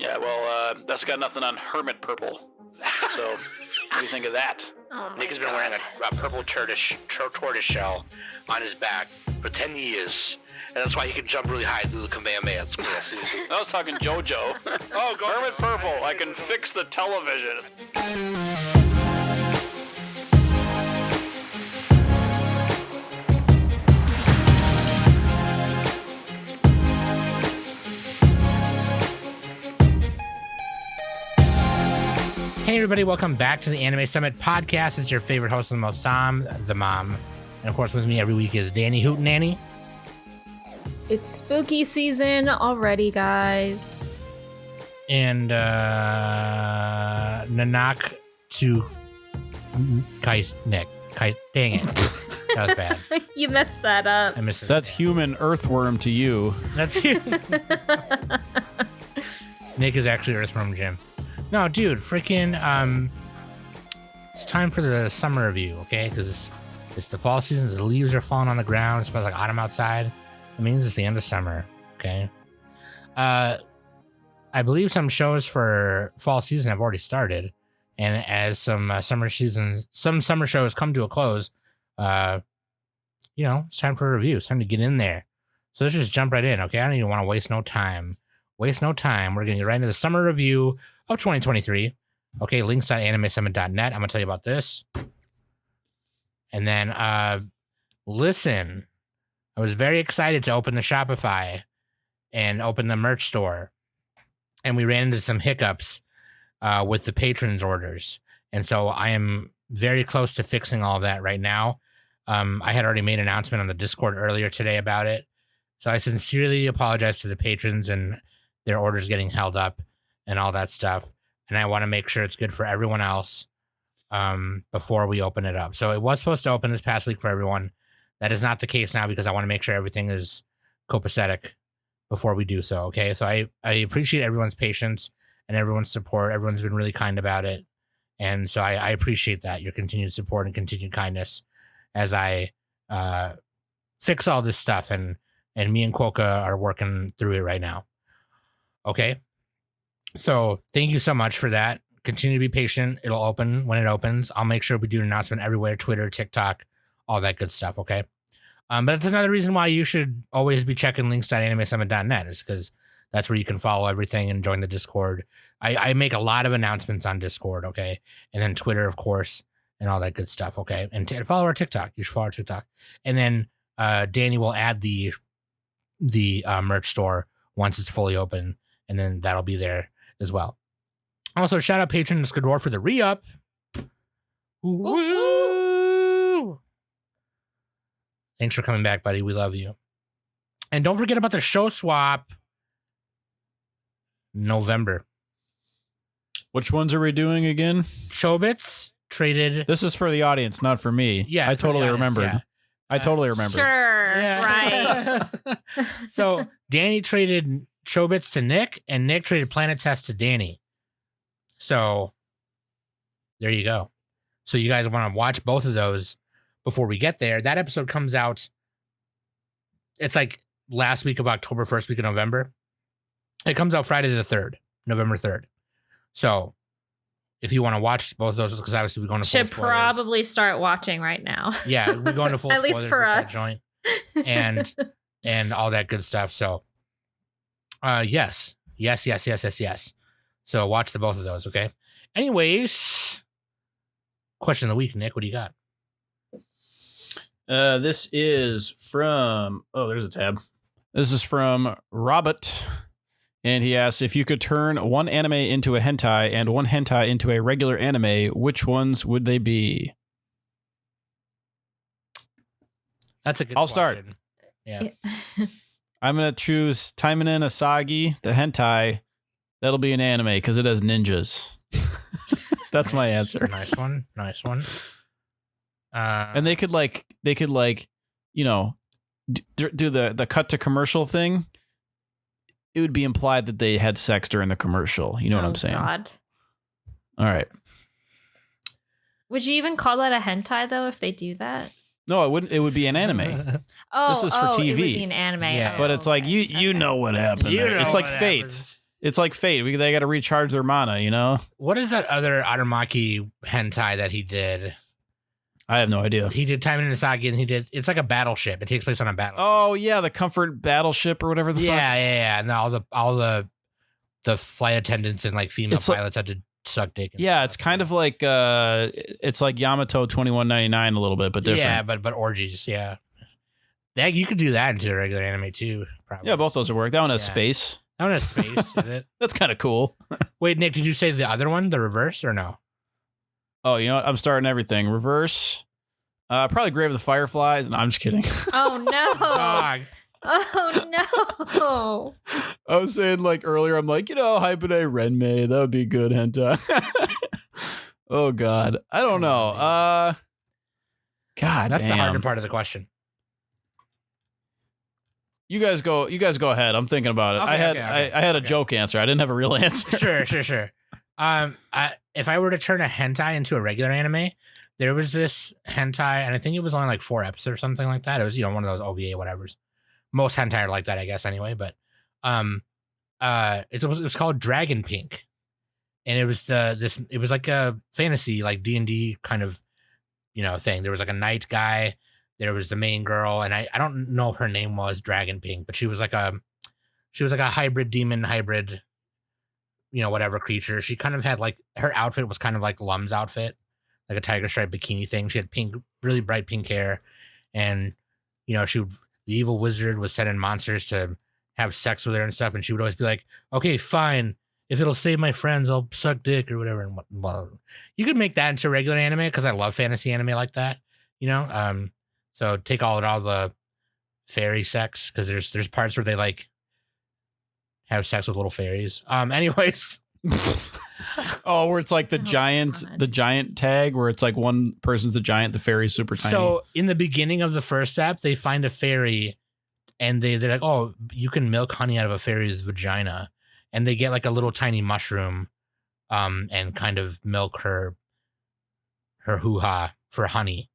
Yeah, well, that's got nothing on Hermit Purple. So, what do you think of that? Oh Nick has been wearing a purple tortoise shell on his back for 10 years. And that's why he can jump really high through the Kamehameha. I was talking JoJo. Oh, Hermit Purple. I can fix the television. Hey everybody, welcome back to the Anime Summit podcast. It's your favorite host of the most, Sam, the mom. And of course with me every week is Danny Hootenanny. It's spooky season already, guys. And Nanak to Nick. Dang it. That was bad. You messed that up. I missed it. That's human earthworm to you. That's Nick is actually Earthworm Jim. No, dude, freaking, it's time for the summer review, okay? Because it's the fall season, the leaves are falling on the ground, it smells like autumn outside. It means it's the end of summer, okay? I believe some shows for fall season have already started, and as some summer shows come to a close, it's time for a review. It's time to get in there. So let's just jump right in, okay? I don't even want to waste no time. We're going to get right into the summer review of 2023. Okay, links.animesummit.net. I'm going to tell you about this. And then, listen, I was very excited to open the Shopify and open the merch store. And we ran into some hiccups with the patrons' orders. And so I am very close to fixing all of that right now. I had already made an announcement on the Discord earlier today about it. So I sincerely apologize to the patrons and their orders getting held up and all that stuff. And I want to make sure it's good for everyone else before we open it up. So it was supposed to open this past week for everyone. That is not the case now because I want to make sure everything is copacetic before we do so. Okay. So I appreciate everyone's patience and everyone's support. Everyone's been really kind about it. And so I appreciate that, your continued support and continued kindness as I fix all this stuff. And me and Quokka are working through it right now. Okay. So thank you so much for that. Continue to be patient. It'll open when it opens. I'll make sure we do an announcement everywhere, Twitter, TikTok, all that good stuff. Okay. But that's another reason why you should always be checking links.animesummit.net is because that's where you can follow everything and join the Discord. I make a lot of announcements on Discord. Okay. And then Twitter, of course, and all that good stuff. Okay. And follow our TikTok. You should follow our TikTok. And then Danny will add the merch store once it's fully open. And then that'll be there as well. Also, shout out patron Skador for the re-up. Woo! Thanks for coming back, buddy. We love you. And don't forget about the show swap. November. Which ones are we doing again? Chobits traded. This is for the audience, not for me. Yeah, I totally remembered. Yeah. I totally remembered. Sure, Yeah. right. So Danny traded Chobits to Nick, and Nick traded Planet Test to Danny. So there you go. So you guys want to watch both of those before we get there. That episode comes out. It's like last week of October, first week of November. It comes out Friday the 3rd, November 3rd. So if you want to watch both of those, because obviously we're going to Should full spoilers. probably start watching right now. Yeah, we're going to full At spoilers least for with that us. joint and all that good stuff. So yes. So watch the both of those, okay? Anyways, question of the week, Nick. What do you got? This is from... Oh, there's a tab. This is from Robert. And he asks, if you could turn one anime into a hentai and one hentai into a regular anime, which ones would they be? That's a good I'll start. question. Yeah. I'm going to choose Taimanen Asagi, the hentai. That'll be an anime because it has ninjas. That's my answer. Nice one. And they could do the cut to commercial thing. It would be implied that they had sex during the commercial. You know what I'm saying? God. All right. Would you even call that a hentai though if they do that? No, it wouldn't. It would be an anime. Oh, This is for It would TV. be an anime. Yeah. But it's like you okay. know what happened. You there. know It's like what Fate. happens. It's like Fate. They got to recharge their mana, you know? What is that other Aramaki hentai that he did? I have no idea. He did Time in Asagi, and he did. It's like a battleship. It takes place on a battleship. Oh yeah, the Comfort Battleship or whatever the fuck. Yeah. And all the flight attendants and like female It's like- pilots had to suck dick. and Yeah, stuff. it's kind of like it's like Yamato 2199 a little bit, but different. Yeah, but orgies. Yeah, you could do that into a regular anime too. Probably. Yeah, both those would work. That one has Yeah. space. I want to space. Is it? That's kind of cool. Wait, Nick, did you say the other one, the reverse, or no? Oh, you know what? I'm starting everything. Reverse. Probably Grave of the Fireflies. No, I'm just kidding. Oh no. Dog. Oh no. I was saying like earlier, I'm like, Hypene Renmei. That would be good hentai. Oh God. I don't know. God That's the damn. harder part of the question. You guys go ahead. I'm thinking about it. Okay, I had a okay. joke answer. I didn't have a real answer. Sure. If I were to turn a hentai into a regular anime, there was this hentai, and I think it was only like 4 episodes or something like that. It was, one of those OVA whatevers. Most hentai are like that, I guess, anyway. But it was called Dragon Pink, and it was it was like a fantasy, like D&D kind of thing. There was like a knight guy. There was the main girl, and I don't know if her name was Dragon Pink, but she was like a hybrid demon, hybrid, whatever creature. She kind of had like, her outfit was kind of like Lum's outfit, like a tiger stripe bikini thing. She had pink, really bright pink hair, and the evil wizard was sending monsters to have sex with her and stuff, and she would always be like, "Okay, fine. If it'll save my friends, I'll suck dick or whatever." And whatever. You could make that into regular anime because I love fantasy anime like that. So take all the fairy sex, because there's parts where they like have sex with little fairies. Anyways. Oh, where it's like the Oh, the giant tag, where it's like one person's the giant, the fairy's super tiny. So in the beginning of the first app, they find a fairy, and they're like, "Oh, you can milk honey out of a fairy's vagina," and they get like a little tiny mushroom, and kind of milk her hoo-ha for honey.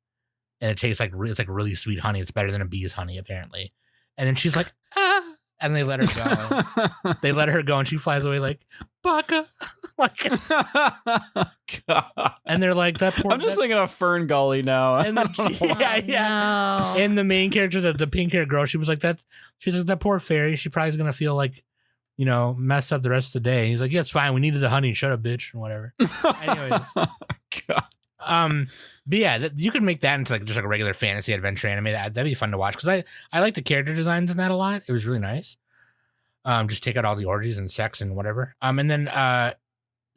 And it tastes like, it's like really sweet honey. It's better than a bee's honey, apparently. And then she's like, "Ah," and they let her go. They let her go, and she flies away like, "Baka." Like, God. and they're like, "That poor." I'm just thinking of Fern Gully now. And I don't know why. No. And the main character, the pink haired girl, she was like, she's like, "That poor fairy. She probably is gonna feel like, messed up the rest of the day." And he's like, "Yeah, it's fine. We needed the honey. Shut up, bitch," or whatever. Anyways. God. But yeah, you could make that into like just like a regular fantasy adventure anime. That'd be fun to watch, because I like the character designs in that a lot. It was really nice. Just take out all the orgies and sex and whatever. And then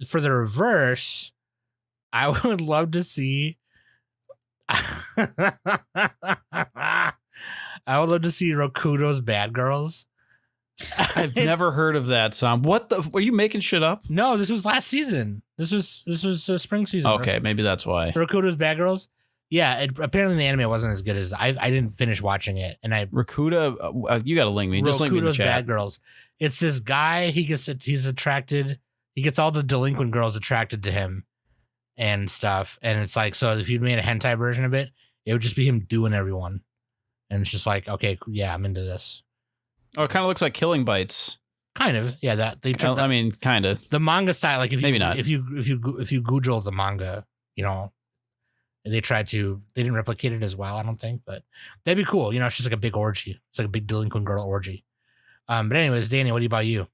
for the reverse, I would love to see. I would love to see Rokudo's Bad Girls. I've never heard of that, Sam. What the? Were you making shit up? No, this was last season. This was spring season. Okay, maybe that's why. Rokudo's Bad Girls. Yeah, apparently the anime wasn't as good as I didn't finish watching it, and Rakuda, you got to link me. Just link me in the Rokudo's chat. Bad Girls. It's this guy. He's attracted. He gets all the delinquent girls attracted to him, and stuff. And it's like, so if you'd made a hentai version of it, it would just be him doing everyone, and it's just like, okay, yeah, I'm into this. Oh, it kind of looks like Killing Bites. Kind of, yeah. That they took I mean, kind of. the manga style. Like, if you Maybe not. if you Google the manga, they didn't replicate it as well, I don't think, but that'd be cool. It's just like a big orgy. It's like a big delinquent girl orgy. But anyways, Danny, what about you?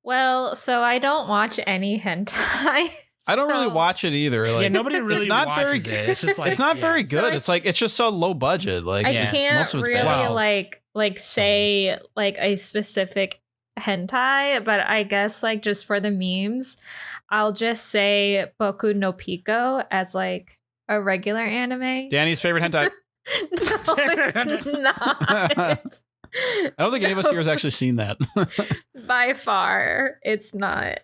Well, so I don't watch any hentai. I don't really so- watch it either. Like, Yeah, nobody really it's not very watches it. It's just like, it's not yeah. very good. So It's just so low budget. Like, I Yeah. can't most of it's really bad. Wow. like say like a specific hentai, but I guess like just for the memes, I'll just say Boku no Pico as like a regular anime. Danny's favorite hentai. No, it's not. I don't think any of us here has actually seen that. By far, it's not.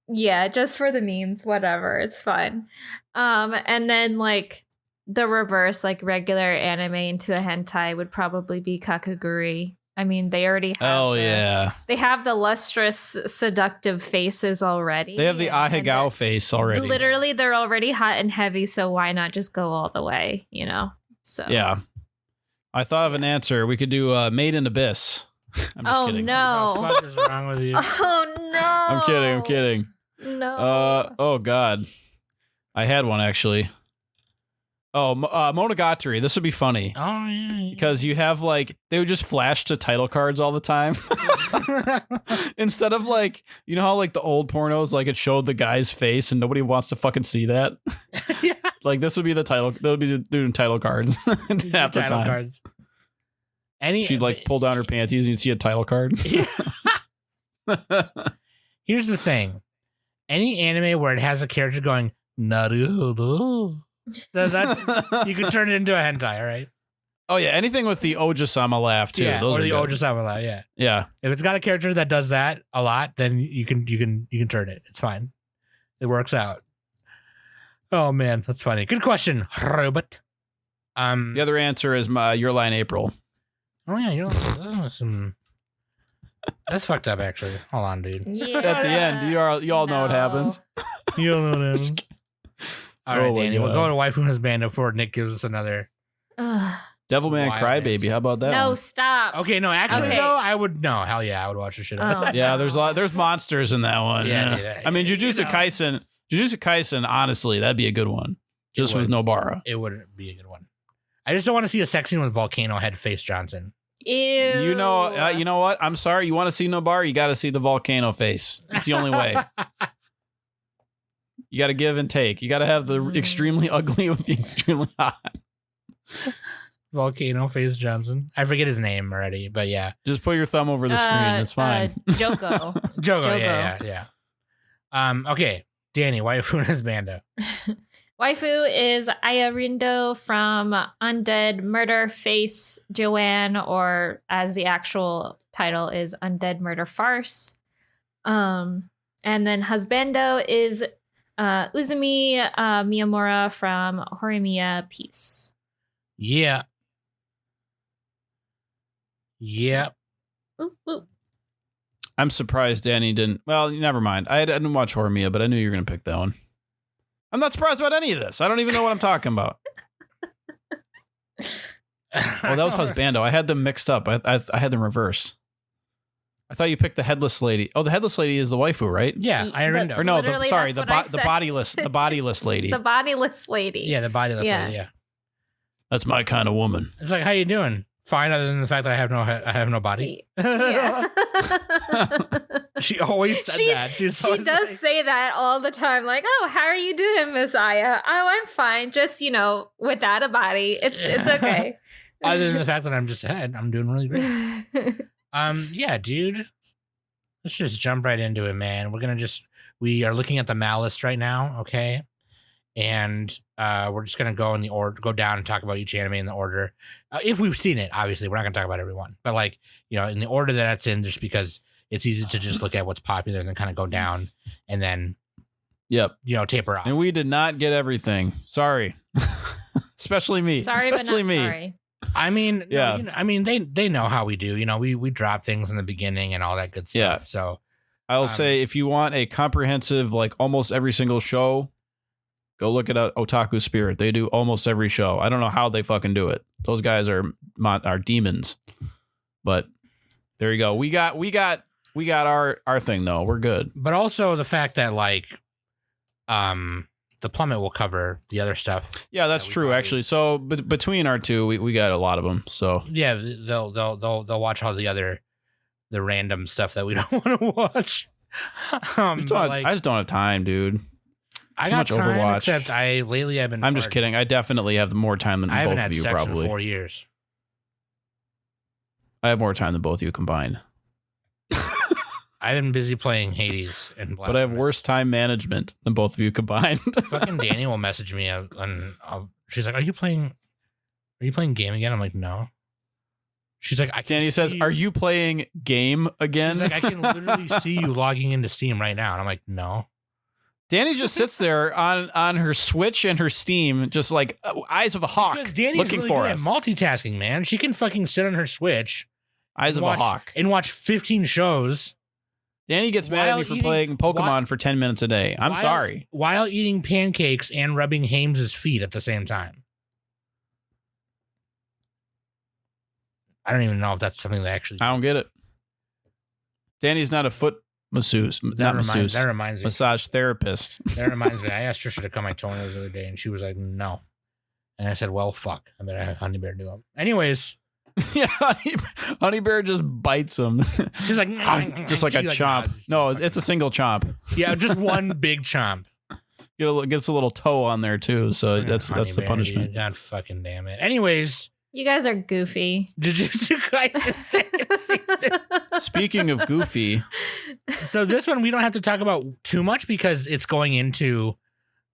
Yeah, just for the memes, whatever, it's fun. And then like the reverse, like regular anime into a hentai would probably be Kakaguri. I mean, they already have Yeah. they have the lustrous, seductive faces already. They have the and Ahegao face already. Literally, they're already hot and heavy, so why not just go all the way, So Yeah. I thought of an answer. We could do Made in Abyss. I'm just Oh kidding. no. What the fuck is wrong with you? Oh no. I'm kidding. No. Oh god. I had one actually. Oh, Monogatari. This would be funny. Oh yeah. Because you have like they would just flash to title cards all the time instead of like you know how like the old pornos like it showed the guy's face and nobody wants to fucking see that. Yeah. Like this would be the title. That would be doing title cards half the Title time. cards. She'd like pull down her panties and you'd see a title card. Here's the thing: any anime where it has a character going Naruto, that's you can turn it into a hentai, right? Oh yeah, anything with the Oja-sama laugh too. Yeah, Those or are the good. Oja-sama, yeah. Yeah. If it's got a character that does that a lot, then you can turn it. It's fine. It works out. Oh man, that's funny. Good question, Robert. The other answer is Your Lie in April. Oh yeah, you know, that's fucked up. Actually, hold on, dude. Yeah. At the end, you all know what happens. You don't know that. All right, Oh my Danny, we'll God. go to Waifu Husbando before Nick gives us another. Ugh. Devilman Wild Crybaby. answer. How about that? No, one? stop. Okay, no, actually Okay. though, I would no, hell yeah, I would watch the shit out of Oh. it. Yeah, there's monsters in that one. Yeah, Yeah. yeah, I mean, you Jujutsu know. Kaisen, honestly, that'd be a good one. Just It with would. Nobara. It would be a good one. I just don't want to see a sex scene with Volcano Head Face Johnson. Ew. You know what? I'm sorry. You want to see Nobara? You got to see the volcano face. It's the only way. You got to give and take. You got to have the extremely ugly with the extremely hot. Volcano Face Johnson. I forget his name already, but yeah. Just put your thumb over the screen. It's fine. Joko. Jogo, yeah. Okay, Danny, Waifu Husbando. Waifu is Ayarindo from Undead Murder Face Joanne, or as the actual title is Undead Murder Farce. And then Husbando is Uzumi Miyamura from Horimiya Peace. Yeah. Yep. Ooh, ooh. I'm surprised Danny didn't. Well, never mind. I didn't watch Horimiya, but I knew you were going to pick that one. I'm not surprised about any of this. I don't even know what I'm talking about. Oh, that was Husbando. I had them mixed up. I had them reverse. I thought you picked the headless lady. Oh, the headless lady is the waifu, right? Yeah, Ayarindo. Or no, Literally, sorry, that's the what I said. bodiless lady. The bodiless lady. Yeah, the body that's Yeah. yeah. That's my kind of woman. It's like, how you doing? Fine, other than the fact that I have no body. Yeah. She always said that. She always does like- say that all the time. Like, oh, how are you doing, Miss Aya? Oh, I'm fine. Just, without a body. It's okay. Other than the fact that I'm just ahead, I'm doing really great. Yeah, dude. Let's just jump right into it, man. We are looking at the Mal list right now, okay? And we're just gonna go in the order, go down and talk about each anime in the order. If we've seen it, obviously, we're not gonna talk about everyone, but in the order that it's in, just because it's easy to just look at what's popular and then kind of go down and then Yep. taper off. And we did not get everything. Sorry. Especially me. Sorry, but Especially not me. sorry. I mean, Yeah. they know how we do. We drop things in the beginning and all that good stuff. Yeah. So I'll say if you want a comprehensive, like almost every single show, go look at Otaku Spirit. They do almost every show. I don't know how they fucking do it. Those guys are demons. But there you go. We got our thing though. We're good. but also the fact that the plummet will cover the other stuff. Yeah, that's we true probably- actually. So between our two, we got a lot of them. So Yeah, they'll watch all the random stuff that we don't want to watch. I just don't have time, dude. I too got much time, Overwatch. except lately I've been. I'm just kidding. I definitely have more time than I haven't both had of you sex probably. in 4 years. I have more time than both of you combined. I've been busy playing Hades and But I have Blasphemous. worse time management than both of you combined. Fucking Danny will message me and she's like, "Are you playing game again?" I'm like, "No." She's like, Danny says, "Are you playing game again?" She's like, "I can literally see you logging into Steam right now," and I'm like, "No." Danny just sits there on her Switch and her Steam, just like eyes of a hawk, Because Danny's looking really for good us. at multitasking, man. She can fucking sit on her Switch, Eyes of watch, a hawk. and watch 15 shows. Danny gets mad at while me for eating- playing Pokemon for 10 minutes a day. I'm sorry. While eating pancakes and rubbing Hames's feet at the same time. I don't even know if that's something that actually. I don't get it. Danny's not a foot masseuse, not masseuse. That reminds me. Massage therapist. That reminds me. I asked Trisha to cut my toenails the other day, and she was like, "No." And I said, "Well, fuck. I better have Honey Bear do them." Anyways, Yeah, Honey Bear just bites him. she's like, just like a She chomp. nods. No, it's a single chomp. Yeah, just one big chomp. Gets a little toe on there too, so Fucking that's Honey the Bear, punishment. dude. God fucking damn it. Anyways, You guys are goofy. Jujutsu Kaisen second season. Speaking of goofy, So this one we don't have to talk about too much because it's going into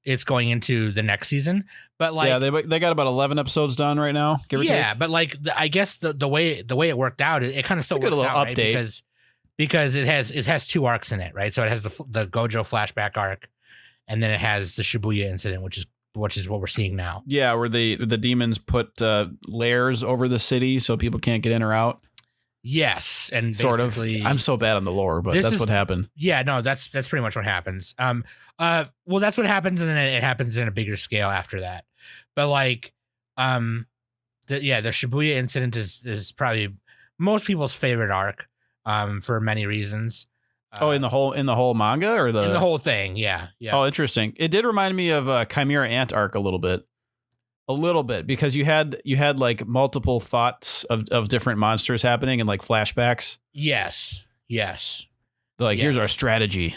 the next season. But like, yeah, they got about 11 episodes done right now. Give or yeah, take. but like I guess the way it worked out, it kind of still It's a good works little out, right? update. Because it has 2 arcs in it, right? So it has the Gojo flashback arc, and then it has the Shibuya incident, which is what we're seeing now. Yeah, where the demons put layers over the city so people can't get in or out. Yes, and Sort of. basically- I'm so bad on the lore, but This that's is- what happened. Yeah, no, that's pretty much what happens. Well, that's what happens, and then it happens in a bigger scale after that. But like, the Shibuya incident is probably most people's favorite arc, for many reasons. In the whole manga or in the whole thing, yeah. Oh, interesting. It did remind me of Chimera Ant arc a little bit, because you had like multiple thoughts of different monsters happening and like flashbacks. Yes. Like, Yes. here's our strategy.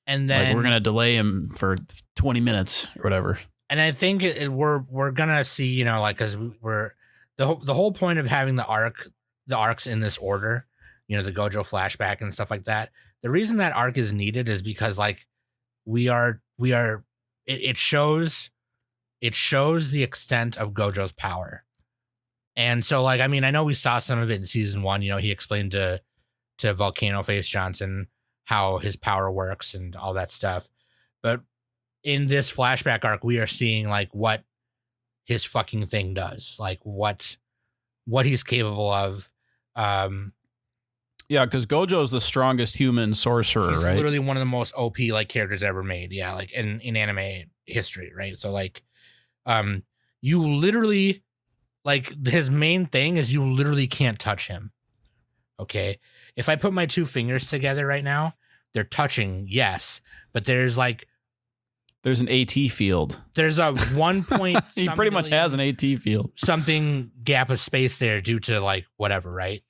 And then Like, we're gonna delay him for 20 minutes or whatever. and I think we're gonna see, like, because we're the whole point of having the arcs in this order, the Gojo flashback and stuff like that. The reason that arc is needed is because like it shows the extent of Gojo's power. And so like, I mean, I know we saw some of it in season 1, he explained to Volcano Face Johnson how his power works and all that stuff. But in this flashback arc, we are seeing like what his fucking thing does, like what he's capable of. Yeah, because Gojo is the strongest human sorcerer, He's right? literally one of the most OP like characters ever made. Yeah, like in anime history, right? So like, you literally, like, his main thing is you literally can't touch him. Okay, if I put my 2 fingers together right now, they're touching, yes, but there's There's an AT field. a 1 point. He pretty much has an AT field. something gap of space there due to like whatever, right?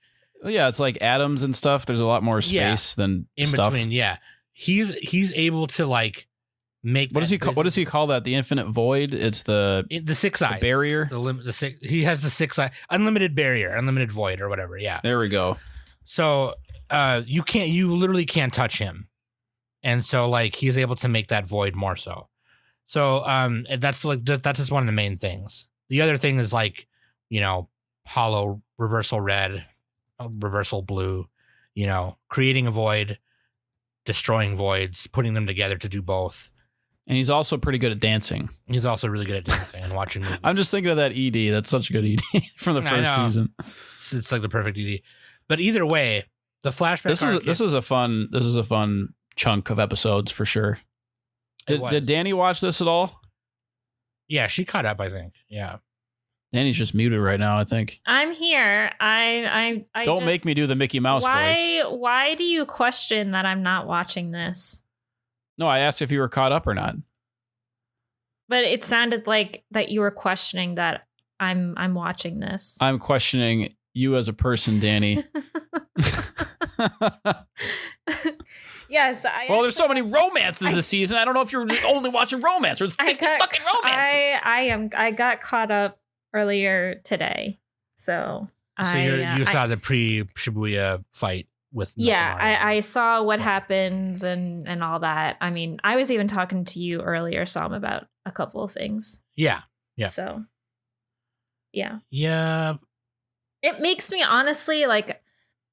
Yeah, it's like atoms and stuff. There's a lot more space than In stuff. between, yeah. He's able to like make What does he call? What does he call that? The infinite void. It's the 6 eyes barrier. He has the 6 eye unlimited barrier, unlimited void or whatever. Yeah. There we go. So you literally can't touch him. And so like he's able to make that void more so. So that's just one of the main things. The other thing is like, hollow, reversal red, reversal blue, creating a void, destroying voids, putting them together to do both. And he's also pretty good at dancing. He's also really good at dancing and watching movies. I'm just thinking of that ED. That's such a good ED from the I first know. season. It's like the perfect ED. But either way, the flashback. This is a fun chunk of episodes for sure. Did Danny watch this at all? Yeah, she caught up, I think. Yeah. Danny's just muted right now, I think. I'm here. I Don't just- make me do the Mickey Mouse voice. Why do you question that I'm not watching this? No, I asked if you were caught up or not. But it sounded like that you were questioning that I'm watching this. I'm questioning you as a person, Danny. Yes. Well, there's so many romances this season. I don't know if you're only watching romance or it's 50 fucking romances. I got caught up earlier today, so You saw the pre-Shibuya fight with yeah, Nakamura. I saw what happens and all that. I mean, I was even talking to you earlier, Sam, about a couple of things. Yeah. So, yeah. Yeah. It makes me honestly like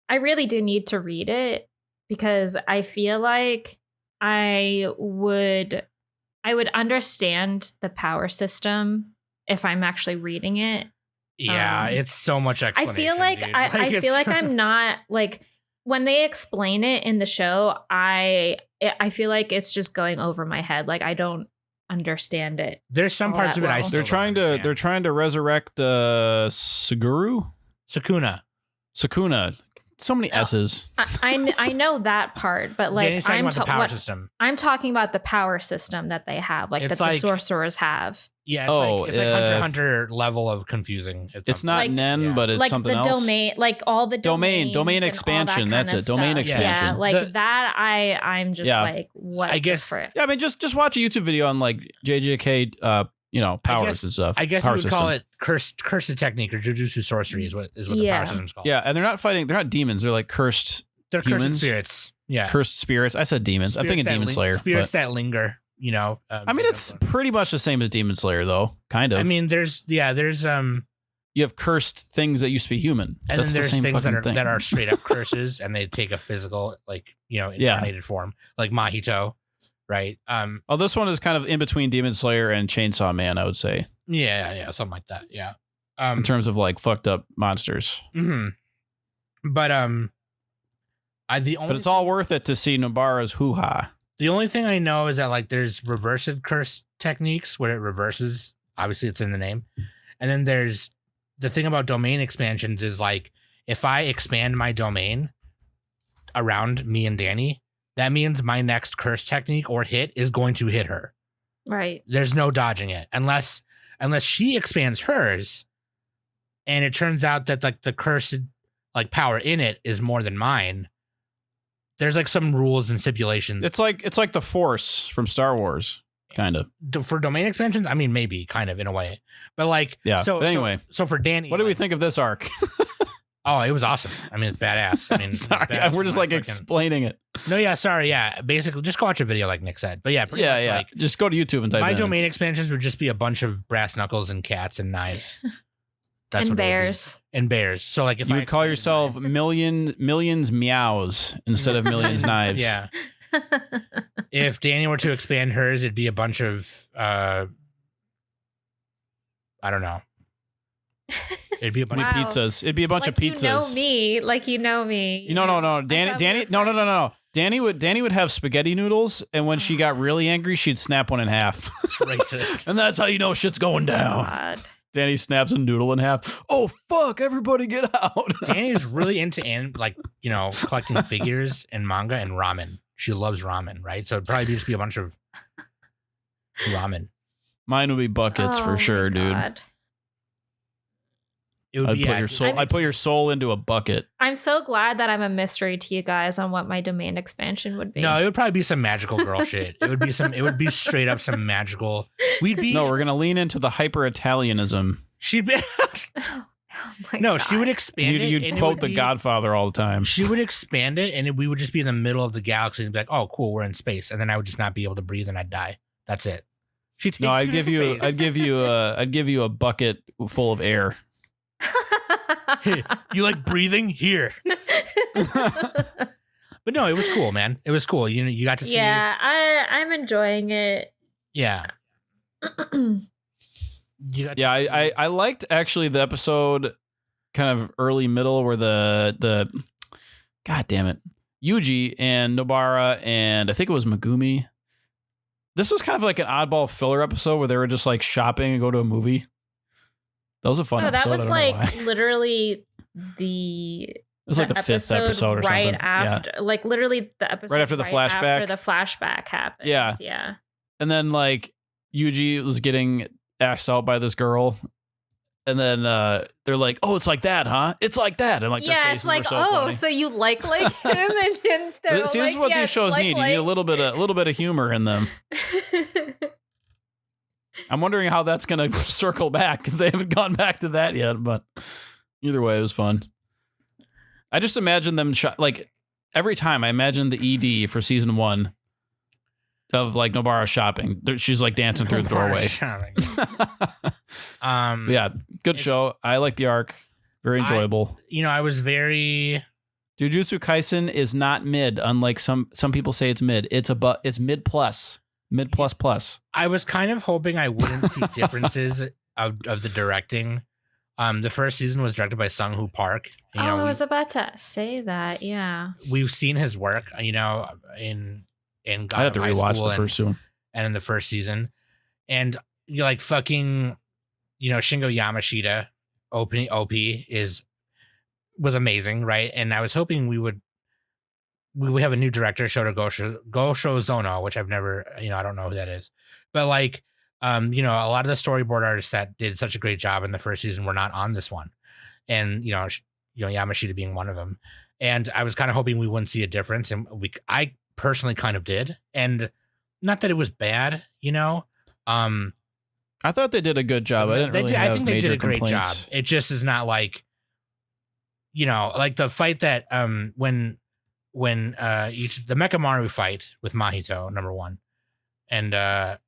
I really do need to read it because I feel like I would understand the power system if I'm actually reading it. Yeah, it's so much explanation. I feel like dude. I feel like I'm not like when they explain it in the show, I feel like it's just going over my head. Like I don't understand it. There's some all parts that of it I well. still They're trying to resurrect Sakuna. Sakuna. So many S's. I know that part, but like Danny's talking about the power what, system. I'm talking about the power system that they have, like It's that the like- sorcerers have. Yeah, it's Oh, like Hunter x Hunter level of confusing. It's not Like- Nen, Yeah. but it's like something the else. domain, like all the Domain domains and all expansion, that that's kinda it, domain stuff. expansion. Yeah, like The- that. I'm just Yeah. like, what? I guess- the frick? Yeah, I mean, just watch a YouTube video on like JJK, powers and stuff. I guess power you would call system. it cursed technique or jujutsu sorcery is what the Yeah. power system's called. Yeah, and they're not fighting. They're not demons. They're like cursed they're humans? cursed spirits. Yeah, cursed spirits. I said demons. I'm thinking Demon Slayer. Spirits But, that linger. You know. I mean, it's pretty much the same as Demon Slayer, though. Kind of. I mean, there's you have cursed things that used to be human. and That's then there's the same things fucking thing. that are straight up curses, and they take a physical, incarnated form, like Mahito, right? Oh, this one is kind of in between Demon Slayer and Chainsaw Man, I would say, yeah, something like that. Yeah. in terms of like fucked up monsters. hmm But But it's all worth it to see Nobara's hoo-ha. the only thing I know is that like there's reversive curse techniques where it reverses. Obviously, it's in the name, and then there's the thing about domain expansions is like if I expand my domain around me and Danny, that means my next curse technique or hit is going to hit her. Right. There's no dodging it unless she expands hers, and it turns out that like the cursed like power in it is more than mine. There's like some rules and stipulations. It's like the Force from Star Wars, kind of. For domain expansions, I mean, maybe kind of in a way, but like, Yeah, So but anyway. so for Danny, What do we like- think of this arc? Oh, it was awesome. I mean, it's badass. I mean, it's Sorry, badass. we're just like explaining it. No, yeah, sorry, yeah. Basically, just go watch a video, like Nick said. But yeah, pretty much, Yeah. Like, Just go to YouTube and type my in. domain expansions would just be a bunch of brass knuckles and cats and knives. That's And what it would be. bears. And bears. So like, if You I would call expanded yourself millions meows instead of millions mine- knives. Yeah. If Danny were to expand hers, it'd be a bunch of I don't know. It'd be a bunch Wow. of Pizzas. It'd be a bunch of pizzas. You know me. No. I Danny, thought Danny, we were no. friends. Danny would have spaghetti noodles, and when she got really angry, she'd snap one in half. racist. And that's how you know shit's going down. God. Danny snaps a noodle in half. Oh fuck! Everybody get out! Danny's really into collecting figures and manga and ramen. She loves ramen, right? So it'd probably just be a bunch of ramen. Mine would be buckets Oh for my sure, dude. God. It would I'd be put your soul. I'd put your soul into a bucket. I'm so glad that I'm a mystery to you guys on what my domain expansion would be. No, it would probably be some magical girl shit. It would be straight up some magical. We'd be No, we're gonna lean into the hyper Italianism. she'd be Oh my no, God. she would expand it. You'd and it quote would The be- Godfather all the time. She would expand it, and we would just be in the middle of the galaxy and be like, "Oh, cool, we're in space," and then I would just not be able to breathe and I'd die. That's it. She takes No, I'd to give you. space. I'd give you a bucket full of air. You like breathing here, but no, it was cool, man. It was cool. You got to see. I'm enjoying it. Yeah. You got to Yeah, see- I liked actually the episode, kind of early middle where the God damn it, Yuji and Nobara and I think it was Megumi. This was kind of like an oddball filler episode where they were just like shopping and go to a movie. That was a fun No, episode. that was I don't know like why. literally the It was like the fifth episode or right something. Yeah. after, like literally the episode after the flashback? After the flashback happens. Yeah. Yeah. And then like Yuji was getting asked out by this girl. And then they're like, "Oh, it's like that, huh? It's like that." And like their Yeah, faces it's like, were so oh, funny. so you like him, and they're See, this like, is what yes, these shows like, need. You need a little bit of humor in them. I'm wondering how that's going to circle back because they haven't gone back to that yet. But either way, it was fun. I just imagine them like every time. I imagine the ED for season 1 of like Nobara shopping. She's like dancing through the doorway. Yeah, good It's- show. I like the arc. Very enjoyable. I was very. Jujutsu Kaisen is not mid, unlike some people say it's mid. It's mid plus. Mid plus plus. I was kind of hoping I wouldn't see differences of the directing. The first season was directed by Sung Hoo Park. I was about to say that. Yeah. We've seen his work, in God I'd have to of High rewatch School the first one. and in the first season, and like fucking, Shingo Yamashita, OP is was amazing, right? And I was hoping we would have a new director, Shota Gosho Zono, which I've never, I don't know who that is, but like, a lot of the storyboard artists that did such a great job in the first season were not on this one, and Yamashita being one of them. And I was kind of hoping we wouldn't see a difference, and I personally kind of did, and not that it was bad, I thought they did a good job. I think they did a great job. It just is not like, like the fight that when the Mechamaru fight with Mahito, number one, and the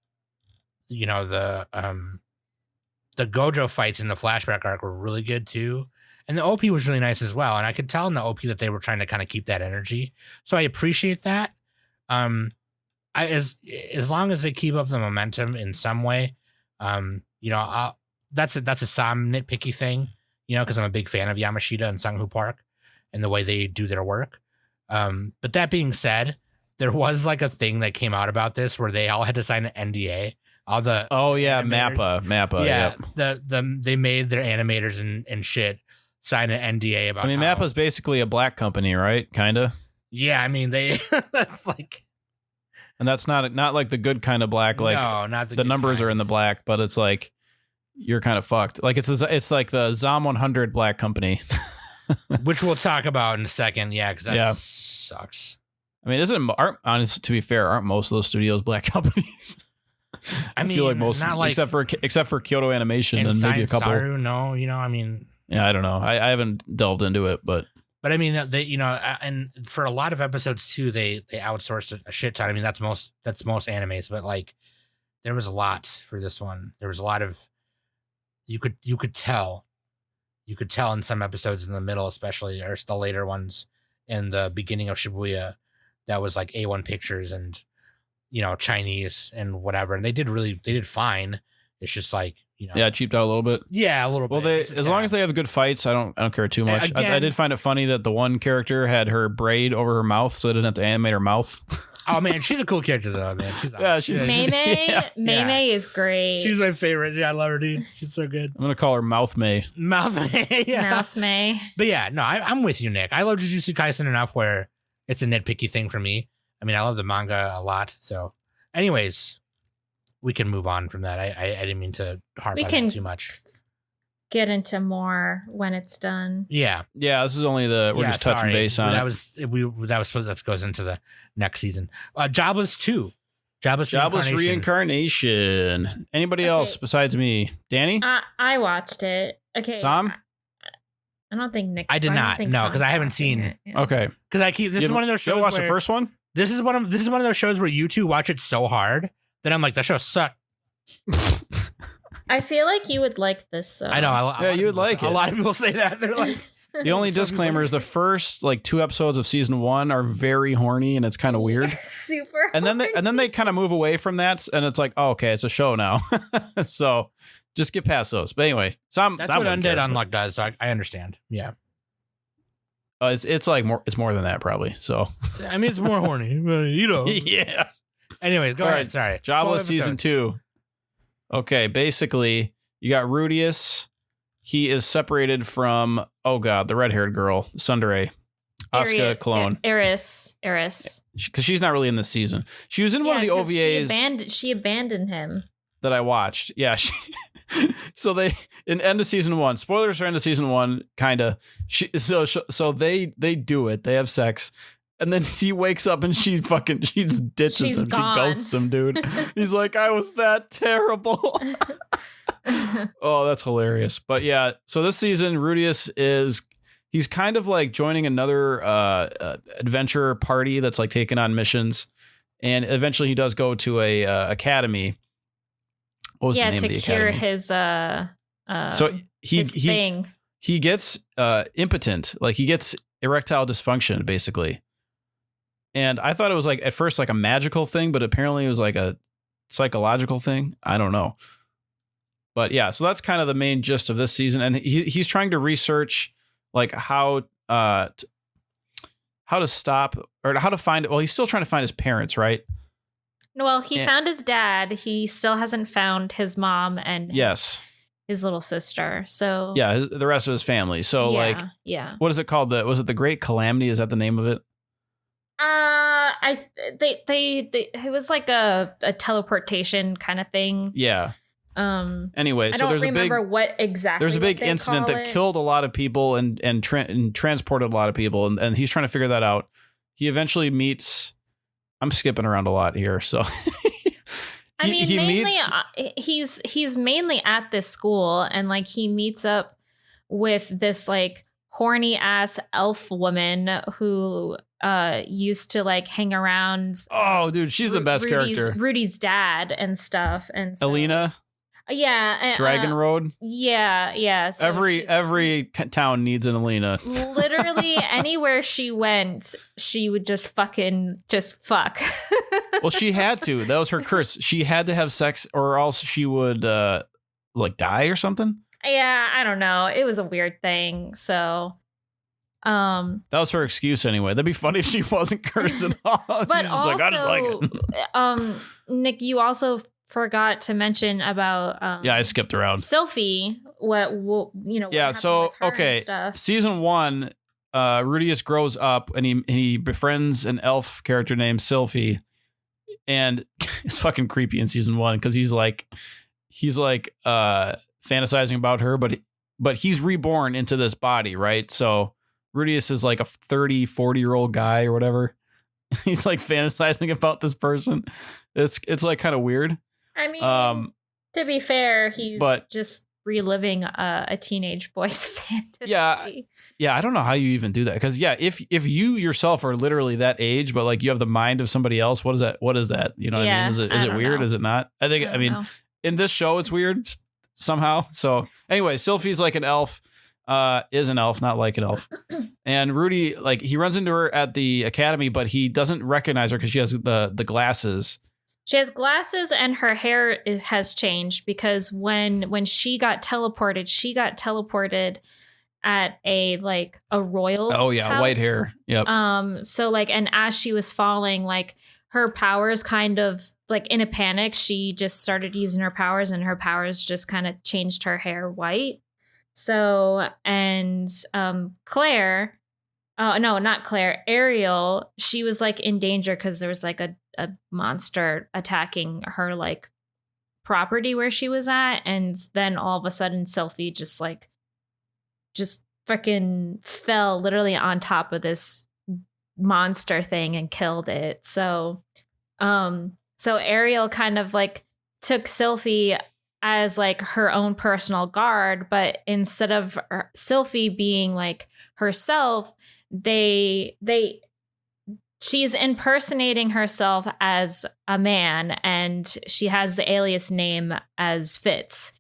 Gojo fights in the flashback arc were really good too. And the OP was really nice as well. And I could tell in the OP that they were trying to kind of keep that energy. So I appreciate that. As long as they keep up the momentum in some way, that's a Sam nitpicky thing, because I'm a big fan of Yamashita and Sang-Hoo Park and the way they do their work. But that being said, there was like a thing that came out about this where they all had to sign an NDA. All the Mappa. Yeah, yep. They made their animators and shit sign an NDA about. Mappa's basically a black company, right? Kinda. Yeah, they that's like. And that's not like the good kind of black. Like, no, not the numbers are in the black, but it's like you're kind of fucked. Like it's like the Zom 100 black company, which we'll talk about in a second. Yeah, because that sucks. Honestly, to be fair, aren't most of those studios black companies? I feel like most, not like, except for Kyoto Animation and maybe a couple. Saru, no, Yeah, I don't know. I haven't delved into it, but. But they, and for a lot of episodes too, they outsourced a shit ton. That's most animes, but like there was a lot for this one. There was a lot of you could tell in some episodes in the middle, especially, or the later ones in the beginning of Shibuya, that was like A1 Pictures and Chinese and whatever, and they did fine. It's just like. Cheaped out a little bit. Yeah, a little bit. Well, as long as they have good fights, I don't care too much. Again, I did find it funny that the one character had her braid over her mouth, so they didn't have to animate her mouth. Oh man, she's a cool character though, man. She's Mei is great. She's my favorite. Yeah, I love her, dude. She's so good. I'm gonna call her Mouth Mei. Mouth Mei. Yeah. Mouth Mei. But yeah, no, I'm with you, Nick. I love Jujutsu Kaisen enough where it's a nitpicky thing for me. I love the manga a lot. So, anyways. We can move on from that. I didn't mean to harp on it too much. Get into more when it's done. Yeah. Yeah, this is only we're just touching base on that goes into the next season. Jobless 2. Jobless Reincarnation. Anybody else besides me? Danny? I watched it. Okay. Sam? I don't think Nick. I did not. No, because I haven't seen it. Yeah. Okay. Because this is one of those shows. You watch the first one? This is one of those shows where you two watch it so hard that I'm like, that show sucked. I feel like you would like this though. I know. You would like it. A lot of people say that. They're like. The only disclaimer is the first 2 episodes of season 1 are very horny and it's kind of weird. Super. And then they kind of move away from that and it's like, oh, okay, it's a show now. So just get past those. But anyway, that's what Undead Unluck does. So I understand. Yeah. It's more than that probably. So it's more horny. Yeah. Anyways, go ahead. Sorry. Jobless season 2. Okay, basically, you got Rudius. He is separated from, the red-haired girl, Tsundere. Asuka clone. Eris. Because she's not really in this season. She was in one of the OVAs. She abandoned him. That I watched. Yeah. So they, in end of season 1, spoilers for end of season 1, kind of. So they do it. They have sex. And then he wakes up and she just ditches him. Gone. She ghosts him, dude. He's like, I was that terrible. Oh, that's hilarious. But yeah, so this season, Rudius he's kind of like joining another adventure party that's like taking on missions. And eventually he does go to a academy. What was the name of the academy? To cure his thing. He gets impotent. Like he gets erectile dysfunction, basically. And I thought it was at first a magical thing, but apparently it was a psychological thing. I don't know. But yeah, so that's kind of the main gist of this season. And he's trying to research how to stop or how to find, he's still trying to find his parents, right? Well, he found his dad. He still hasn't found his mom and his little sister. So Yeah, the rest of his family. So like, yeah. what is it called? Was it the Great Calamity? Is that the name of it? It was like a teleportation kind of thing. Yeah. Anyway, I so don't there's remember what exactly. there's a big what they incident call that it. killed a lot of people and transported a lot of people, and he's trying to figure that out. He eventually meets. I'm skipping around a lot here, so. I mean, mainly he's mainly at this school, and like he meets up with this like horny ass elf woman who used to like hang around. Oh, dude, she's the best character. Rudy's dad and stuff, and so, Alina. Yeah, Dragon Road. Yeah. So every town needs an Alina. Literally anywhere she went, she would just fuck. Well, she had to. That was her curse. She had to have sex, or else she would like die or something. Yeah, I don't know. It was a weird thing. So, that was her excuse anyway. That'd be funny if she wasn't cursed at all. But She's also, like, I just like it. Nick, you also forgot to mention about yeah, I skipped around. Sylphie. What you know? Yeah. What So happened with her and okay, stuff. season 1, Rudius grows up and he befriends an elf character named Sylphie, and it's fucking creepy in season 1 because he's like fantasizing about her, but he's reborn into this body, right? So Rudius is like a 40-year-old guy or whatever. He's like fantasizing about this person. It's like kind of weird. I mean, to be fair, he's just reliving a teenage boy's fantasy. Yeah, I don't know how you even do that, because if you yourself are literally that age, but like you have the mind of somebody else, what is that? You know what I mean? Is it weird? Know. Is it not? I mean, know. In this show, it's weird somehow. So anyway, Sylphie's like an elf, is an elf, not like an elf. And Rudy, like, he runs into her at the academy, but he doesn't recognize her because she has the glasses. She has glasses, and her hair has changed because when she got teleported at a royal's house. White hair. Yep. So like, and as she was falling, like her powers kind of like in a panic, she just started using her powers, and her powers just kind of changed her hair white. So, and Claire, no, not Claire, Ariel, she was like in danger because there was like a monster attacking her like property where she was at, and then all of a sudden Sylphie just freaking fell literally on top of this monster thing and killed it. So Ariel kind of like took Sylphie as like her own personal guard, but instead of Sylphie being like herself, she's impersonating herself as a man, and she has the alias name as Fitz.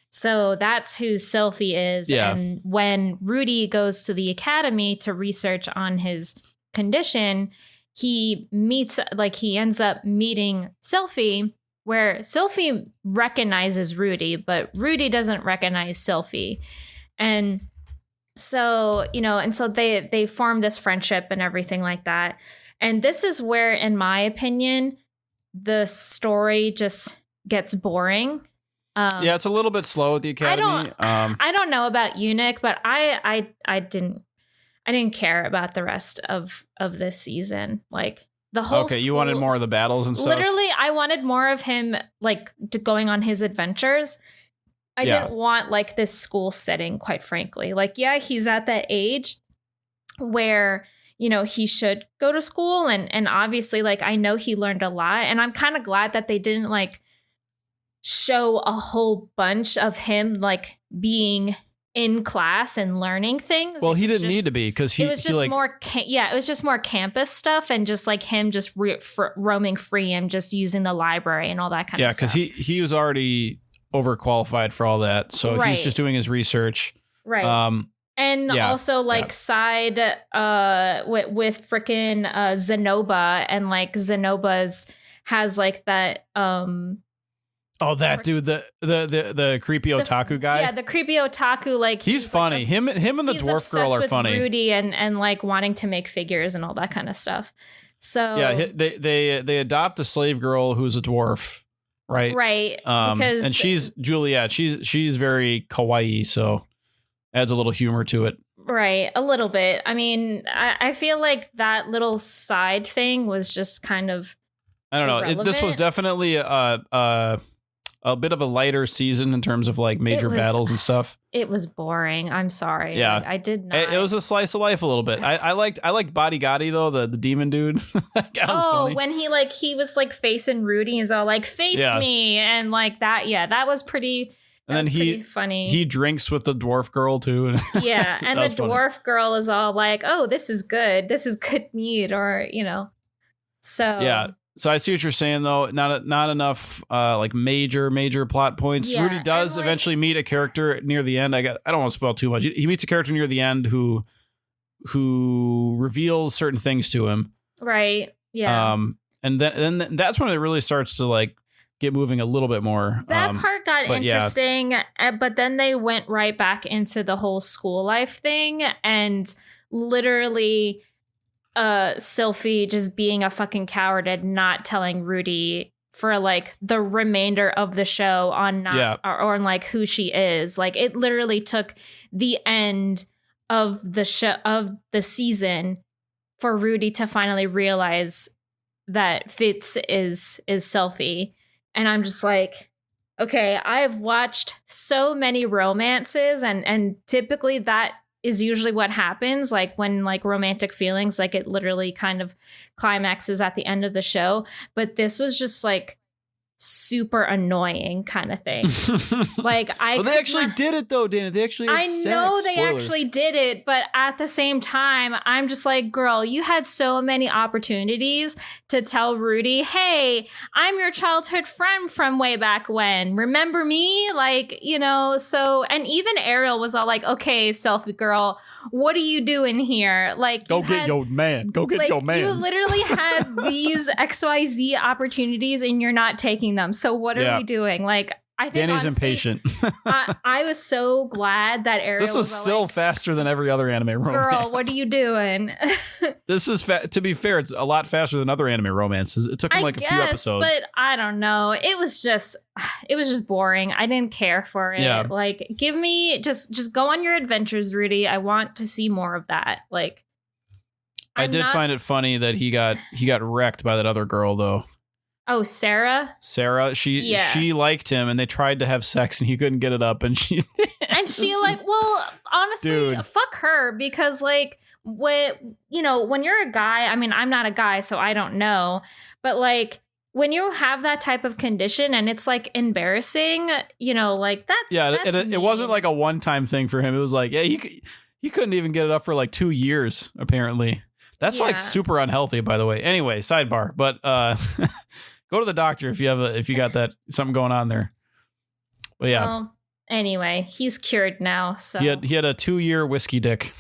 So that's who Sylphie is. Yeah. And when Rudy goes to the academy to research on his condition, he ends up meeting Sylphie, where Sylphie recognizes Rudy, but Rudy doesn't recognize Sylphie. And so, they form this friendship and everything like that. And this is where, in my opinion, the story just gets boring. Yeah, it's a little bit slow at the academy. I don't know about you, Nick, but I didn't care about the rest of this season. Like the whole. Okay, you wanted more of the battles and stuff. Literally, I wanted more of him like going on his adventures. I didn't want like this school setting, quite frankly. Like, yeah, he's at that age where he should go to school, and obviously, like, I know he learned a lot, and I'm kind of glad that they didn't like show a whole bunch of him like being in class and learning things. Well, he didn't need to be, because it was just more it was just more campus stuff, and just like him just roaming free and just using the library and all that kind of stuff. Yeah, because he was already overqualified for all that, so he's just doing his research, right? And also side with freaking Zenoba, and like Zenoba's has like that that dude, the creepy otaku guy. Yeah, the creepy otaku, like he's funny. Like him and the dwarf girl are with funny. Rudy and like wanting to make figures and all that kind of stuff. So yeah, they adopt a slave girl who's a dwarf, right? Right. Because And she's Juliet. She's very kawaii, so adds a little humor to it. right, a little bit. I mean, I feel like that little side thing was just kind of I don't know. This was irrelevant. definitely a bit of a lighter season in terms of like major was- battles and stuff. it was boring. I'm sorry. Yeah. Like, I did not. It was a slice of life a little bit. I liked Body Gotti though, the demon dude. That guy was funny. when he was like facing Rudy, he's all like, face Yeah. me, and like that. Yeah, that was pretty. And then that was he pretty funny. he drinks with the dwarf girl too. Yeah, and That the was funny. dwarf girl is all like, "Oh, this is good. This is good meat," or So Yeah. So I see what you're saying though. Not enough like major plot points. Yeah, Rudy does and, like- eventually meet a character near the end. I don't want to spoil too much. He meets a character near the end who reveals certain things to him. right. Yeah, And then that's when it really starts to like get moving a little bit more. that part got but yeah. interesting, but then they went right back into the whole school life thing, and literally, Sylphie just being a fucking coward and not telling Rudy for like the remainder of the show on or on like who she is. Like it literally took the end of the show of the season for Rudy to finally realize that Fitz is Sylphie. And I'm just like, okay, I've watched so many romances and typically that is usually what happens, like when like romantic feelings, like it literally kind of climaxes at the end of the show. But this was just like super annoying kind of thing. Like I well, they could actually not- did it though, Dana. They actually had I know sex. they Spoilers. actually did it, but at the same time, I'm just like, girl, you had so many opportunities to tell Rudy, hey, I'm your childhood friend from way back when. Remember me? Like, so, and even Ariel was all like, okay, selfie girl, what are you doing here? Like, Go you get had- your man. Go get like, your man. You literally had these XYZ opportunities and you're not taking them. So what Yeah. are we doing? Like, I think Danny's honestly, impatient. I was so glad that Ariel This is was all still like, faster than every other anime romance. girl, what are you doing? This is to be fair, it's a lot faster than other anime romances. It took him like a few episodes. But I don't know. It was just boring. I didn't care for it. Yeah. Like, give me just go on your adventures, Rudy. I want to see more of that. Like, I I'm did not- find it funny that he got wrecked by that other girl though. Oh, Sarah. Sarah, she Yeah. liked him and they tried to have sex and he couldn't get it up and she And she It's like, just- well, honestly, Dude. fuck her, because like when you're a guy, I mean, I'm not a guy, so I don't know, but like when you have that type of condition and it's like embarrassing, like that. Yeah, that's it wasn't mean. like a one-time thing for him. It was like, yeah, he couldn't even get it up for like 2 years apparently. That's like Yeah. super unhealthy, by the way. Anyway, sidebar, but go to the doctor if you got that something going on there. But yeah, Well, anyway, he's cured now. So he had a 2-year whiskey dick.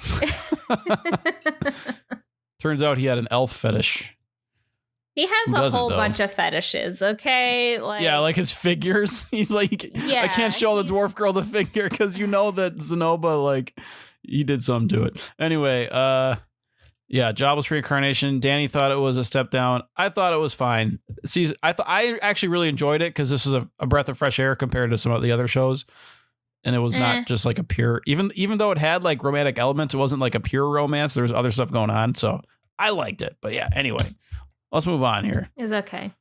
Turns out he had an elf fetish. he has Who a doesn't, whole though? bunch of fetishes. Okay, like Yeah, like his figures. He's like, I Yeah, can't show the he's- dwarf girl the figure because that Zenoba, like, he did something to it. Anyway, yeah, jobless reincarnation. Danny thought it was a step down. I thought it was fine. See, I actually really enjoyed it because this was a breath of fresh air compared to some of the other shows. And it was Eh. not just like a pure, even though it had like romantic elements, it wasn't like a pure romance. There was other stuff going on. So I liked it. But yeah, anyway, let's move on here. is okay.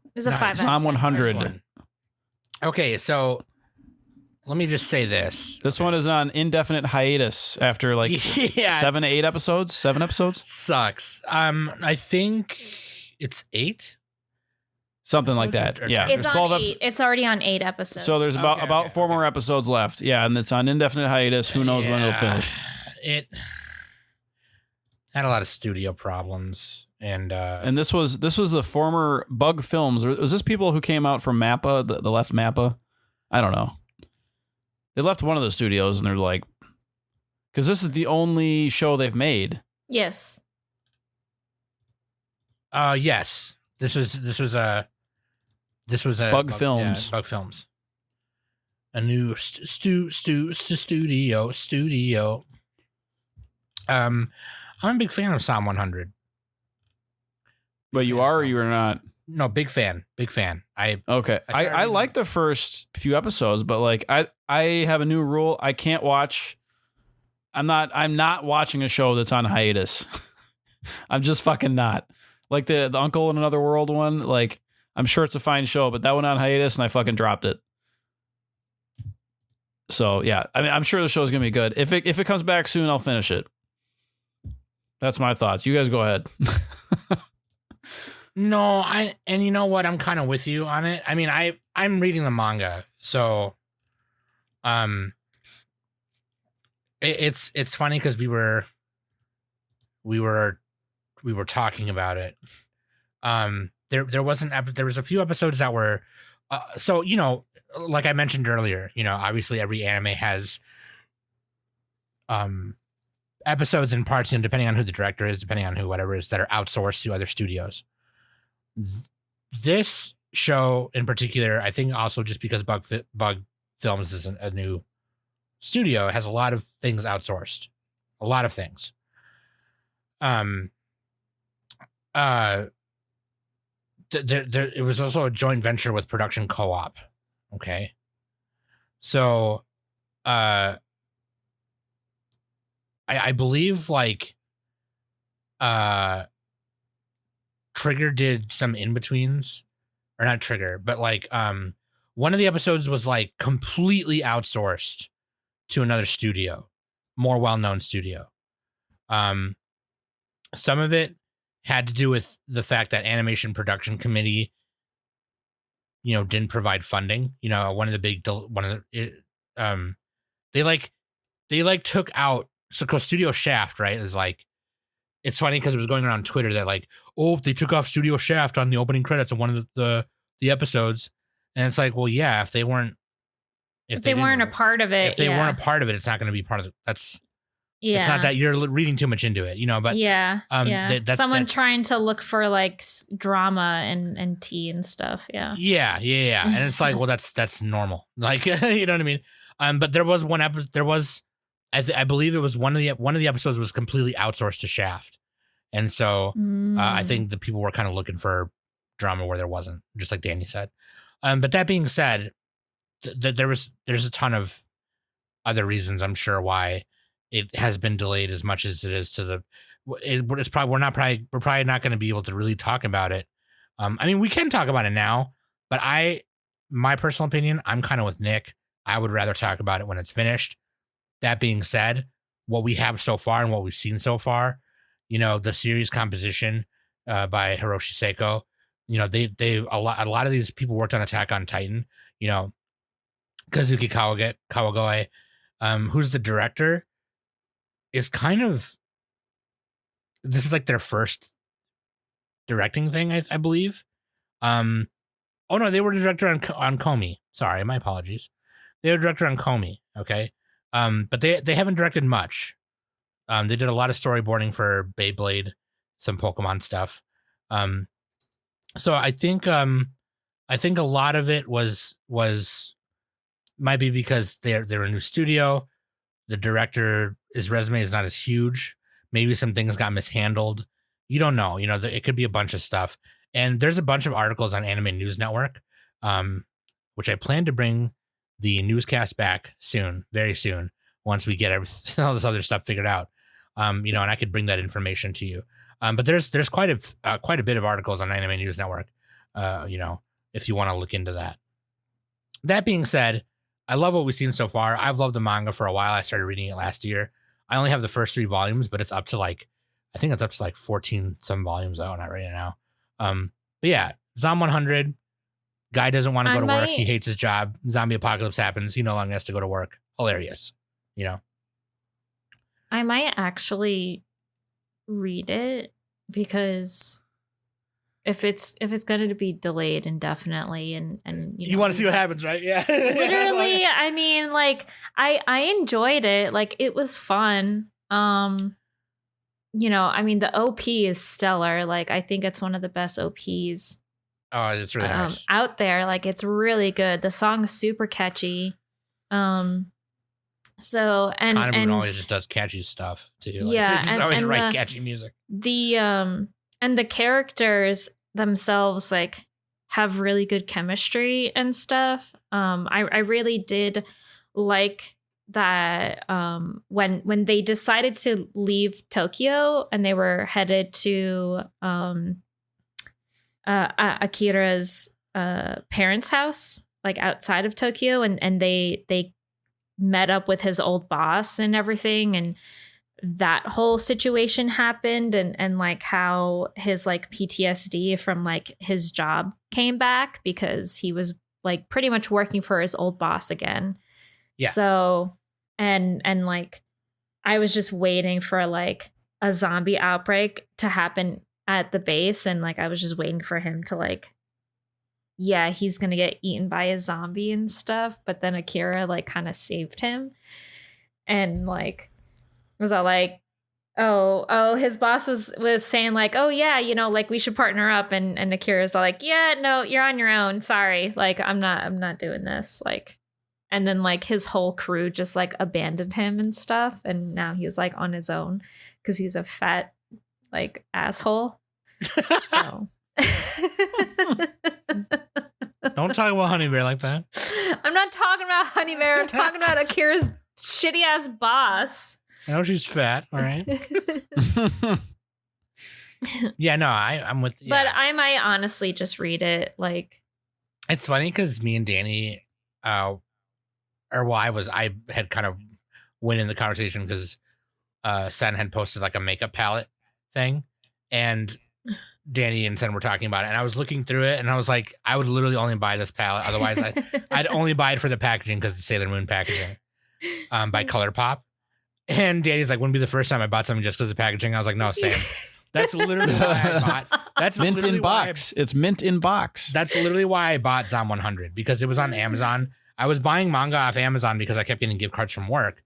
It was a Nice. 5 out of Psalm 10. 100. First one. Okay, so let me just say this. This one is on indefinite hiatus after like Yeah, 7 to 8 episodes. 7 episodes, Sucks. I think it's 8. something like that. Or- Yeah, It's there's on 12 8. It's already on 8 episodes. So there's about Okay, 4 more episodes left. Yeah, and it's on indefinite hiatus. Who knows when it'll Yeah. finish? It had a lot of studio problems, and And this was the former Bug Films. Or was this people who came out from Mappa, the left Mappa? I don't know. They left one of the studios and they're like, because this is the only show they've made. yes. yes, this was a Bug Films. Bug Films. A new studio. I'm a big fan of Psalm 100. But you Yeah, are or so- you are not? No, big fan. Okay. I started I reading- like the first few episodes, but like I have a new rule. I can't watch. I'm not watching a show that's on hiatus. I'm just fucking not. Like the Uncle in Another World one, like I'm sure it's a fine show, but that one on hiatus and I fucking dropped it. So yeah, I mean I'm sure the show's gonna be good. If it comes back soon, I'll finish it. That's my thoughts. You guys go ahead. No, and you know what? I'm kind of with you on it. I mean, I'm reading the manga, so it's funny because we were talking about it. There was a few episodes that were so you know, like I mentioned earlier, you know, obviously every anime has episodes and parts, and depending on who the director is, depending on who whatever is, that are outsourced to other studios. This show in particular, I think also just because Bug Films is a new studio, has a lot of things outsourced. A lot of things. It was also a joint venture with Production Co-op. Okay. So I believe like Trigger did some in-betweens, or not Trigger, but like one of the episodes was like completely outsourced to another studio, more well-known studio. Some of it had to do with the fact that Animation Production Committee, you know, didn't provide funding. You know, they took out, so 'cause Studio Shaft, right, is like, it's funny because it was going around Twitter that like, oh, they took off Studio Shaft on the opening credits of one of the episodes, and it's like, well, yeah, if they weren't a part of it, if they weren't a part of it, it's not going to be part of it. That's yeah. It's not that you're reading too much into it, you know. But yeah. Someone that's, trying to look for like drama and tea and stuff. Yeah. Yeah. And it's like, well, that's normal. Like, you know what I mean? But there was one episode. There was, I believe it was one of the episodes was completely outsourced to Shaft, and so I think the people were kind of looking for drama where there wasn't, just like Danny said. But that being said, there's a ton of other reasons, I'm sure, why it has been delayed as much as it is to the. It's probably we're probably not going to be able to really talk about it. I mean, we can talk about it now, but my personal opinion, I'm kind of with Nick. I would rather talk about it when it's finished. That being said, what we have so far and what we've seen so far, you know, the series composition by Hiroshi Seiko, you know, they a lot of these people worked on Attack on Titan. You know, Kazuki Kawagoe, who's the director, is kind of, this is like their first directing thing, I believe. Oh no, they were the director on Komi. Sorry, my apologies. They were director on Komi. Okay. But they haven't directed much. They did a lot of storyboarding for Beyblade, some Pokemon stuff. So I think a lot of it might be because they're a new studio. The director, his resume is not as huge. Maybe some things got mishandled. You don't know. You know, it could be a bunch of stuff. And there's a bunch of articles on Anime News Network, which I plan to bring the newscast back soon, very soon, once we get all this other stuff figured out. You know, and I could bring that information to you. But there's quite a bit of articles on Anime News Network. You know, if you want to look into that. That being said, I love what we've seen so far. I've loved the manga for a while. I started reading it last year. I only have the first 3 volumes, but it's up to like, I think it's up to like 14 some volumes out right now. But yeah, Zom 100. Guy doesn't want to go to work. He hates his job. Zombie apocalypse happens. He no longer has to go to work. Hilarious. You know. I might actually read it because if it's going to be delayed indefinitely and you want to see what happens, right? Yeah. Literally, I mean, like I enjoyed it. Like it was fun. You know, I mean, the OP is stellar. Like I think it's one of the best OPs. Oh, it's really nice. Out there. Like it's really good. The song's super catchy. So and always just does catchy stuff too. Like, yeah, just always write catchy music. The and the characters, themselves like have really good chemistry and stuff. I really did like that when they decided to leave Tokyo and they were headed to Akira's parents' house, like outside of Tokyo, and they met up with his old boss and everything, and that whole situation happened, and like how his like PTSD from like his job came back because he was like pretty much working for his old boss again. Yeah. So and like I was just waiting for like a zombie outbreak to happen at the base, and like I was just waiting for him to like, yeah, he's gonna get eaten by a zombie and stuff, but then Akira like kind of saved him, and like was all like, oh, his boss was saying like, oh yeah, you know, like we should partner up, and Akira's all like, yeah, no, you're on your own, sorry, like I'm not doing this, like, and then like his whole crew just like abandoned him and stuff, and now he's like on his own because he's a fat like asshole. So Don't talk about Honey Bear like that. I'm not talking about Honey Bear. I'm talking about Akira's shitty ass boss. I know she's fat. All right. Yeah, no, I'm with you. But I might honestly just read it. Like, It's funny because me and Danny, I had kind of went in the conversation because Sen had posted like a makeup palette thing, and Danny and Sen were talking about it, and I was looking through it, and I was like, I would literally only buy this palette. Otherwise, I'd only buy it for the packaging because it's Sailor Moon packaging by ColourPop. And Danny's like, wouldn't be the first time I bought something just because of the packaging. I was like, no, Sam. That's literally why I bought. That's mint literally in why box. It's mint in box. That's literally why I bought Zom 100, because it was on Amazon. I was buying manga off Amazon because I kept getting gift cards from work.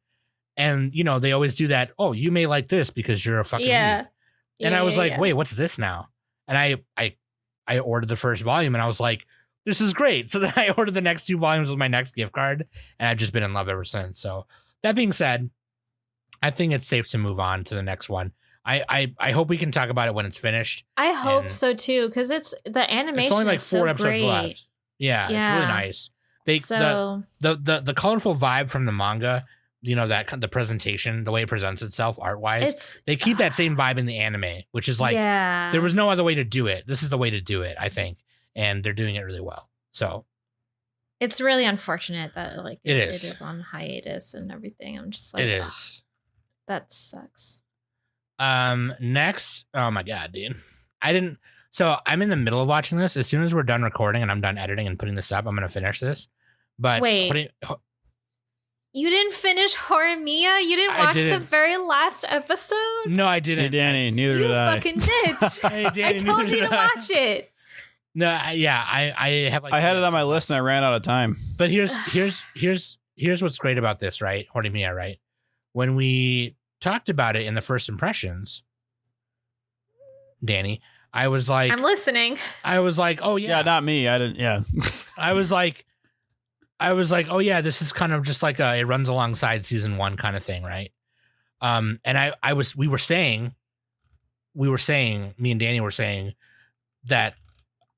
And, you know, they always do that. Oh, you may like this because you're a fucking yeah. weeb. And I was like, wait, what's this now? And I ordered the first volume and I was like, this is great. So then I ordered the next 2 volumes with my next gift card, and I've just been in love ever since. So that being said, I think it's safe to move on to the next one. I hope we can talk about it when it's finished. I hope And so too, because it's the animation. It's only like is 4 so episodes great. left. Yeah, it's Yeah. really nice. So The colorful vibe from the manga, you know, that the presentation, the way it presents itself art wise, they keep that same vibe in the anime, which is like, yeah. there was no other way to do it. This is the way to do it, I think, and they're doing it really well. So It's really unfortunate that like It it is. is on hiatus and everything. I'm just like, it "Ah, is. that sucks. Next, oh my god, dude, so I'm in the middle of watching this. As soon as we're done recording and I'm done editing and putting this up, I'm gonna finish this. But Wait. You didn't finish Horimiya? You didn't I watch the didn't. very last episode? No, I Hey, didn't. Danny, neither You did I. fucking did. Hey, I Danny, told neither you to did I. watch it. No, I have like I had it on my list and I ran out of time. But here's what's great about this, right? Horimiya, right? When we talked about it in the first impressions, Danny, I was like, I'm listening. oh Yeah, yeah. not me. I didn't. Yeah. I was like, oh yeah, this is kind of just like it runs alongside season 1 kind of thing, right? And we were saying, me and Danny were saying that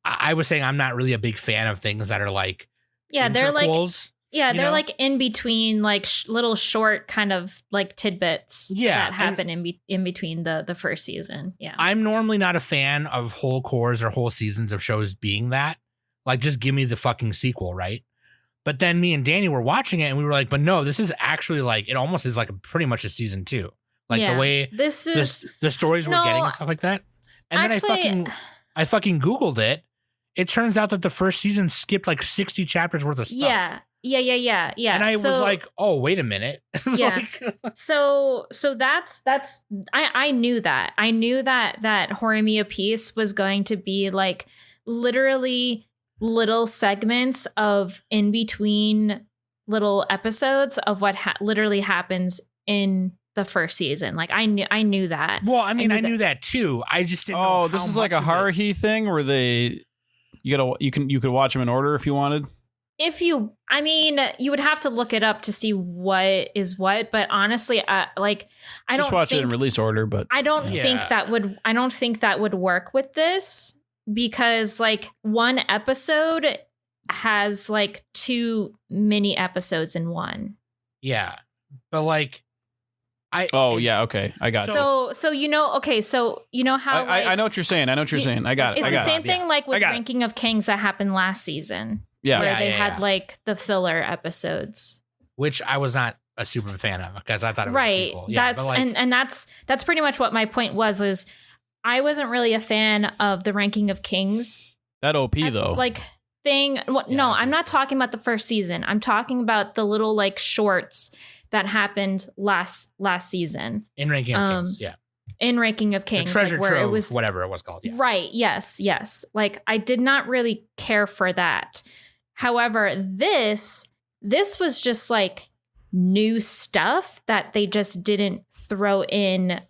I was saying I'm not really a big fan of things that are like, Yeah, they're like interquels. Yeah, you they're know? like in between, like little short kind of like tidbits Yeah, that and- happen in between the first season. Yeah. I'm normally not a fan of whole cores or whole seasons of shows being that. Like, just give me the fucking sequel, right? But then me and Danny were watching it and we were like, but no, this is actually like, it almost is like pretty much a season 2. Like Yeah. the way This is the stories we're No, getting and stuff like that. And actually- then I fucking Googled it. It turns out that the first season skipped like 60 chapters worth of stuff. yeah. And I was like, oh, wait a minute. Yeah. Like, So that's I knew that. I knew that Horimiya piece was going to be like literally little segments of in between little episodes of what literally happens in the first season. Like I knew that. well, I mean, I I knew knew that too. I just didn't know Oh, this how is like a much of it- Haruhi thing where you could watch them in order if you wanted. I mean, you would have to look it up to see what is what, but honestly, I Just don't watch it think in release order, but I don't Yeah. think that would work with this. because like one episode has like 2 mini episodes in one. Yeah, but like, yeah, okay, I got it. So you know, okay, so you know how I know what you're saying. I know what you're saying. I got it. It's I the got same it. thing like with I got it. Ranking of Kings that happened last season. Yeah. Where Yeah, they yeah, had yeah. like the filler episodes. which I was not a super fan of because I thought it was a Right. sequel. Yeah, That's but like, and that's pretty much what my point was, is I wasn't really a fan of the Ranking of Kings That OP though. like thing. Well, Yeah, no, I I'm agree. not talking about the first season. I'm talking about the little like shorts that happened last season in Ranking of Kings, yeah, in Ranking of the Kings, treasure like, where trove, it was whatever it was called. Yeah, right. Yes. Like I did not really care for that. However, this was just like new stuff that they just didn't throw in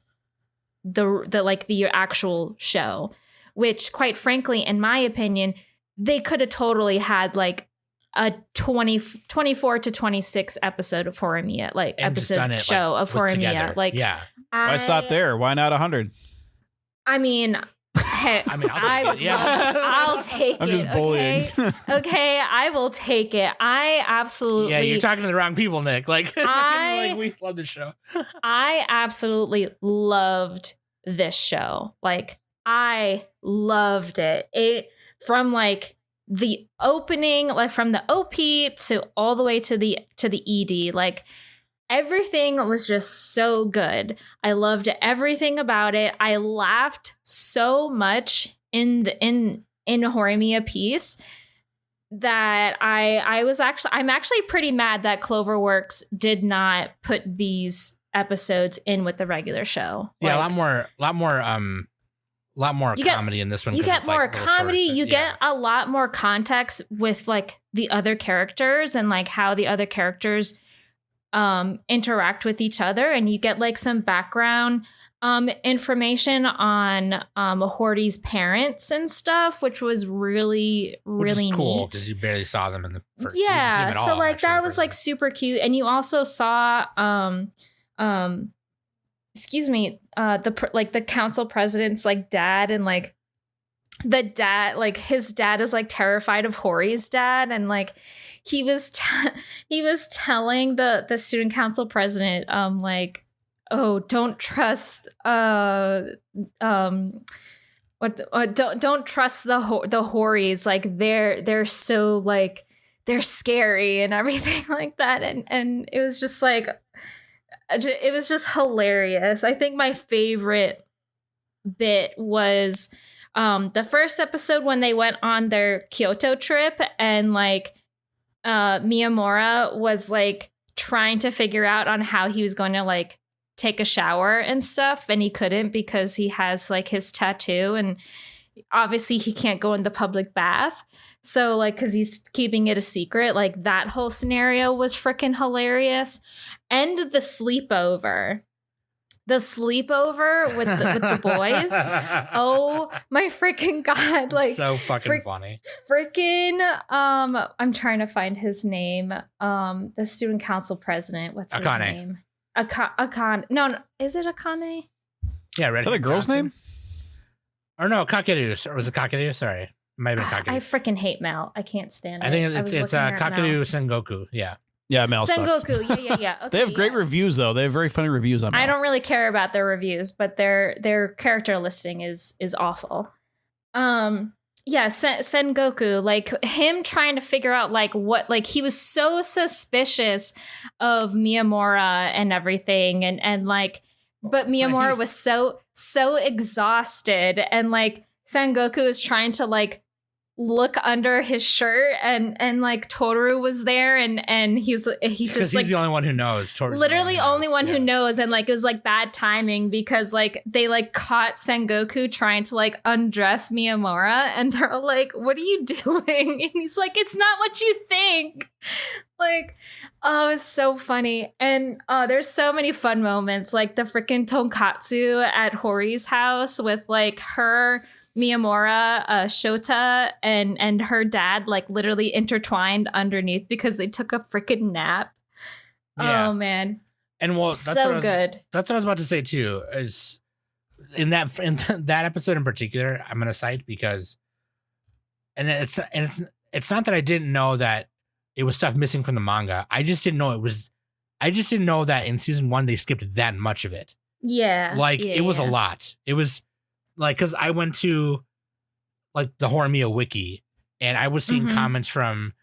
the actual show, which quite frankly, in my opinion, they could have totally had like a 24 to 26 episode of Horimiya, like and just done episode it, show like, of put Horimiya. together. Like, yeah, Why stop there? Why not 100? I mean, hey, I mean, I'll take it, yeah. I'll take I'm it. just bullying. Okay? Okay, I will take it. I absolutely, yeah. You're talking to the wrong people, Nick. Like, I- like we love the show. I absolutely loved this show. Like, I loved it. It from like the opening, like from the OP to all the way to the ED, like everything was just so good. I loved everything about it. I laughed so much in Horimiya piece that I'm actually pretty mad that Cloverworks did not put these episodes in with the regular show. Yeah, Like, a lot more You get- comedy in this one. you 'cause get it's, like, more little comedy, shorts, you yeah. get a lot more context with like the other characters and like how the other characters interact with each other, and you get like some background information on Horty's parents and stuff, which was really Which is cool neat. because you barely saw them in the first. you didn't see Yeah, them at so all, like actually, that in the was first like super cute, and you also saw excuse me, the council president's like dad, and like the dad, like his dad is like terrified of Hori's dad, and like he was telling the student council president like, oh, don't trust don't trust the Horis, like they're so like they're scary and everything like that, and it was just like it was just hilarious. I think my favorite bit was the first episode when they went on their Kyoto trip, and like Miyamura was like trying to figure out on how he was going to like take a shower and stuff, and he couldn't because he has like his tattoo, and obviously he can't go in the public bath. So like, because he's keeping it a secret, like that whole scenario was freaking hilarious. And the sleepover with the boys. Oh my freaking god! Like so fucking funny. freaking I'm trying to find his name. The student council president. What's his Akane. name? Akane. No, is it Akane? Yeah, Red Is that a girl's Johnson? name? Or no, Kakeru. Or was it Kakeru? Sorry, might have been I Kakeru. freaking hate Mel. I can't stand it. I think was it's looking at Kakeru Mel. Sengoku. Yeah. Yeah, Mel sucks. Sengoku. Yeah. Okay, They have great yes. reviews though. They have very funny reviews on Mel. I don't really care about their reviews, but their character listing is awful. Yeah, Sengoku, like him trying to figure out like what, like he was so suspicious of Miyamura and everything, and like, but Miyamura was so exhausted, and like Sengoku is trying to like look under his shirt, and like Toru was there, and he Because just he's like the only one who knows. Toru's the literally only one yeah. who knows, and like it was like bad timing because like they like caught Sengoku trying to like undress Miyamura, and they're all like, what are you doing? And he's like, it's not what you think. Like, oh, it's so funny. And there's so many fun moments, like the freaking tonkatsu at Hori's house with like her, Miyamura, Shota, and her dad like literally intertwined underneath because they took a freaking nap. Yeah. Oh man, And well, that's what I so was, good. That's what I was about to say too. Is in that episode in particular, I'm gonna cite because and it's not that I didn't know that it was stuff missing from the manga. I just didn't know that in season 1 they skipped that much of it. Yeah. Like it was a lot. It was like, cause I went to like the Horimiya wiki and I was seeing comments from,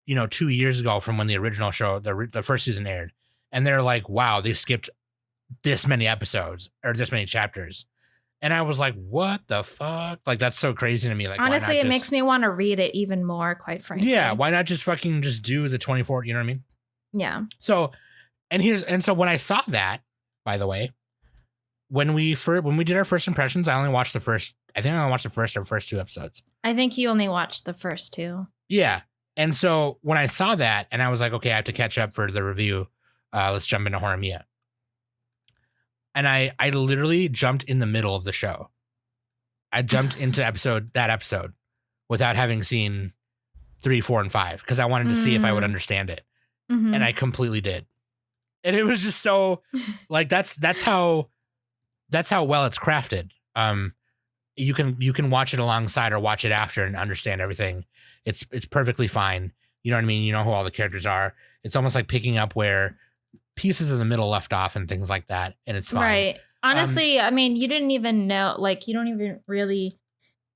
2 years ago from when the original show, the first season aired. And they're like, wow, they skipped this many episodes or this many chapters. And I was like, what the fuck? Like, that's so crazy to me. Like, honestly, it makes me want to read it even more, quite frankly. Yeah. Why not just fucking just do the 24? You know what I mean? Yeah. So, so when I saw that, by the way, when we did our first impressions, I only watched the first 2 episodes. I think you only watched the first 2. Yeah. And so when I saw that and I was like, okay, I have to catch up for the review. Let's jump into Horimiya. And I literally jumped in the middle of the show. I jumped into that episode without having seen 3, 4, and 5 because I wanted to see if I would understand it. And I completely did. And it was just so like that's how well it's crafted. You can watch it alongside or watch it after and understand everything. It's perfectly fine. You know what I mean? You know who all the characters are. It's almost like picking up where pieces in the middle left off and things like that. And it's fine. Right. Honestly, I mean, you didn't even know, like, you don't even really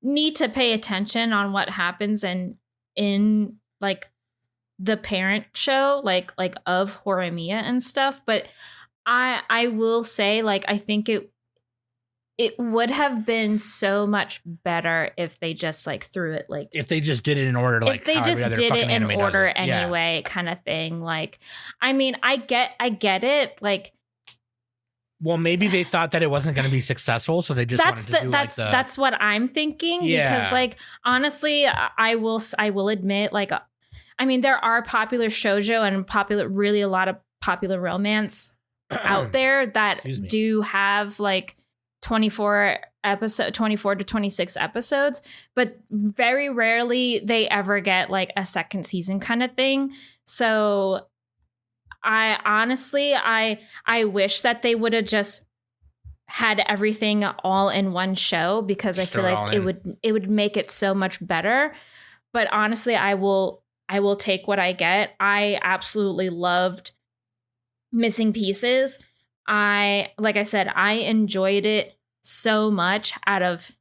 need to pay attention on what happens in like the parent show, like of Horimiya and stuff. But I will say, like, I think it would have been so much better if they just like threw it like if they just did it in order, like if they just did it in order anyway, kind of thing. Like, I mean, I get it. Like, well, maybe they thought that it wasn't going to be successful, so they just that's what I'm thinking. Yeah. Because, like, honestly, I will admit, like, I mean, there are popular shoujo and really a lot of popular romance out there that do have like 24 to 26 episodes, but very rarely they ever get like a second season kind of thing. So I honestly, I wish that they would have just had everything all in one show because I feel like it would make it so much better. But honestly, I will take what I get. I absolutely loved Missing Pieces. Like I said, I enjoyed it so much out of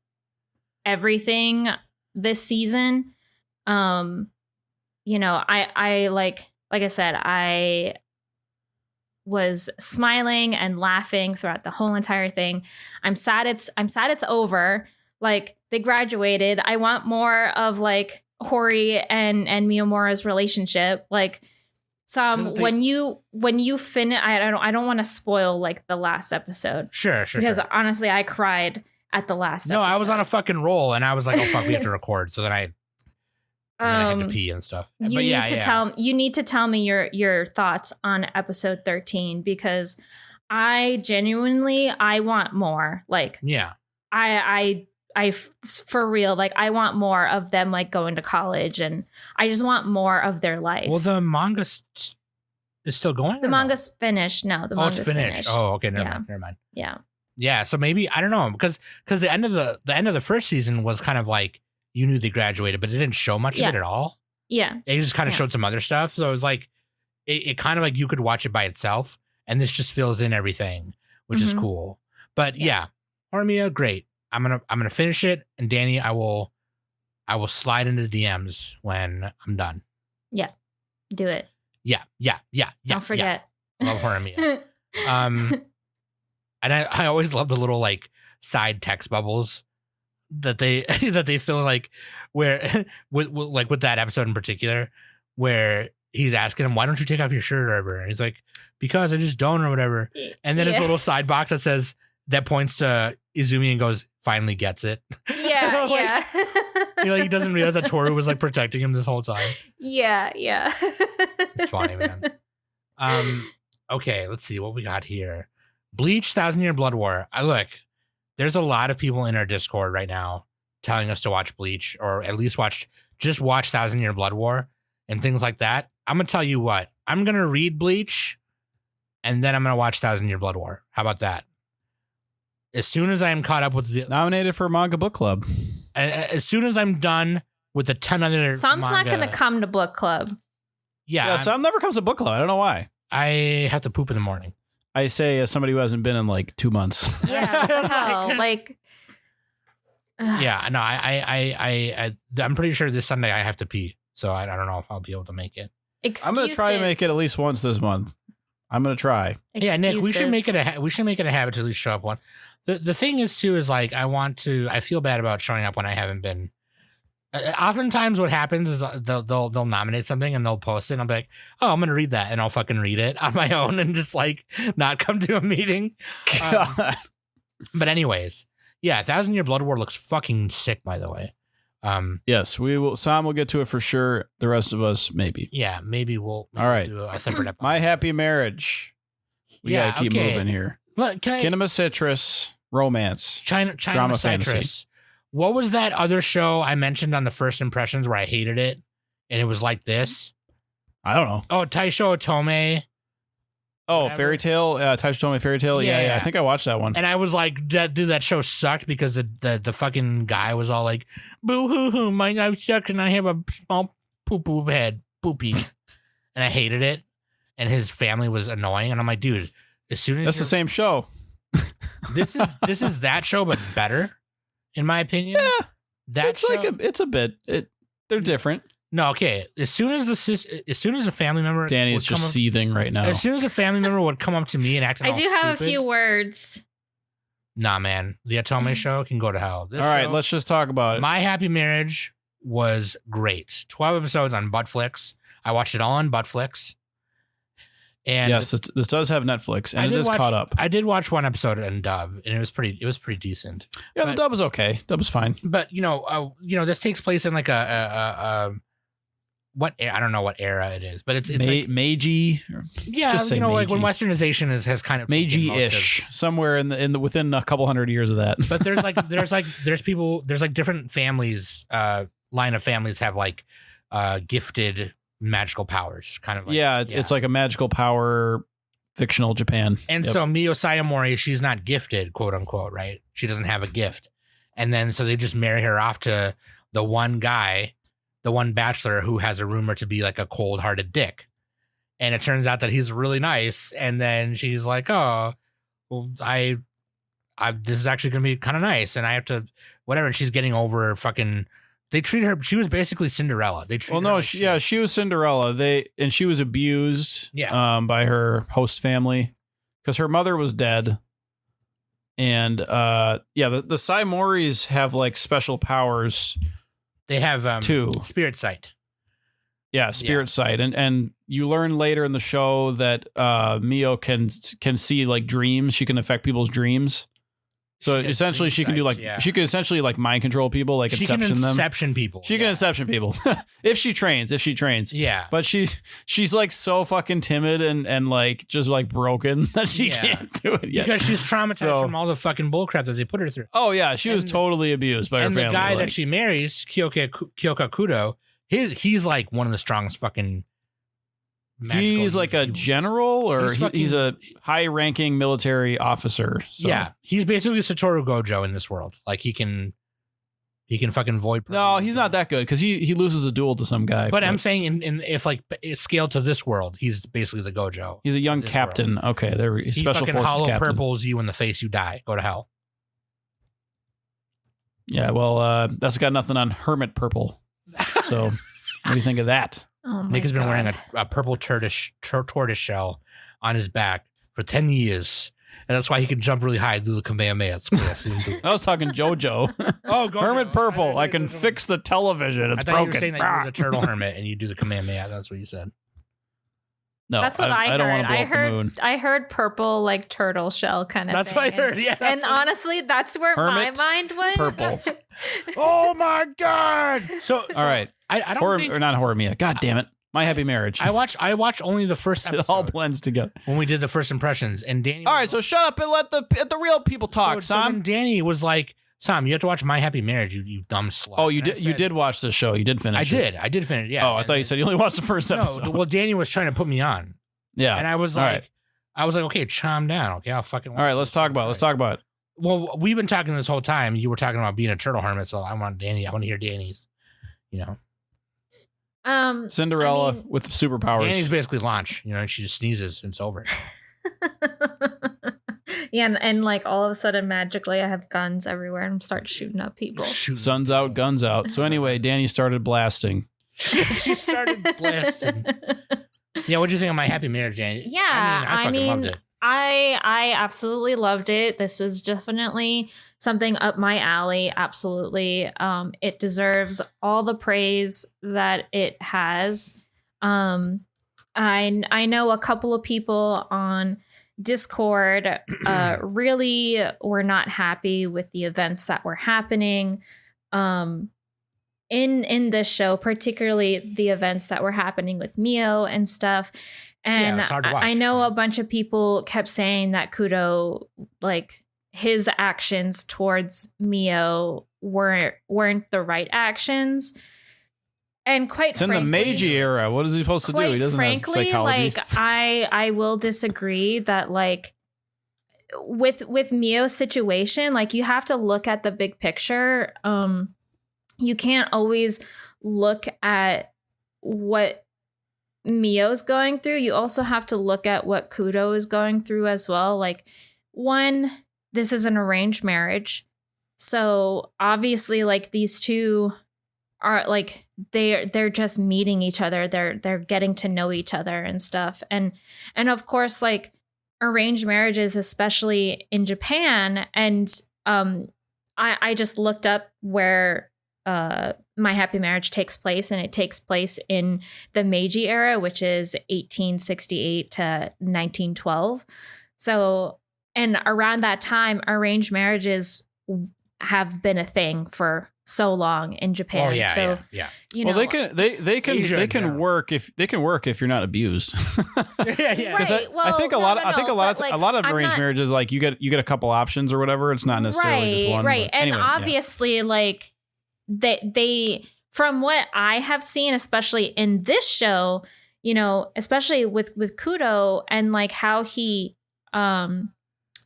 everything this season. I like I said, I was smiling and laughing throughout the whole entire thing. I'm sad it's over. Like, they graduated. I want more of like Hori and Miyamura's relationship. Like, when you finish, I don't want to spoil like the last episode. Sure. Because honestly, I cried at the last episode. No, I was on a fucking roll and I was like, oh fuck, we have to record. So then I had to pee and stuff. You need to tell me your thoughts on episode 13 because I genuinely want more. Like, yeah, I for real, like, I want more of them like going to college and I just want more of their life. The manga is still going? The manga's finished. No, the manga's finished. Oh, okay, never mind. Yeah. Yeah, so maybe, I don't know, because the end of the first season was kind of like you knew they graduated, but it didn't show much of it at all. Yeah. It just kind of showed some other stuff. So it was like it kind of like you could watch it by itself and this just fills in everything, which is cool. But yeah, Horimiya, great. I'm gonna finish it, and Danny, I will slide into the DMs when I'm done. Yeah, do it. Yeah. Don't forget. Yeah. Love Horimiya. And I always love the little like side text bubbles that they fill, like where with that episode in particular where he's asking him, why don't you take off your shirt or whatever? And he's like, because I just don't or whatever. And then his little side box that points to Izumi and goes, finally gets it. Yeah, yeah. He doesn't realize that Toru was like protecting him this whole time. Yeah. It's funny, man. Okay, let's see what we got here. Bleach, 1,000 Year Blood War. Look, there's a lot of people in our Discord right now telling us to watch Bleach, or at least watch 1,000 Year Blood War and things like that. I'm gonna tell you what. I'm gonna read Bleach, and then I'm gonna watch 1,000 Year Blood War. How about that? As soon as I am caught up with nominated for Manga Book Club. As soon as I'm done with a ton of other. Sam's not manga. going to come to book club. Yeah, Sam never comes to book club. I don't know why. I have to poop in the morning. I say as somebody who hasn't been in like 2 months. Yeah, what the hell? Like, Yeah, no, I'm pretty sure this Sunday I have to pee, so I don't know if I'll be able to make it. excuses. I'm gonna try to make it at least once this month. I'm gonna try. Yeah, Nick, we should make it Excuses. we should make it a habit to at least show up one. The thing is too is like I feel bad about showing up when I haven't been. Oftentimes, what happens is they'll nominate something and they'll post it. And I'll be like, oh, I'm gonna read that, and I'll fucking read it on my own and just like not come to a meeting. But anyways, yeah, 1,000 Year Blood War looks fucking sick. By the way, Yes, we will. Sam will get to it for sure. The rest of us, maybe. yeah, maybe we'll All right. do a separate episode. My Happy Marriage. We Yeah, gotta keep okay. moving here. Look, can I, Kinema Citrus, romance. China Drama Citrus. fantasy. What was that other show I mentioned on the first impressions where I hated it, and it was like this? I don't know. Oh, Taisho Otome. Oh, Whatever. Fairy Tale. Taisho Tome Fairy Tale. Yeah, Yeah. I think I watched that one. And I was like, that show sucked because the fucking guy was all like, boo hoo hoo, my life sucks and I have a small poo poo head, poopy. And I hated it. And his family was annoying. And I'm like, dude, as soon as That's the same show. this is that show, but better, in my opinion. Yeah, That it's show, like it's a bit. They're different. no, okay. As soon as a family member Danny is would come just up- seething right now. as soon as a family member would come up to me and act I all do have stupid, a few words. Nah, man, the Otome show can go to hell. This All right, show- let's just talk about it. My Happy Marriage was great. 12 episodes on Buttflix. I watched it all on Buttflix. And Yes, this does have Netflix, and it is caught up. I did watch one episode in dub, and it was pretty decent. Yeah, the but- dub was okay. Dub was fine. But this takes place in like I don't know what era it is, but it's like, Meiji, yeah, just say like when Meiji. westernization has kind of taken most of- Meiji-ish, somewhere in the within a couple hundred years of that. But there's different families, line of families have like gifted magical powers, kind of like, yeah, it's like a magical power, fictional Japan. and Yep. so Mio Sayamori, she's not gifted, quote unquote, right? She doesn't have a gift, and then so they just marry her off to the one guy, the one bachelor who has a rumor to be like a cold-hearted dick, and it turns out that he's really nice, and then she's like, oh, well, I this is actually gonna be kind of nice, and I have to whatever, and she's getting over fucking. They treat her. She was basically Cinderella. They treat Well, her no, like she was Cinderella. She was abused, Yeah. by her host family because her mother was dead, and the Saimoris have like special powers They have too. spirit sight. Yeah, spirit sight, and you learn later in the show that Mio can see like dreams. She can affect people's dreams. So She has essentially, dream she can do sight, like yeah. she can essentially like mind control people, like She can inception them. inception people. She can inception people if she trains. Yeah. But she's like so fucking timid and like just like broken that she Yeah. can't do it yet. Because she's traumatized So- from all the fucking bullcrap that they put her through. Oh yeah, she was And- totally abused by her And family. the guy like, that she marries, Kyoka Kudo, he's like one of the strongest fucking. magical he's like a people. general or He's he's a high-ranking military officer. So. Yeah, he's basically Satoru Gojo in this world. Like he can fucking void. No, he's not that good because he loses a duel to some guy. But I'm saying in if like it's scaled to this world, he's basically the Gojo. he's a young this captain. Okay, there we go. He Special fucking forces hollow captain. purples you in the face, you die. Go to hell. Yeah, well, that's got nothing on Hermit Purple. So, what do you think of that? Oh my Nick has been wearing God. a purple tortoise shell on his back for 10 years. And that's why he can jump really high through the Kamehameha. It's cool. I see him do- I was talking JoJo. Oh, Gojo. Hermit Purple. I thought can you were- fix the television. I It's thought you broken. were saying that you were the turtle hermit and you do the Kamehameha. That's what you said. No, That's what I, don't heard. want to blow I up the moon. heard. I heard purple like turtle shell kind of. That's thing. what I heard. Yeah. And that's what- honestly, that's where Hermit my mind went. purple. oh my God. So All right. I don't Horror, think or not horror Mia. God damn it. My Happy Marriage. I watched only the first it all episode blends together. when we did the first impressions. And Danny. All right, so shut up and let the real people talk, so then Sam. Danny was like, Sam, you have to watch My Happy Marriage, you dumb slut. Oh, you And I did. You said- did watch the show. You did finish. I it. did. I did finish. Yeah. Oh, I And thought you then- said you only watched the first episode. No, well, Danny was trying to put me on. Yeah. And I was All like, right. okay, calm down. Okay, I'll fucking. All right, let's talk about it. Let's talk about it. Well, we've been talking this whole time. You were talking about being a turtle hermit, so I want to hear Danny's You know, Cinderella I mean- with superpowers. Danny's basically Launch. You know, she just sneezes and it's over. Yeah, and like all of a sudden magically I have guns everywhere and start shooting up people. Shoot. Suns out, guns out. So anyway, Danny started blasting. She started blasting. Yeah, what do you think of My Happy Marriage, Danny? Yeah, I fucking loved it. I absolutely loved it. This was definitely something up my alley. Absolutely. It deserves all the praise that it has. I know a couple of people on Discord really were not happy with the events that were happening in this show, particularly the events that were happening with Mio and stuff. And it was hard to watch. I know a bunch of people kept saying that Kudo, like his actions towards Mio weren't the right actions. And quite It's in frankly, the Meiji era. What is he supposed to do? He doesn't have psychology. like I will disagree that like with Mio's situation, like you have to look at the big picture. You can't always look at what Mio's going through. You also have to look at what Kudo is going through as well. Like, one, this is an arranged marriage. So obviously like these two are like they're just meeting each other. They're getting to know each other and stuff. And of course, like arranged marriages, especially in Japan, and I just looked up where My Happy Marriage takes place, and it takes place in the Meiji era, which is 1868 to 1912. So, and around that time, arranged marriages have been a thing for so long in Japan. Oh yeah, so yeah. you know, Well, they can Asia in general. work if you're not abused. yeah. Right. I think a lot of I'm arranged not- marriages, like you get a couple options or whatever. It's not necessarily just one. Right. but And anyway, yeah. obviously, like they from what I have seen, especially in this show, you know, especially with Kudo and like how he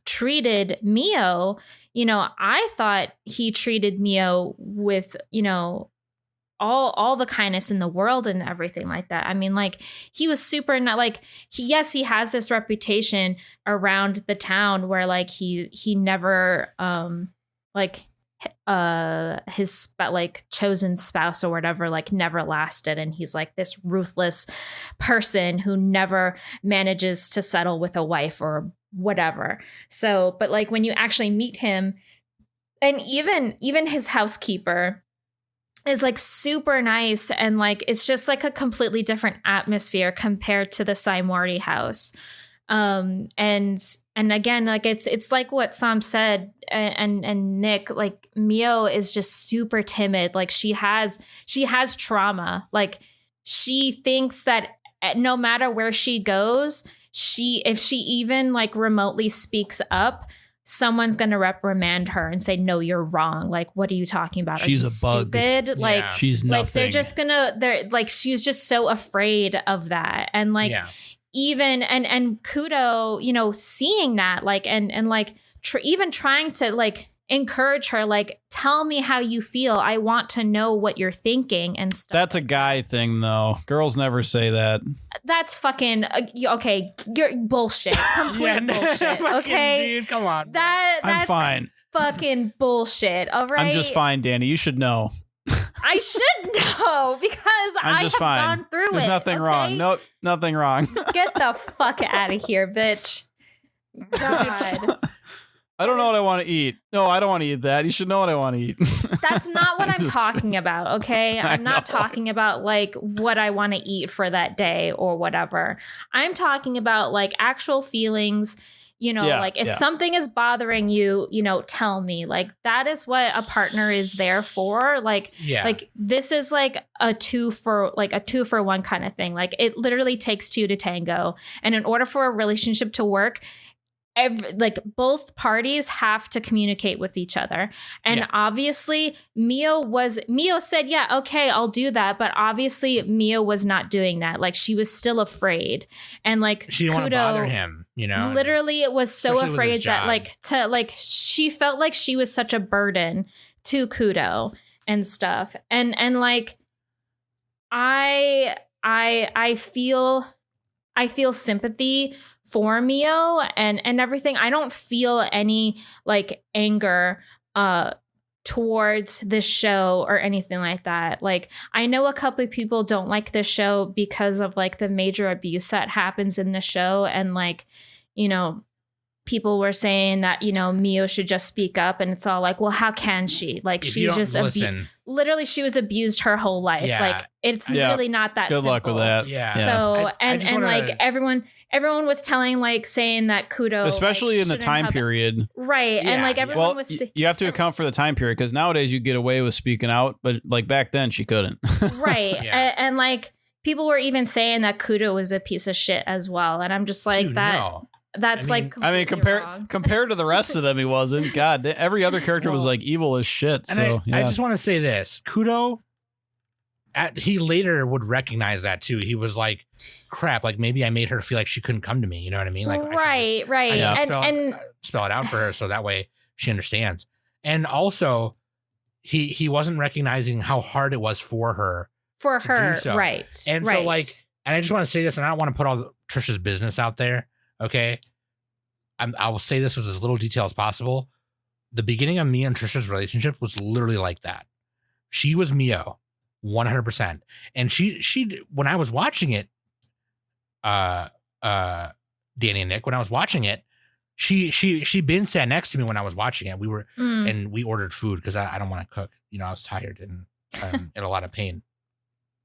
treated Mio, you know, I thought he treated Mio with, you know, all the kindness in the world and everything like that. I mean, like he was super not like he has this reputation around the town where like he never like his like chosen spouse or whatever like never lasted, and he's like this ruthless person who never manages to settle with a wife or whatever. So but like when you actually meet him, and even his housekeeper is like super nice, and like it's just like a completely different atmosphere compared to the Saimori house. And again, like it's like what Sam said, and Nick, like Mio is just super timid. Like she has trauma. Like she thinks that no matter where she goes, if she even like remotely speaks up, someone's gonna reprimand her and say, "No, you're wrong. Like, what are you talking about? She's are you a bug. stupid?" Like, Yeah. She's nothing. like they're like she's just so afraid of that, and like yeah. even and Kudo, you know, seeing that, like and like even trying to like encourage her, like, tell me how you feel. I want to know what you're thinking and stuff. That's a guy thing, though. Girls never say that. That's fucking okay. You're bullshit. Complete bullshit. Fucking Okay, dude, come on. that's I'm fine. fucking bullshit. All right, I'm just fine, Danny. You should know. I should know because I'm I just have fine. gone through There's it. nothing okay? wrong. Nope, nothing wrong. Get the fuck out of here, bitch. God. I don't know what I want to eat. No, I don't want to eat that. You should know what I want to eat. That's not what I'm just talking about, okay? I I'm not know. talking about like what I want to eat for that day or whatever. I'm talking about like actual feelings, you know, Yeah, like if yeah. something is bothering you, you know, tell me. Like that is what a partner is there for. Like Yeah. like this is like a two for one kind of thing. Like it literally takes two to tango. And in order for a relationship to work, like both parties have to communicate with each other. And Yeah. obviously Mio said, yeah, okay, I'll do that. But obviously Mio was not doing that. Like she was still afraid. And like she didn't want to Kudo bother him, you know? literally it was so Especially with his afraid that job. she felt like she was such a burden to Kudo and stuff. And like I feel sympathy for Mio and everything. I don't feel any like anger towards this show or anything like that. Like, I know a couple of people don't like this show because of like the major abuse that happens in the show, and like, you know, people were saying that, you know, Mio should just speak up, and it's all like, well, how can she? Like, If you she's don't just listen, literally she was abused her whole life. Yeah. Like, it's Yeah. really not that Good luck with simple. that. yeah. So I just and wanna- like everyone was telling, like, saying that Kudo, Especially like, in the shouldn't time have- period. right? And Yeah, like yeah. everyone Well, was you have to account for the time period, because nowadays you get away with speaking out, but like back then she couldn't. right, Yeah. and like people were even saying that Kudo was a piece of shit as well, and I'm just like Dude, that. no. That's I mean- like I mean, completely wrong. compared to the rest of them, he wasn't. God, every other character was Well, like evil as shit. And So I yeah. just want to say this: Kudo. He later would recognize that too. He was like, "Crap! Like maybe I made her feel like she couldn't come to me." You know what I mean? Like, I should right, just and spell, and spell it out for her so that way she understands. And also, he wasn't recognizing how hard it was for her. for to do her, so. right? And so, right. like, and I just want to say this, and I don't want to put all Trisha's business out there. Okay, I will say this with as little detail as possible. The beginning of me and Trisha's relationship was literally like that. She was Mio, 100%, and she when I was watching it, Danny and Nick, when I was watching it, she been sat next to me when I was watching it. We were Mm. and we ordered food because I don't want to cook. You know, I was tired and in a lot of pain.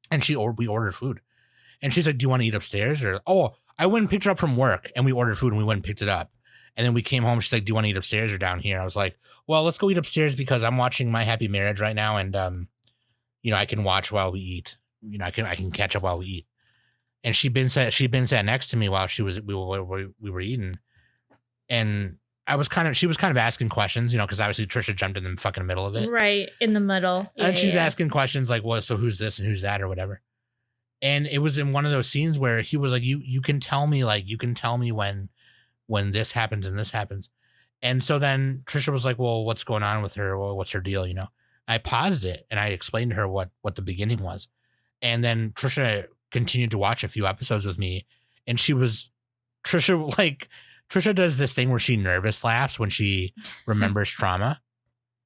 And we ordered food, and she's like, "Do you want to eat upstairs?" Or I went and picked her up from work, and we ordered food, and we went and picked it up. And then we came home. She's like, "Do you want to eat upstairs or down here?" I was like, "Well, let's go eat upstairs because I'm watching My Happy Marriage right now, and you know, I can watch while we eat. You know, I can catch up while we eat." And she'd been sat next to me while we were eating, and she was kind of asking questions, you know, because obviously Trisha jumped in the fucking middle of it. Right in the middle, And she's yeah. asking questions like, well, so who's this and who's that or whatever. And it was in one of those scenes where he was like, you can tell me when this happens and this happens. And so then Trisha was like, well, what's going on with her? Well, what's her deal? You know, I paused it and I explained to her what the beginning was. And then Trisha continued to watch a few episodes with me. And Trisha does this thing where she nervous laughs when she remembers trauma.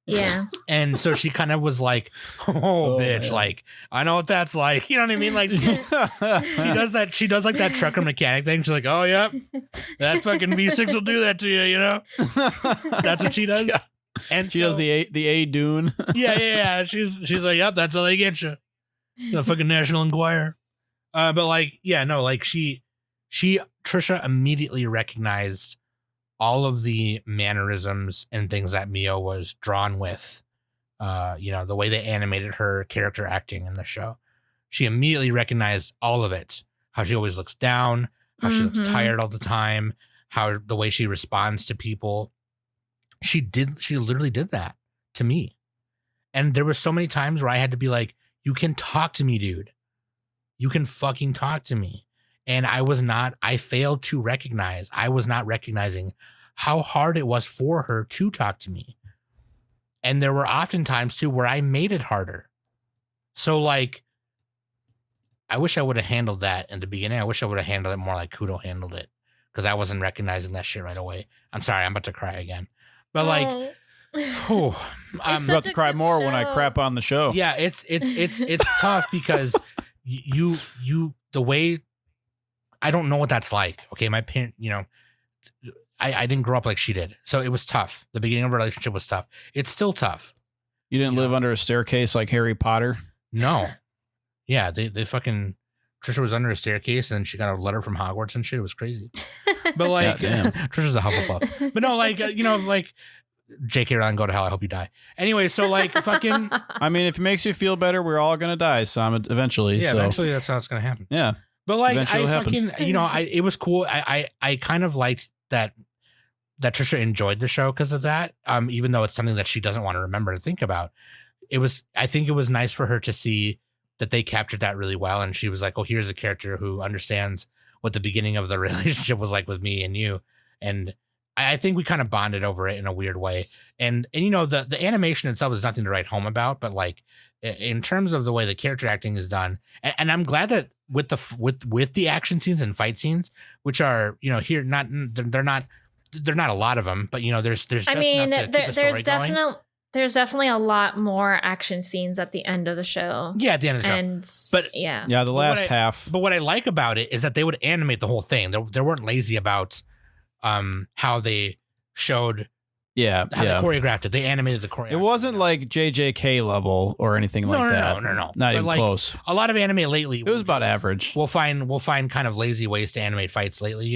Yeah. And so she kind of was like, oh bitch, man. like, I know what that's like. You know what I mean? Like, she does like that trucker mechanic thing. She's like, oh, yep, that fucking V6 will do that to you, you know? That's what she does. Yeah. And She does the A Dune. yeah. She's like, yep, that's how they get you. The fucking National Enquirer. But like, yeah, no, like Trisha immediately recognized all of the mannerisms and things that Mio was drawn with. You know, the way they animated her character acting in the show. She immediately recognized all of it. How she always looks down, how she looks Mhm. tired all the time, how the way she responds to people. She literally did that to me. And there were so many times where I had to be like, you can talk to me, dude. You can fucking talk to me. And I was not recognizing how hard it was for her to talk to me. And there were often times too where I made it harder. So like, I wish I would have handled that in the beginning. I wish I would have handled it more like Kudo handled it, because I wasn't recognizing that shit right away. I'm sorry, I'm about to cry again. But like, Oh. I'm It's about such to a cry good more when I show. crap on the show. yeah, it's tough because you the way, I don't know what that's like. Okay, my parent, you know, I didn't grow up like she did, so it was tough. The beginning of our relationship was tough. It's still tough. You didn't live under a staircase like Harry Potter. No, yeah, they fucking Trisha was under a staircase and she got a letter from Hogwarts and shit. It was crazy. But like, Goddamn. Trisha's a Hufflepuff. But no, like you know, like J.K. Rowling, go to hell. I hope you die. Anyway, so like fucking I mean, if it makes you feel better, we're all gonna die, Sam, eventually. yeah. So Eventually, that's how it's gonna happen. yeah. But like, Eventually I it'll happen. fucking, you know, it was cool. I kind of liked that Trisha enjoyed the show because of that. Even though it's something that she doesn't want to remember to think about. I think it was nice for her to see that they captured that really well. And she was like, oh, here's a character who understands what the beginning of the relationship was like with me and you. And I think we kind of bonded over it in a weird way. And you know, the animation itself is nothing to write home about, but like in terms of the way the character acting is done, and I'm glad that with the action scenes and fight scenes, which are here they're not a lot of them, but there's just I mean, enough to keep the story going. There's definitely a lot more action scenes at the end of the show. Yeah, at the end of the show. And But- yeah. Yeah, the last half. But what I like about it is that they would animate the whole thing. They weren't lazy about how they showed Yeah, how they choreographed it. They animated the choreography. It wasn't like JJK level or anything like that. No. Not But even like, close. A lot of anime lately. It was about average. We'll find kind of lazy ways to animate fights lately,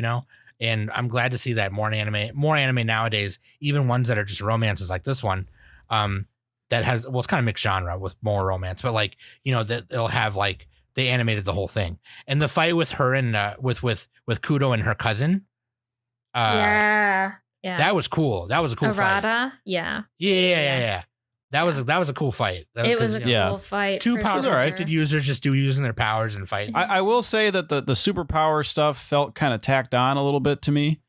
And I'm glad to see that more anime nowadays, even ones that are just romances like this one, that has it's kind of mixed genre with more romance, but like that they'll have like they animated the whole thing, and the fight with her and with Kudo and her cousin, Yeah. that was cool. That was a cool fight. Arata. Yeah. Yeah. That was a cool fight. It was a cool fight. Two for powerful sure. gifted users just using their powers and fight. I will say that the superpower stuff felt kind of tacked on a little bit to me.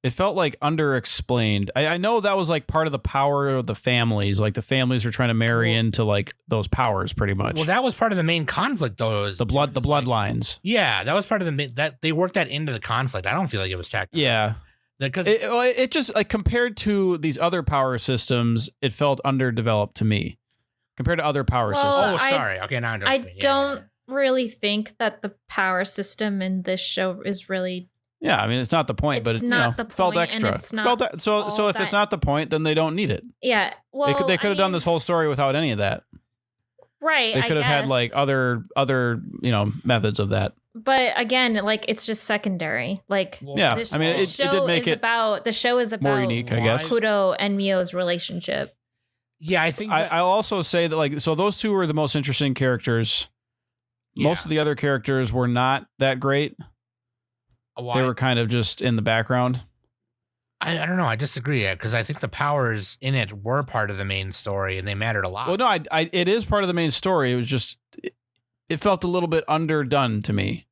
It felt like under-explained. I know that was like part of the power of the families. Like the families were trying to marry into like those powers pretty much. Well, that was part of the main conflict, though. the bloodlines. Yeah, that was part of that they worked that into the conflict. I don't feel like it was tacked on. Yeah. Because It just like compared to these other power systems, it felt underdeveloped to me compared to other power Well, systems. sorry. Okay, now I Yeah, don't really think that the power system in this show is really. Yeah, I mean it's not the point, but It's it not the felt point, and extra. it's not so all if it's that- not the point, then they don't need it. Yeah. Well, They could have done this whole story without any of that. Right. They could have had like other methods of that. But again, like it's just secondary. Like Yeah, this, I mean the it show did make is it about the show is about more unique, I guess. Kudo and Mio's relationship. Yeah, I think I'll also say that like so those two were the most interesting characters. Most of the other characters were not that great. They were kind of just in the background. I don't know. I disagree because I think the powers in it were part of the main story and they mattered a lot. Well, no, it is part of the main story. It was just it felt a little bit underdone to me.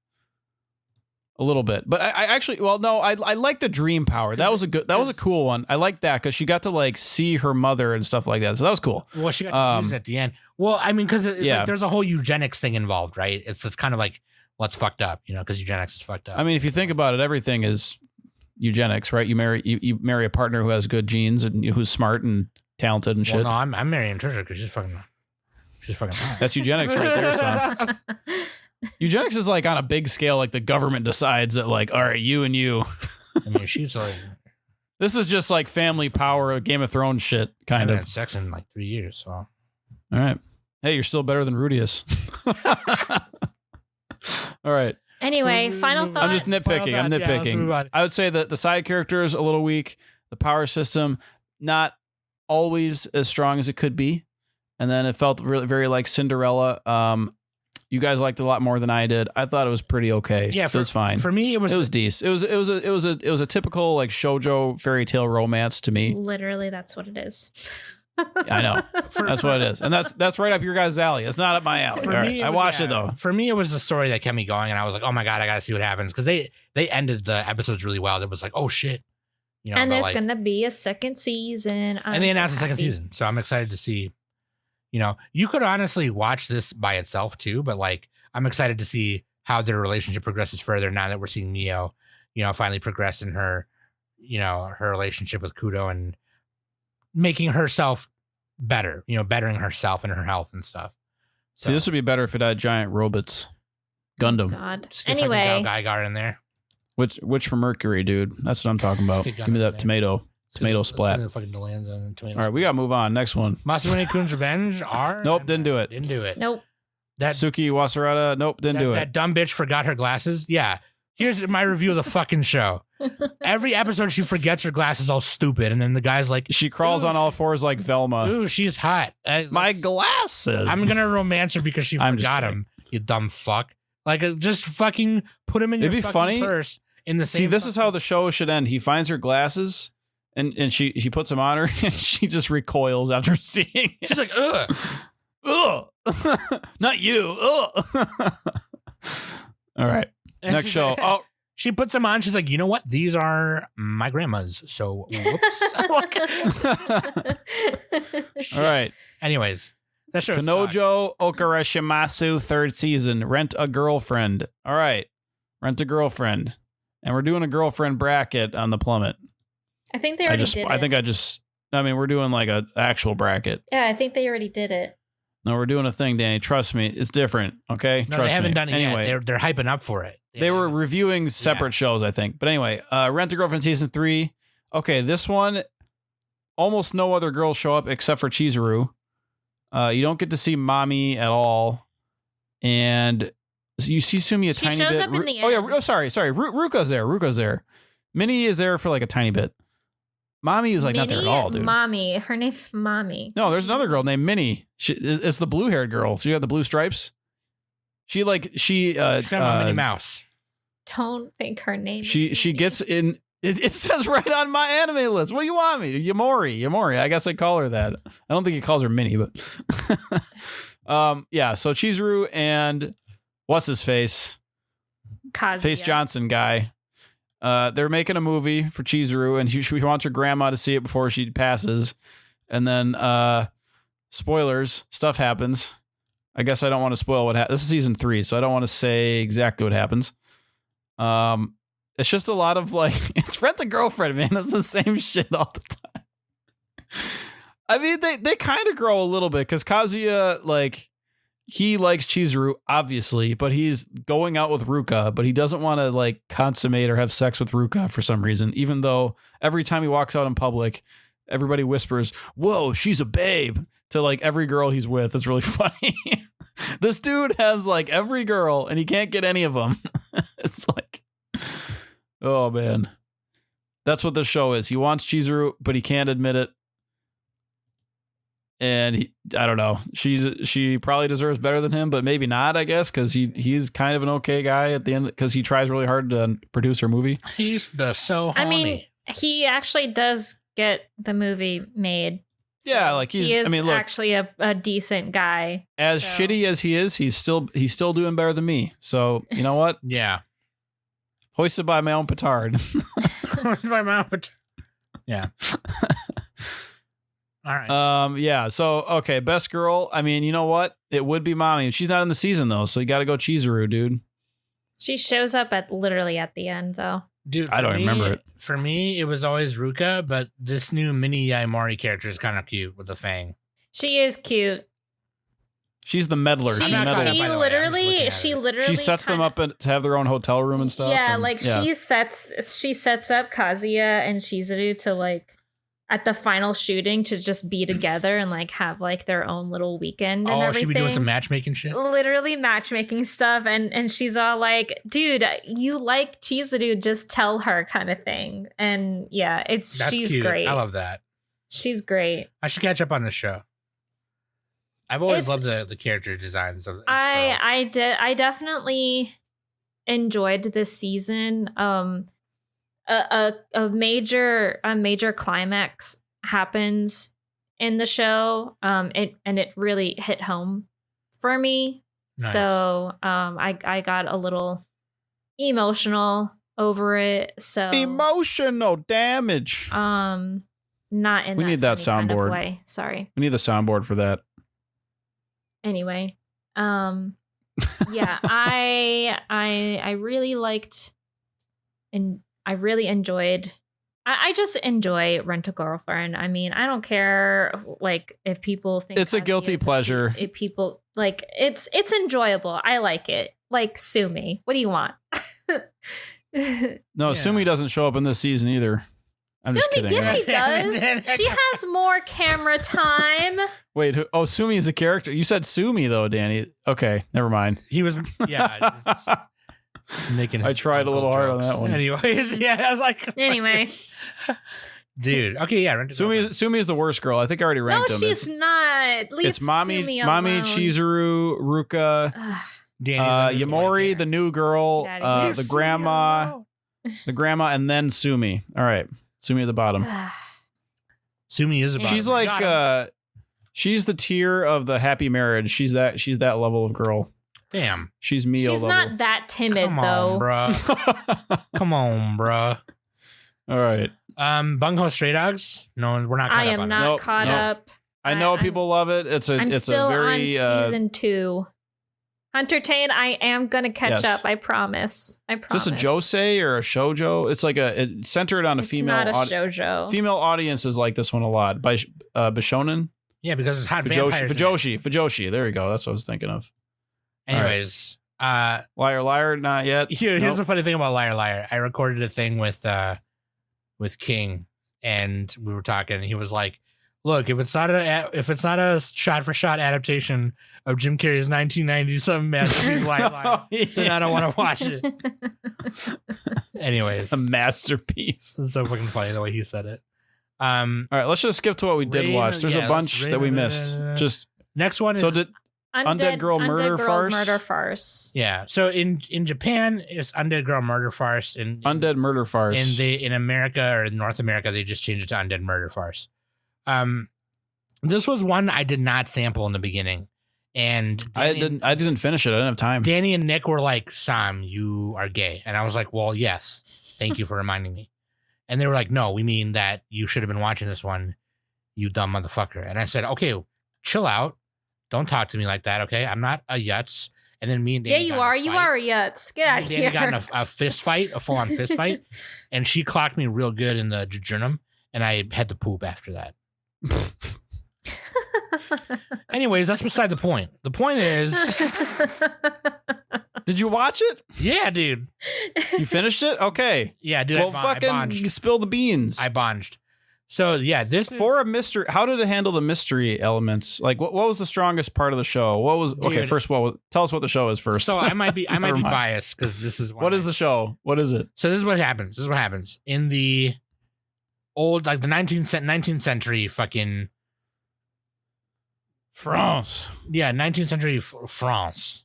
A little bit, but I actually, I like the dream power. That was a cool one. I like that because she got to like see her mother and stuff like that. So that was cool. Well, she got to use it at the end. Well, I mean, because like, there's a whole eugenics thing involved, right? It's kind of like what's fucked up, because eugenics is fucked up. I mean, if you think about it, everything is eugenics, right? You marry a partner who has good genes and who's smart and talented and shit. Well, no, I'm marrying Trisha because she's fucking hot. That's eugenics right there, son. Eugenics is like on a big scale, like the government decides that, like, all right, you and you. I mean, she's like, This is just like family power, Game of Thrones shit, I kind haven't of. had sex in like 3 years, so. All right. Hey, you're still better than Rudius. All right. Anyway, final thoughts. I'm just nitpicking. I'm Let's move nitpicking. on. I would say that the side characters a little weak. The power system not always as strong as it could be, and then it felt really very like Cinderella. You guys liked it a lot more than I did. I thought it was pretty okay. Yeah, it was fine. For me, it was decent. It was a typical like shoujo fairy tale romance to me. Literally, that's what it is. I know. That's what it is, and that's right up your guys' alley. It's not up my alley. For All me, right. I watched it though. For me, it was the story that kept me going, and I was like, "Oh my god, I gotta see what happens." Because they ended the episodes really well. It was like, "Oh shit," And but there's like- gonna be a second season. and they announced a second season, so I'm excited to see. You could honestly watch this by itself too, but like, I'm excited to see how their relationship progresses further now that we're seeing Mio, finally progress in her, her relationship with Kudo and making herself better, bettering herself and her health and stuff. So, See, this would be better if it had giant robots. Gundam. God. just get fucking Anyway, Gal Gaigar in there. Which for Mercury, dude? That's what I'm talking about. Let's get Give me Gundam that in there. tomato Let's splat. do the fucking Delanza and tomato All right, we gotta move on. Next one. Masamune Kun's Revenge. Nope, didn't do it. Didn't do it. nope. That Suki Wasarada. Nope, didn't do it. That dumb bitch forgot her glasses. Yeah. Here's my review of the fucking show. Every episode she forgets her glasses all stupid, and then the guy's like, She crawls Ooh, on all fours like Velma. "Ooh, she's hot." My glasses. I'm gonna romance her because she I'm just forgot kidding. him. You dumb fuck. Like, just fucking put him in your It'd be fucking funny. purse. In the See, same this is how the show should end. He finds her glasses, and she puts them on her, and she just recoils after seeing it. She's like, ugh. Ugh. Not you. Ugh. All right. And Next she's show. like- Oh, She puts them on. She's like, you know what? These are my grandma's. So, whoops. all right. Anyways, That show sucks. Kanojo Okarashimasu, 3rd season. Rent a girlfriend. All right. Rent a girlfriend. And we're doing a girlfriend bracket on the plummet. I think they already did it. We're doing like an actual bracket. Yeah, I think they already did it. No, we're doing a thing, Danny. Trust me. It's different. Okay? No, Trust they haven't me. done it Anyway, yet. They're hyping up for it. They were reviewing separate shows, I think. But anyway, Rent a Girlfriend season 3. Okay, this one, almost no other girls show up except for Chizuru. You don't get to see Mommy at all. And you see Sumi a tiny bit. She shows up in the Oh, yeah. end. Oh, sorry. Ruka's there. Minnie is there for like a tiny bit. Mommy is like not there at all, dude. Mommy. Her name's Mommy. No, there's another girl named Minnie. It's the blue-haired girl. She got the blue stripes. She's Minnie Mouse. Don't think her name. She gets in. It says right on my anime list. What do you want me? Yamori. I guess I call her that. I don't think he calls her Minnie, but yeah. So Chizuru and what's his face? Kazuya. Face Johnson guy. They're making a movie for Chizuru, and she wants her grandma to see it before she passes. And then, spoilers, stuff happens. I guess I don't want to spoil what happens. This is season 3, so I don't want to say exactly what happens. It's just a lot of like, it's Rent a Girlfriend, man. It's the same shit all the time. I mean, they kind of grow a little bit because Kazuya, like, he likes Chizuru, obviously, but he's going out with Ruka, but he doesn't want to like consummate or have sex with Ruka for some reason, even though every time he walks out in public, everybody whispers, "Whoa, she's a babe," to like every girl he's with. It's really funny. This dude has like every girl and he can't get any of them. It's like, oh man. That's what the show is. He wants Chizuru, but he can't admit it. And I don't know. She probably deserves better than him, but maybe not, I guess, because he's kind of an okay guy at the end because he tries really hard to produce her movie. He's so horny. I mean, he actually does get the movie made. Yeah, like he is look, actually a decent guy. As shitty as he is, he's still doing better than me. So you know what? Yeah. Hoisted by my own petard. Yeah. All right. Yeah. So okay, best girl. I mean, you know what? It would be Mommy. She's not in the season though, so you got to go Chizuru, dude. She shows up literally at the end, though. Dude, I don't remember it. For me, it was always Ruka, but this new Mini Yaimori character is kind of cute with the fang. She is cute. She's the meddler. She meddles. literally sets them up to have their own hotel room and stuff. Yeah, and, she sets up Kazuya and Chizuru to like at the final shooting to just be together and like have like their own little weekend and everything. She be doing some matchmaking shit? Literally matchmaking stuff, and she's all like, dude, you like Chizuru, just tell her kind of thing. And yeah, she's cute. great. I love that. She's great. I should catch up on this show. I've always loved the character designs of I definitely enjoyed this season. A major climax happens in the show. It really hit home for me. Nice. So I got a little emotional over it. So emotional damage. Not in we that need that funny kind of soundboard. way. Sorry. We need the soundboard for that. Anyway, yeah, I really liked and I really enjoyed. I just enjoy Rent a Girlfriend. I mean, I don't care like if people think it's a guilty pleasure. If people like it's enjoyable. I like it. Like sue me. What do you want? No, Sumi doesn't show up in this season either. I'm just kidding. Yes, she does. She has more camera time. Wait, Sumi is a character. You said Sumi though, Danny. Okay, never mind. He was, yeah. Making. I tried a little hard on that one. Anyways, yeah, like. Anyway, dude. Okay, yeah. Sumi is the worst girl. I think I already ranked them. No, she's not. Leave it's Mommy, alone. Chizuru, Ruka, Yamori, the new girl, the grandma, and then Sumi. All right. Sumi at the bottom. Sumi is the bottom. She's like she's the tier of the happy marriage. She's that level of girl. Damn. She's Mio She's level. not that timid Come though. On, bruh. Come on, bruh. All right. Bungo Stray Dogs? No, we're not caught I up am on not Nope, caught nope. up. I know I'm- people love it. I'm it's still a very on season 2. Hunter Tane, I am gonna catch Yes. up. I promise. I Is promise. this a josei or a shoujo? It's like it's centered on a It's female. not a shoujo. Female audiences like this one a lot. By Bishonen, Yeah, because it's hot vampires. in it. Fujoshi. There we go. That's what I was thinking of. Anyways, Liar, not yet. here's Nope. the funny thing about Liar Liar. I recorded a thing with King, and we were talking, and he was like, "Look, if it's not a shot for shot adaptation of Jim Carrey's 1997 masterpiece Liar Liar, then I don't want to watch it." Anyways, a masterpiece. this is so fucking funny the way he said it. All right, let's just skip to what we did Rain- watch. There's yeah, a bunch let's that we rain- missed. Just Next one is so did Undead Girl Murder Farce? Murder Farce. yeah. So in Japan, it's Undead Girl Murder Farce, and Undead Murder Farce. in America or North America, they just changed it to Undead Murder Farce. This was one I did not sample in the beginning, and I didn't finish it. I didn't have time. Danny and Nick were like, "Sam, you are gay," and I was like, "Well, yes, thank you for reminding me." And they were like, "No, we mean that you should have been watching this one, you dumb motherfucker." And I said, "Okay, chill out. Don't talk to me like that, okay? I'm not a yutz." And then me and Danny Yeah, you got in a are. You fight. are a Yutz. Get out of Danny here. got in a fist fight, a full on fist fight, and she clocked me real good in the jejunum, and I had to poop after that. Anyways, that's beside the point. The point is, Did you watch it? yeah, dude. You finished it? Okay. Yeah, dude. Well, I fucking bonged. spill the beans. I bonged. So yeah, this For is, a mystery, how did it handle the mystery elements? Like, what was the strongest part of the show? What was okay? Dude. First, tell us what the show is first. so I might be Never mind. biased because this is What is the show? What is it? So this is what happens. This is what happens in the old, like the 19th century fucking France. yeah 19th century France.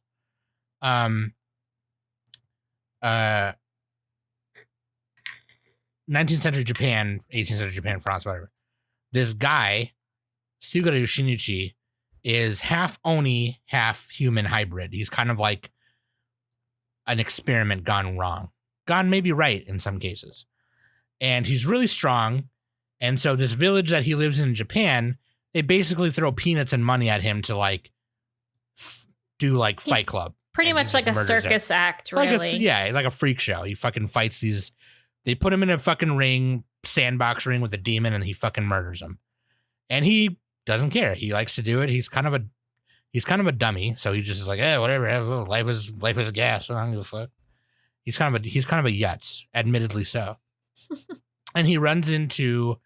19th century Japan, 18th century Japan, France, whatever. This guy, Suguru Shinichi, is half Oni, half human hybrid. He's kind of like an experiment gone wrong. Gone maybe right in some cases. And he's really strong. And so this village that he lives in Japan, they basically throw peanuts and money at him to like do like He's Fight Club. Pretty And much he like a just murders circus act, Like really. yeah, like a freak show. He fucking fights these. They put him in a fucking ring, sandbox ring with a demon, and he fucking murders him. And he doesn't care. He likes to do it. He's kind of a dummy. So he just is like, whatever. Life is gas. I don't give a fuck. He's kind of a yutz, admittedly so. And he runs into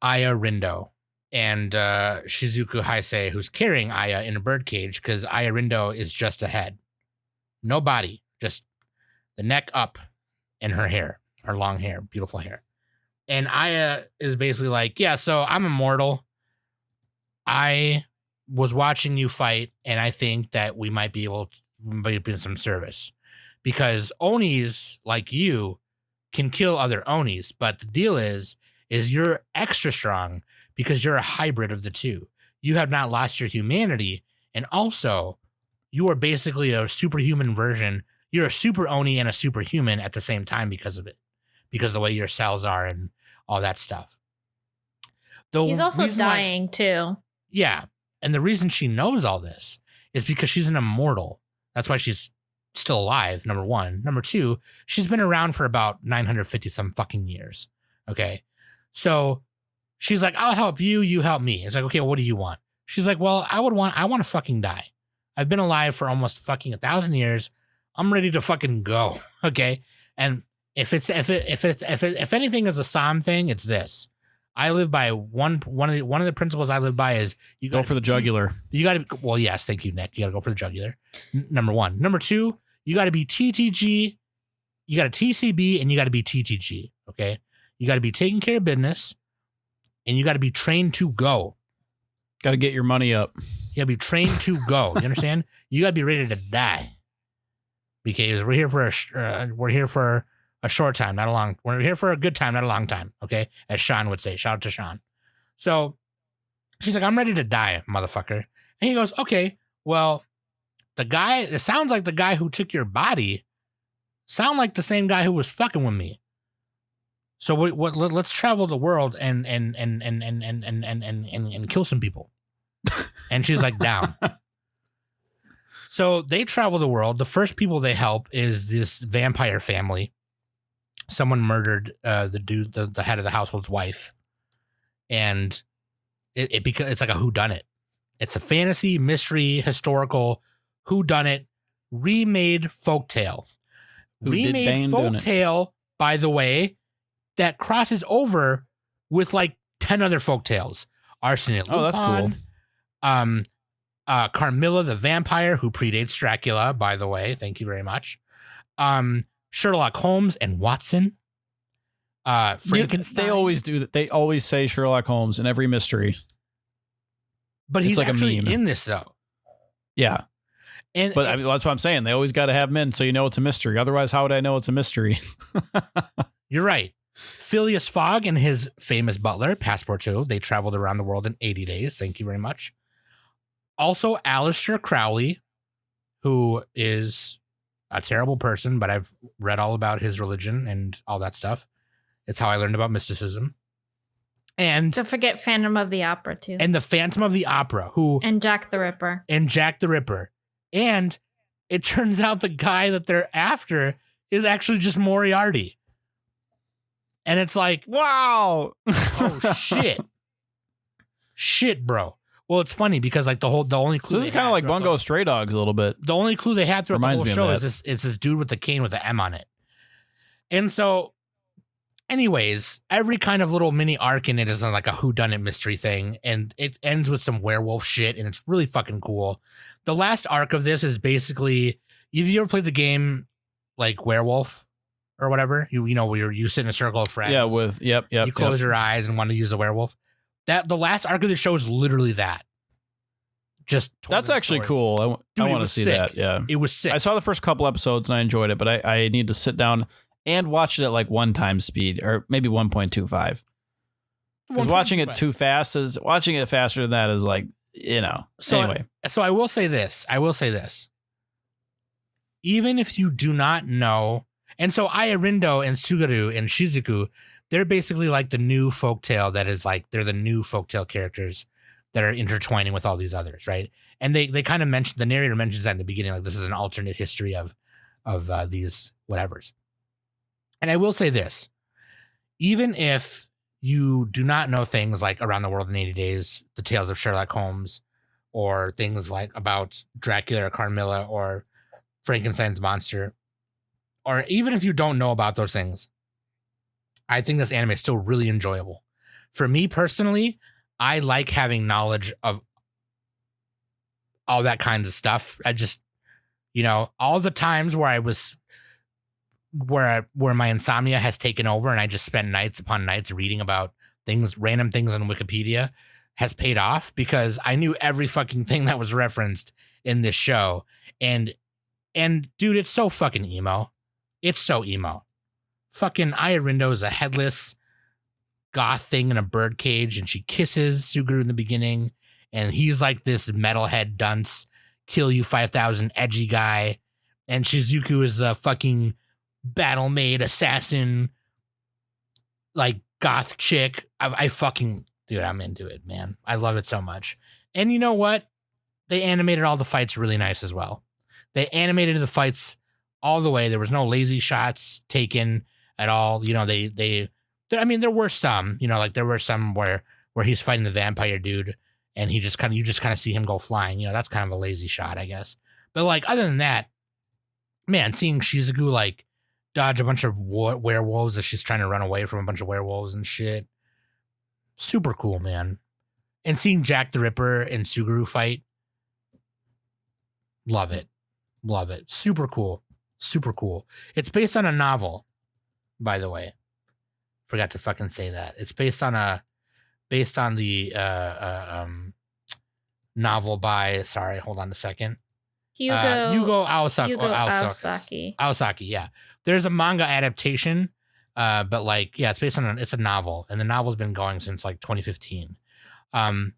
Aya Rindo and Shizuku Heisei, who's carrying Aya in a birdcage because Aya Rindo is just a head. No body, just the neck up and her hair, her long hair, beautiful hair. And Aya is basically like, yeah, so I'm immortal. I was watching you fight, and I think that we might be able to be in some service. Because Onis like you can kill other Onis, but the deal is you're extra strong because you're a hybrid of the two. You have not lost your humanity, and also you are basically a superhuman version. You're a super Oni and a superhuman at the same time because of it, because of the way your cells are and all that stuff. He's also dying too. Yeah, and the reason she knows all this is because she's an immortal. That's why she's still alive, number one. Number two, she's been around for about 950 some fucking years. Okay. So she's like, I'll help you, you help me. It's like, okay, what do you want? She's like, well, I want to fucking die. I've been alive for almost fucking 1,000 years. I'm ready to fucking go. Okay. And if anything is a Psalm thing, it's this. I live by one of the principles I live by is you Go for the jugular. You got to, well, yes, thank you, Nick. You got to go for the jugular. Number one. Number two, you got to be TTG, you got to TCB, and you got to be TTG. Okay. You got to be taking care of business, and you got to be trained to go. Got to get your money up. You got to be trained to go. You understand? You got to be ready to die. Because we're here for a short time, not a long. We're here for a good time, not a long time. Okay, as Sean would say. Shout out to Sean. So she's like, I'm ready to die, motherfucker. And he goes, okay, well, it sounds like the guy who took your body sound like the same guy who was fucking with me. So let's travel the world and kill some people. And she's like, down. So they travel the world. The first people they help is this vampire family. Someone murdered the head of the household's wife. And it's like a whodunit. It's a fantasy, mystery, historical whodunit remade folktale. Remade folktale, by the way, that crosses over with like 10 other folktales. Arsenic Lupin. Oh, that's cool. Carmilla the vampire, who predates Dracula, by the way. Thank you very much. Sherlock Holmes and Watson. Frankenstein. They always do that. They always say Sherlock Holmes in every mystery. But he's like actually a meme in this, though. Yeah. But I mean, that's what I'm saying. They always got to have men so you know it's a mystery. Otherwise, how would I know it's a mystery? You're right. Phileas Fogg and his famous butler, Passepartout, they traveled around the world in 80 days. Thank you very much. Also, Aleister Crowley, who is a terrible person, but I've read all about his religion and all that stuff. It's how I learned about mysticism. And Don't forget Phantom of the Opera, too. And the Phantom of the Opera, And Jack the Ripper. And it turns out the guy that they're after is actually just Moriarty. And it's like, wow. Oh, shit. Shit, bro. Well, it's funny because like the only clue. So this is kind of like Bungo Stray Dogs a little bit. The only clue they had throughout Reminds the me whole of show is this dude with the cane with the M on it. And so, anyways, every kind of little mini arc in it is like a whodunit mystery thing, and it ends with some werewolf shit, and it's really fucking cool. The last arc of this is basically, have you ever played the game like Werewolf or whatever? You know where you sit in a circle of friends. Yeah, yep. You close your eyes and want to use a werewolf. That the last arc of the show is literally that. Just that's actually cool. I want to see sick. that. Yeah, it was sick. I saw the first couple episodes and I enjoyed it, but I need to sit down and watch it at like 1x speed or maybe 1.25. Because watching it too fast is watching it faster than that is like, you know. So anyway, so I will say this. Even if you do not know, and so Ayarindo and Suguru and Shizuku, they're basically like the new folktale that is like they're the new folktale characters that are intertwining with all these others, right? And they kind of mention, the narrator mentions that in the beginning, like this is an alternate history of these whatevers. And I will say this, even if you do not know things like Around the World in 80 Days, the Tales of Sherlock Holmes, or things like about Dracula or Carmilla or Frankenstein's monster, or even if you don't know about those things, I think this anime is still really enjoyable. For me personally, I like having knowledge of all that kinds of stuff. I just, you know, all the times where I was, where my insomnia has taken over and I just spent nights upon nights reading about things, random things on Wikipedia, has paid off because I knew every fucking thing that was referenced in this show. And dude, it's so fucking emo. It's so emo. Fucking Ayarindo is a headless goth thing in a bird cage, and she kisses Suguru in the beginning, and he's like this metalhead dunce, kill you 5,000 edgy guy, and Shizuku is a fucking battle maid assassin, like goth chick. I fucking, dude, I'm into it, man. I love it so much. And you know what? They animated all the fights really nice as well. They animated the fights all the way. There was no lazy shots taken at all. You know, I mean, there were some, you know, like there were some where he's fighting the vampire dude and you just kind of see him go flying. You know, that's kind of a lazy shot, I guess. But like, other than that, man, seeing Shizuku like dodge a bunch of werewolves as she's trying to run away from a bunch of werewolves and shit. Super cool, man. And seeing Jack the Ripper and Suguru fight. Love it. Love it. Super cool. Super cool. It's based on a novel, by the way. Forgot to fucking say that. It's based on the novel by, sorry, hold on a second. Yugo Aosaki. Aosaki, yeah. There's a manga adaptation, but like, yeah, it's based on it's a novel, and the novel's been going since like 2015. And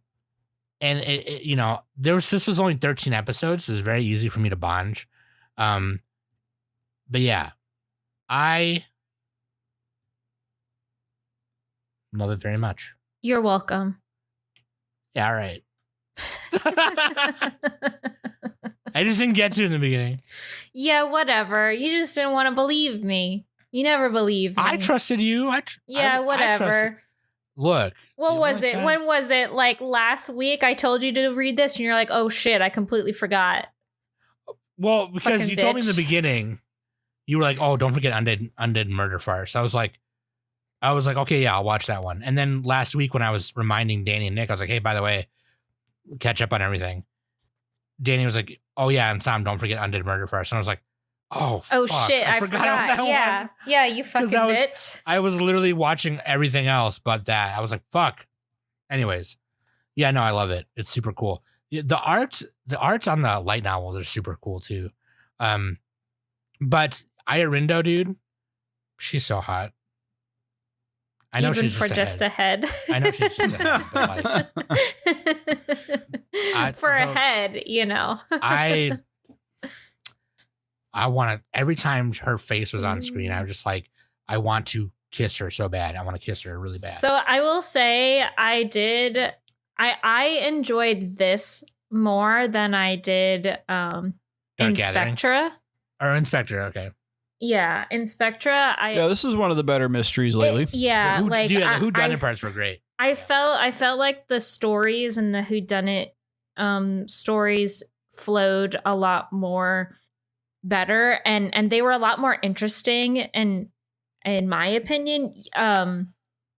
it you know, this was only 13 episodes, so it was very easy for me to binge. But yeah, I Love it very much. You're welcome. Yeah, all right. I just didn't get to it in the beginning. Yeah, whatever. You just didn't want to believe me. You never believed me. I trusted you. Yeah, whatever. Look. What you was know it? what I'm When was it? Like last week I told you to read this and you're like, oh shit, I completely forgot. Well, because Fucking you told me in the bitch. beginning, you were like, oh, don't forget Undead Murder Farce. I was like, okay, yeah, I'll watch that one. And then last week when I was reminding Danny and Nick, I was like, hey, by the way, catch up on everything. Danny was like, oh yeah, and Sam, don't forget Undead Murder Farce. And I was like, oh fuck, shit, I forgot. about that Yeah. one. Yeah, you fucking I was- bitch. I was literally watching everything else but that. I was like, fuck. Anyways, yeah, no, I love it. It's super cool. The art on the light novels are super cool too. But Ayarindo, dude, she's so hot. I know Even she's for just just a head. I know she's just a head, but like, for a the- head, you know. I want to. Every time her face was on screen, I was just like, I want to kiss her so bad. I want to kiss her really bad. So I will say I enjoyed this more than I did Dark Gathering? Inspectra. Or Inspector, okay. Yeah, Inspectra. Yeah, this is one of the better mysteries lately. Yeah, the like the I whodunit parts were great. felt like the stories and the whodunit stories flowed a lot more better and they were a lot more interesting and in my opinion.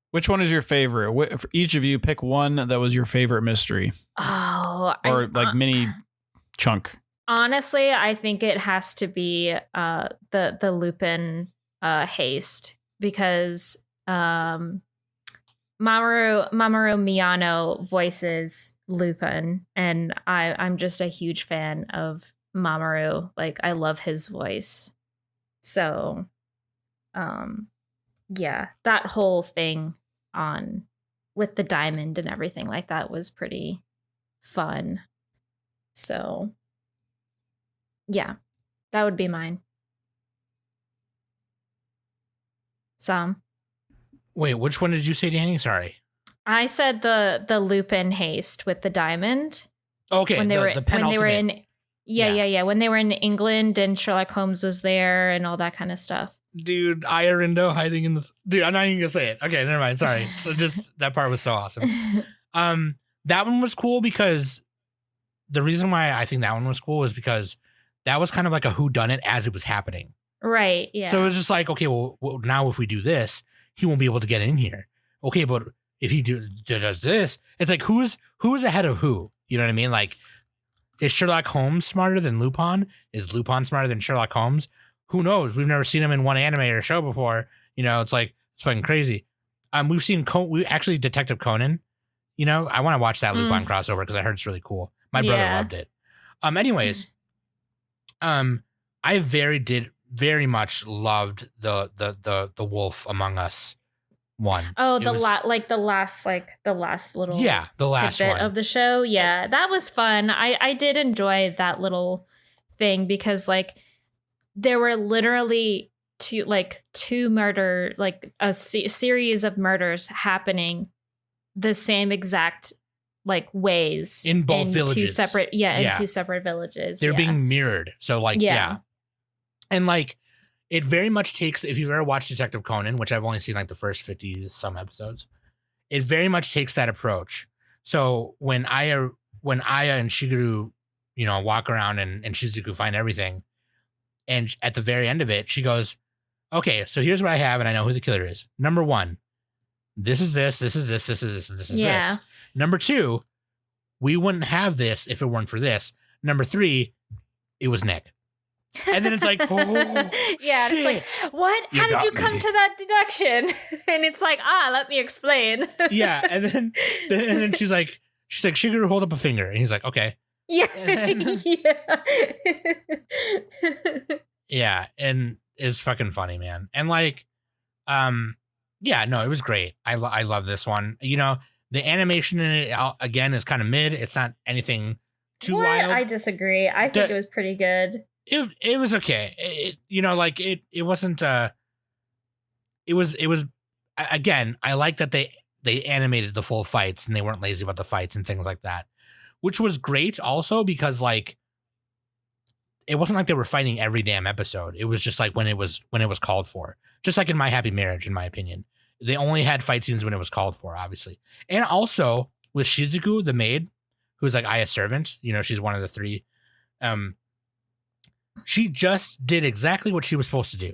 Which one is your favorite? For each of you, pick one that was your favorite mystery or like mini chunk. Honestly, I think it has to be the Lupin haste because Mamoru Miyano voices Lupin, and I'm just a huge fan of Mamoru. Like I love his voice. So yeah, that whole thing on with the diamond and everything like that was pretty fun. So yeah, that would be mine. Sam. Wait, which one did you say, Danny? Sorry. I said the Lupin haste with the diamond. Okay, When they were the when they were penultimate. in yeah, when they were in England and Sherlock Holmes was there and all that kind of stuff. Dude, Ayarindo hiding in the... Dude, I'm not even going to say it. Okay, never mind. Sorry. So just... That part was so awesome. That one was cool because... The reason why I think that one was cool was because that was kind of like a whodunit as it was happening. Right, yeah. So it was just like, okay, well, now if we do this, he won't be able to get in here. Okay, but if he does this, it's like, who is ahead of who? You know what I mean? Like, is Sherlock Holmes smarter than Lupin? Is Lupin smarter than Sherlock Holmes? Who knows? We've never seen him in one anime or show before. You know, it's like, it's fucking crazy. We've seen Detective Conan. You know, I want to watch that Lupin crossover because I heard it's really cool. My brother loved it. Anyways, I very much loved the Wolf Among Us one. Oh, It the was- the last little the last tidbit one. of the show. Yeah, that was fun. I did enjoy that little thing because like there were literally two murder, like a series of murders happening the same exact like ways In both two villages. separate Yeah. two separate villages. They're yeah. being mirrored. So like, Yeah. yeah. And like, it very much takes, if you've ever watched Detective Conan, which I've only seen like the first 50 some episodes, it very much takes that approach. So when Aya and Shigeru, you know, walk around and Shizuku find everything, and at the very end of it, she goes, okay, so here's what I have, and I know who the killer is. Number one, this is this, this is this, this is this, and this is Yeah. this. Number two, we wouldn't have this if it weren't for this. Number three, it was Nick. And then it's like, oh, yeah, shit. it's like, what? You How did got you come me. to that deduction? And it's like, let me explain. Yeah, and then she's like, Shigeru, hold up a finger, and he's like, okay. Yeah. Yeah. Yeah, and it's fucking funny, man. And like, yeah, no, it was great. I love this one. You know, the animation in it again is kind of mid. It's not anything too wild. I disagree. I think it was pretty good. It was okay. It you know, like it wasn't. It was again. I like that they animated the full fights and they weren't lazy about the fights and things like that, which was great also because like it wasn't like they were fighting every damn episode. It was just like when it was called for, just like in My Happy Marriage, in my opinion. They only had fight scenes when it was called for, obviously. And also with Shizuku, the maid, who's like Aya's servant, you know, she's one of the three. She just did exactly what she was supposed to do.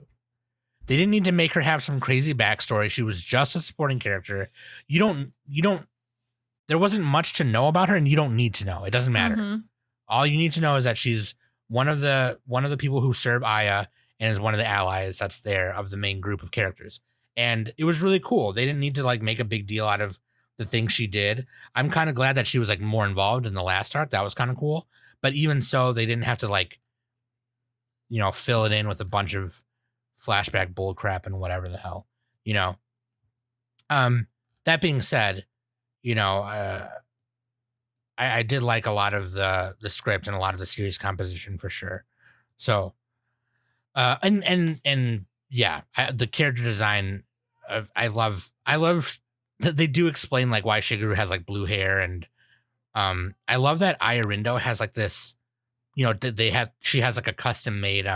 They didn't need to make her have some crazy backstory. She was just a supporting character. There wasn't much to know about her, and you don't need to know. It doesn't matter. Mhm. All you need to know is that she's one of the people who serve Aya and is one of the allies that's there of the main group of characters. And it was really cool. They didn't need to like make a big deal out of the things she did. I'm kind of glad that she was like more involved in the last arc. That was kind of cool. But even so, they didn't have to like, you know, fill it in with a bunch of flashback bull crap and whatever the hell, you know. That being said, you know, I did like a lot of the script and a lot of the series composition for sure. So, and yeah, the character design, I love that they do explain like why Shigeru has like blue hair, and I love that Aya Rindo has like this, you know, she has like a custom made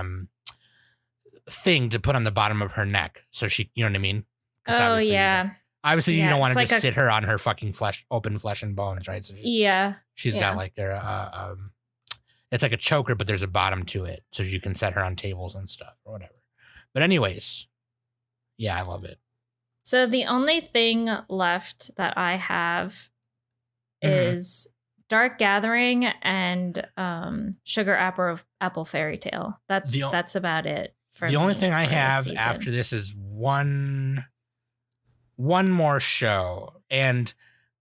thing to put on the bottom of her neck, so she, you know what I mean? 'Cause Oh obviously yeah. you Yeah, don't want it's to like just a- sit her on her fucking open flesh and bones, right? So Yeah. she's Yeah. got like her it's like a choker, but there's a bottom to it, so you can set her on tables and stuff or whatever. But anyways, yeah, I love it. So the only thing left that I have Mhm. is Dark Gathering and Sugar Apple Fairy Tale. That's about it. For The only me thing I for this have season. after this is one more show, and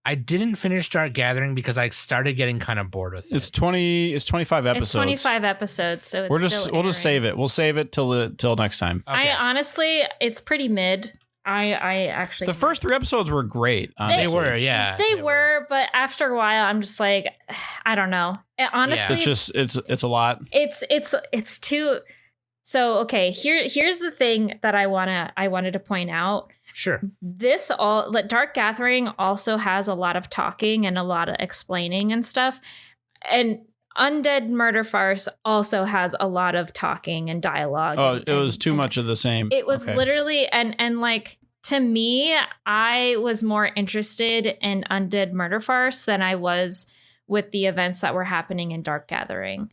I didn't finish Dark Gathering because I started getting kind of bored with it. It's 25 episodes. It's 25 episodes, so it's We'll just airing. save it. We'll save it till next time. Okay. I honestly, it's pretty mid. I actually The first 3 episodes were great. they Honestly. were, yeah. They were, but after a while, I'm just like, I don't know. Honestly, It's just it's a lot. it's too. So okay, here's the thing that I wanted to point out. Sure. Dark Gathering also has a lot of talking and a lot of explaining and stuff, and Undead Murder Farce also has a lot of talking and dialogue. Oh, and- it was and- too and much of the same. It was Okay. literally and like to me, I was more interested in Undead Murder Farce than I was with the events that were happening in Dark Gathering.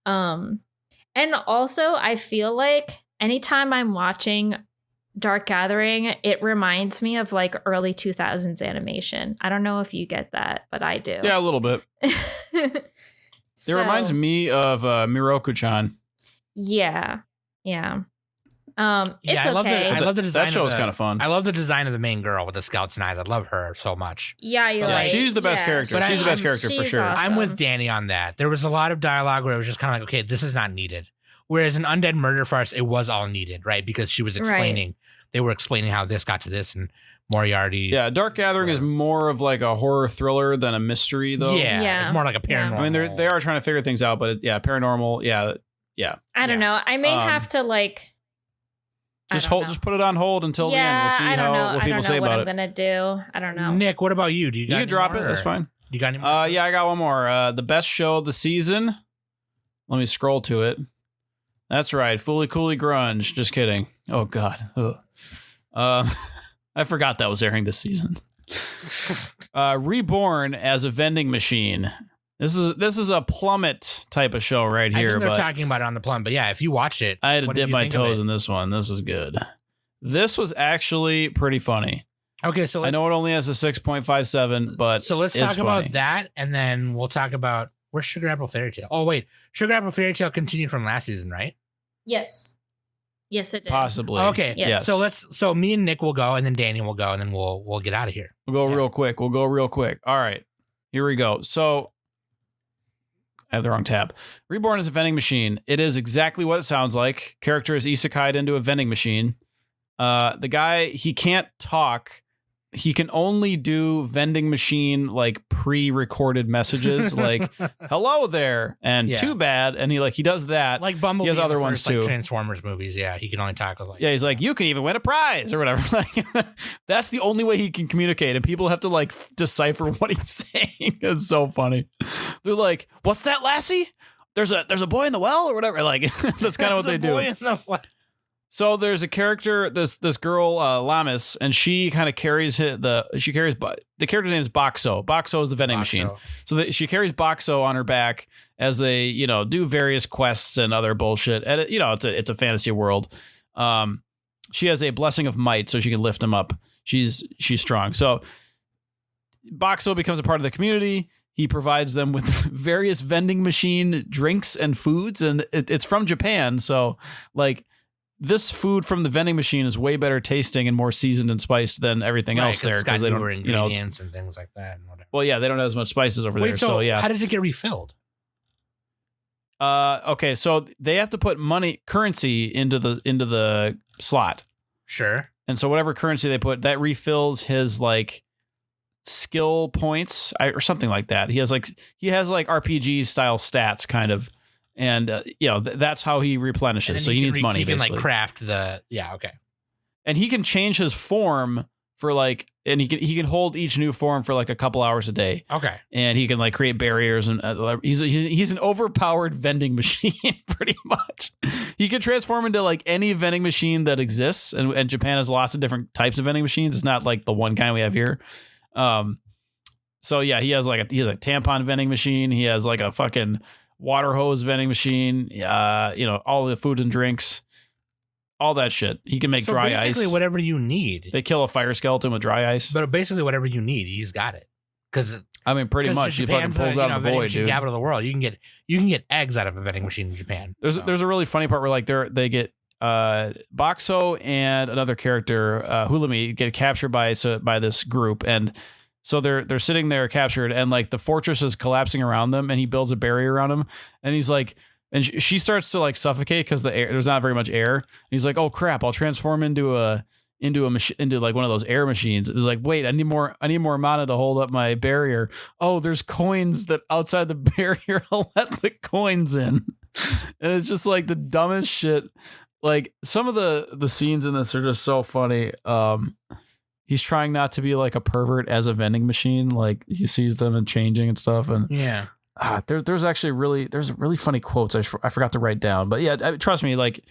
And also I feel like anytime I'm watching Dark Gathering, it reminds me of like early 2000s animation. I don't know if you get that, but I do. Yeah, a little bit. It reminds me of Miroku-chan. Yeah. Yeah. It's Yeah, I love okay. I love the design. That show is kind of fun. I love the design of the main girl with the scouts and eyes. I love her so much. Yeah, you're Yeah, right. she's the best character. But She's the best character for she's sure. awesome. I'm with Danny on that. There was a lot of dialogue where it was just kind of like, okay, this is not needed. Whereas in Undead Murder Farce, it was all needed, right? Because she was explaining, they were explaining how this got to this, and Moriarty. Yeah, Dark Gathering is more of like a horror thriller than a mystery, though. Yeah, Yeah. it's more like a Yeah. paranormal. I mean, they are trying to figure things out, but paranormal. Yeah, I don't know. I may Um, have to like just I don't know. just put it on hold until the end. We'll see I don't know. what I people don't say know what about I'm it. gonna do. I don't know. Nick, what about you? Do you You got can any drop more, it. That's or- fine. You got any more? Yeah, I got one more. The best show of the season. Let me scroll to it. That's right, Fooly Cooly Grunge. Just kidding. Oh God. Ugh. I forgot that was airing this season. Reborn as a vending machine. This is a plummet type of show right I here, think they're but talking about it on the plum, but yeah, if you watched it, I had to what did dip you my think of toes it? in this one. This is good. This was actually pretty funny. Okay, so I know it only has a 6.57, but so let's it's talk about funny. that, and then we'll talk about where's Sugar Apple Fairy Tale. Oh wait, Sugar Apple Fairy Tale continued from last season, right? Yes. Yes, it did. Possibly. Okay, Yes. So me and Nick will go, and then Danny will go, and then we'll get out of here. We'll go Yeah. real quick. All right. Here we go. So I have the wrong tab. Reborn is a vending machine. It is exactly what it sounds like. Character is isekai'd into a vending machine. The guy, he can't talk, he can only do vending machine like pre-recorded messages like hello there and Yeah. too bad, and he does that. Like Bumblebee. He has in other the ones first, like, too. Transformers movies. Yeah, he can only talk with like. Yeah, he's like, you can even win a prize or whatever. Like, that's the only way he can communicate, and people have to like decipher what he's saying. It's so funny. They're like, "What's that, Lassie? There's a boy in the well or whatever." Like, that's kind of what they do. So there's a character, this girl Lamis, and she kind of carries the character's name is Boxo. Boxo is the vending machine. So she carries Boxo on her back as they do various quests and other bullshit. And it's a fantasy world. She has a blessing of might, so she can lift him up. She's strong. So Boxo becomes a part of the community. He provides them with various vending machine drinks and foods, and it's from Japan. So like, this food from the vending machine is way better tasting and more seasoned and spiced than everything else there, because they don't, ingredients and things like that. And whatever. Well, yeah, they don't have as much spices over there. Wait, So yeah. how does it get refilled? Okay, so they have to put currency into the slot, Sure. and so whatever currency they put, that refills his like skill points or something like that. He has like RPG style stats, kind of. And that's how he replenishes. So he needs money. He can basically. like craft the okay. And he can change his form for like, and he can hold each new form for like a couple hours a day. Okay. And he can like create barriers, and he's an overpowered vending machine pretty much. He can transform into like any vending machine that exists, and Japan has lots of different types of vending machines. It's not like the one kind we have here. So yeah, he has a tampon vending machine. He has like a fucking water hose vending machine, all the food and drinks, all that shit. He can make dry ice. Basically, whatever you need. They kill a fire skeleton with dry ice. But basically, whatever you need, he's got it. Because I mean, pretty much, he fucking pulls out of the void, dude. Capital of the world. You can get eggs out of a vending machine in Japan. There's a really funny part where like they get Boxo and another character, Hulami, get captured by this group, and so they're sitting there captured, and like the fortress is collapsing around them, and he builds a barrier around them, and he's like, and she starts to like suffocate because there's not very much air. And he's like, oh crap, I'll transform into like one of those air machines. It's like, wait, I need more mana to hold up my barrier. Oh, there's coins that outside the barrier. I'll let the coins in. And it's just like the dumbest shit. Like some of the scenes in this are just so funny. He's trying not to be like a pervert as a vending machine. Like he sees them and changing and stuff. And yeah, there's really funny quotes I forgot to write down. But yeah, trust me, like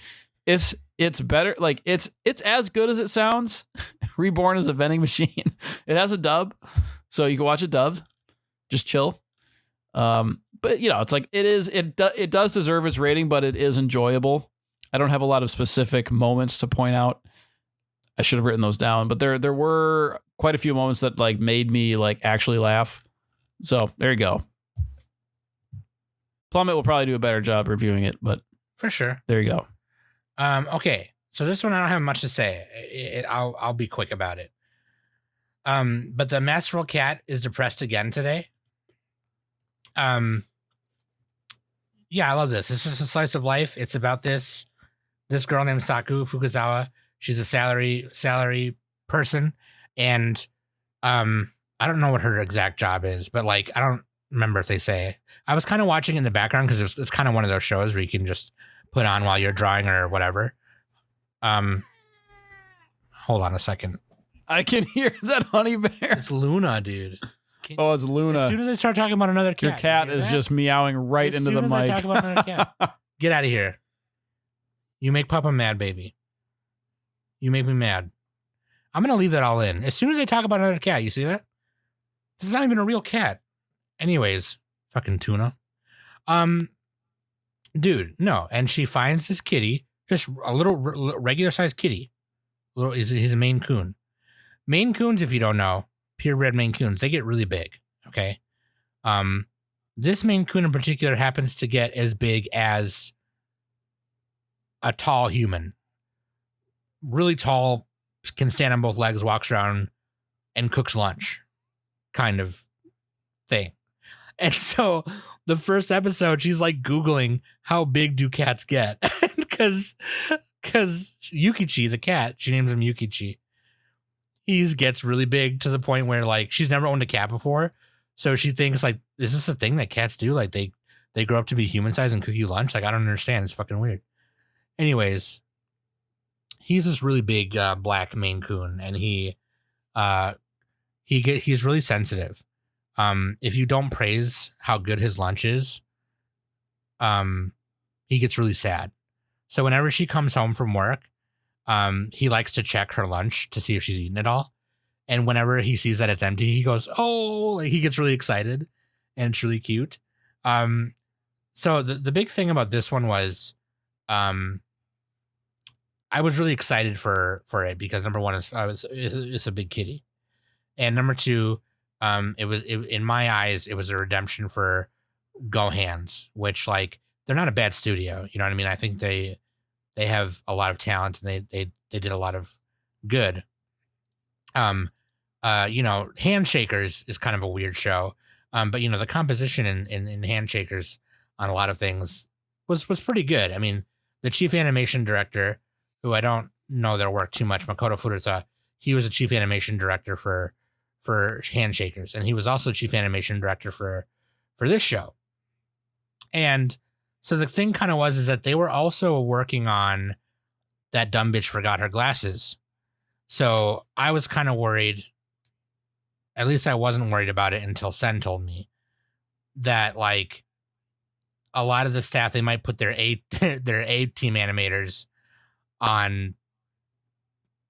it's better. Like it's as good as it sounds. Reborn as a vending machine. It has a dub, so you can watch it dubbed. Just chill. But it's like it does deserve its rating, but it is enjoyable. I don't have a lot of specific moments to point out. I should have written those down, but there were quite a few moments that like made me like actually laugh. So there you go. Plummet will probably do a better job reviewing it, but for sure. There you go. Okay, so this one I don't have much to say. I'll be quick about it. But the masterful cat is depressed again today. Yeah, I love this. It's just a slice of life. It's about this girl named Saku Fukuzawa. She's a salary person, and I don't know what her exact job is, but like I don't remember if they say. I was kind of watching in the background because it's kind of one of those shows where you can just put on while you're drawing or whatever. Hold on a second. I can hear, is that Honey Bear? It's Luna, dude. It's Luna. As soon as I start talking about another cat, your cat is just meowing right into the mic. As soon as I talk about another cat, get out of here. You make Papa mad, baby. You make me mad. I'm going to leave that all in. As soon as I talk about another cat, you see that? It's not even a real cat. Anyways, fucking tuna. Dude, no. And she finds this kitty, just a little regular sized kitty. He's a Maine Coon. Maine Coons, if you don't know, purebred Maine Coons, they get really big. Okay. This Maine Coon in particular happens to get as big as a tall human. Really tall, can stand on both legs, walks around, and cooks lunch, kind of thing. And so the first episode, she's like Googling how big do cats get, because Yukichi, the cat, she names him Yukichi. he gets really big to the point where like she's never owned a cat before. So she thinks like, is this a thing that cats do? Like they grow up to be human sized and cook you lunch? Like, I don't understand. It's fucking weird. Anyways, he's this really big black Maine Coon, and he's really sensitive. If you don't praise how good his lunch is, he gets really sad. So whenever she comes home from work, he likes to check her lunch to see if she's eaten it all. And whenever he sees that it's empty, he goes, oh, like he gets really excited, and it's really cute. So the big thing about this one was, I was really excited for it because number one it's a big kitty, and number two, in my eyes, it was a redemption for Go Hands, which like they're not a bad studio, you know what I mean? I think they have a lot of talent, and they did a lot of good. Handshakers is kind of a weird show, but the composition in Handshakers on a lot of things was pretty good. I mean, the chief animation director, who I don't know their work too much, Makoto Furuta, he was a chief animation director for Handshakers, and he was also chief animation director for this show. And so the thing kind of is that they were also working on That Dumb Bitch Forgot Her Glasses. So I was kind of worried, at least I wasn't worried about it until Sen told me, that like a lot of the staff, they might put their A team animators on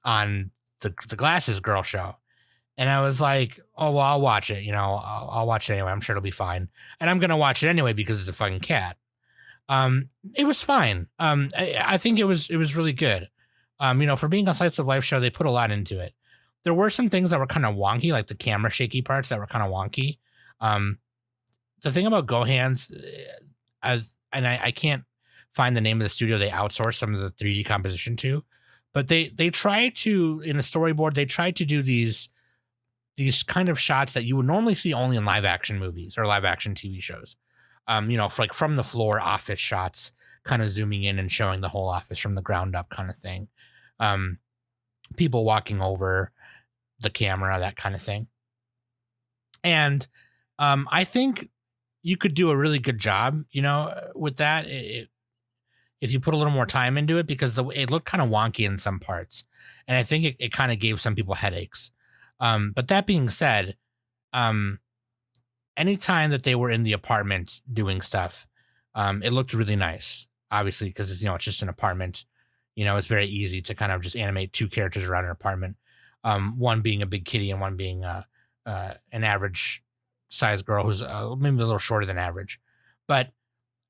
the Glasses Girl show. And I was like, oh, well, I'll watch it. I'll watch it anyway. I'm sure it'll be fine. And I'm going to watch it anyway because it's a fucking cat. It was fine. I think it was really good. For being a slice of life show, they put a lot into it. There were some things that were kind of wonky, like the camera shaky parts that were kind of wonky. The thing about Go Hands, I can't find the name of the studio they outsourced some of the 3D composition to, but they try to, in the storyboard, they tried to do these kind of shots that you would normally see only in live action movies or live action TV shows. For like from the floor office shots, kind of zooming in and showing the whole office from the ground up kind of thing. People walking over the camera, that kind of thing. And I think you could do a really good job, with that if you put a little more time into it, because it looked kind of wonky in some parts. And I think it kind of gave some people headaches. But that being said, anytime that they were in the apartment doing stuff, it looked really nice, obviously, because it's just an apartment. It's very easy to kind of just animate two characters around an apartment. One being a big kitty and one being an average size girl who's maybe a little shorter than average. But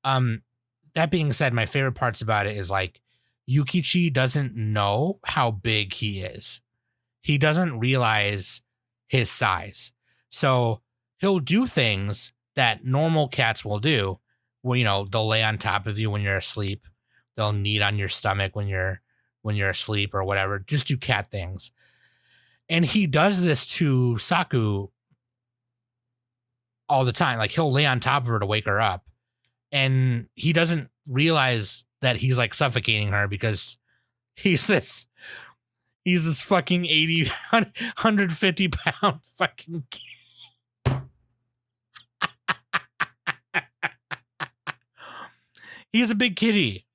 that being said, my favorite parts about it is like Yukichi doesn't know how big he is. He doesn't realize his size. So he'll do things that normal cats will do where, they'll lay on top of you when you're asleep. They'll knead on your stomach when you're asleep or whatever. Just do cat things. And he does this to Saku all the time. Like he'll lay on top of her to wake her up. And he doesn't realize that he's like suffocating her because he's this fucking 80, 150 pound fucking kid. He's a big kitty.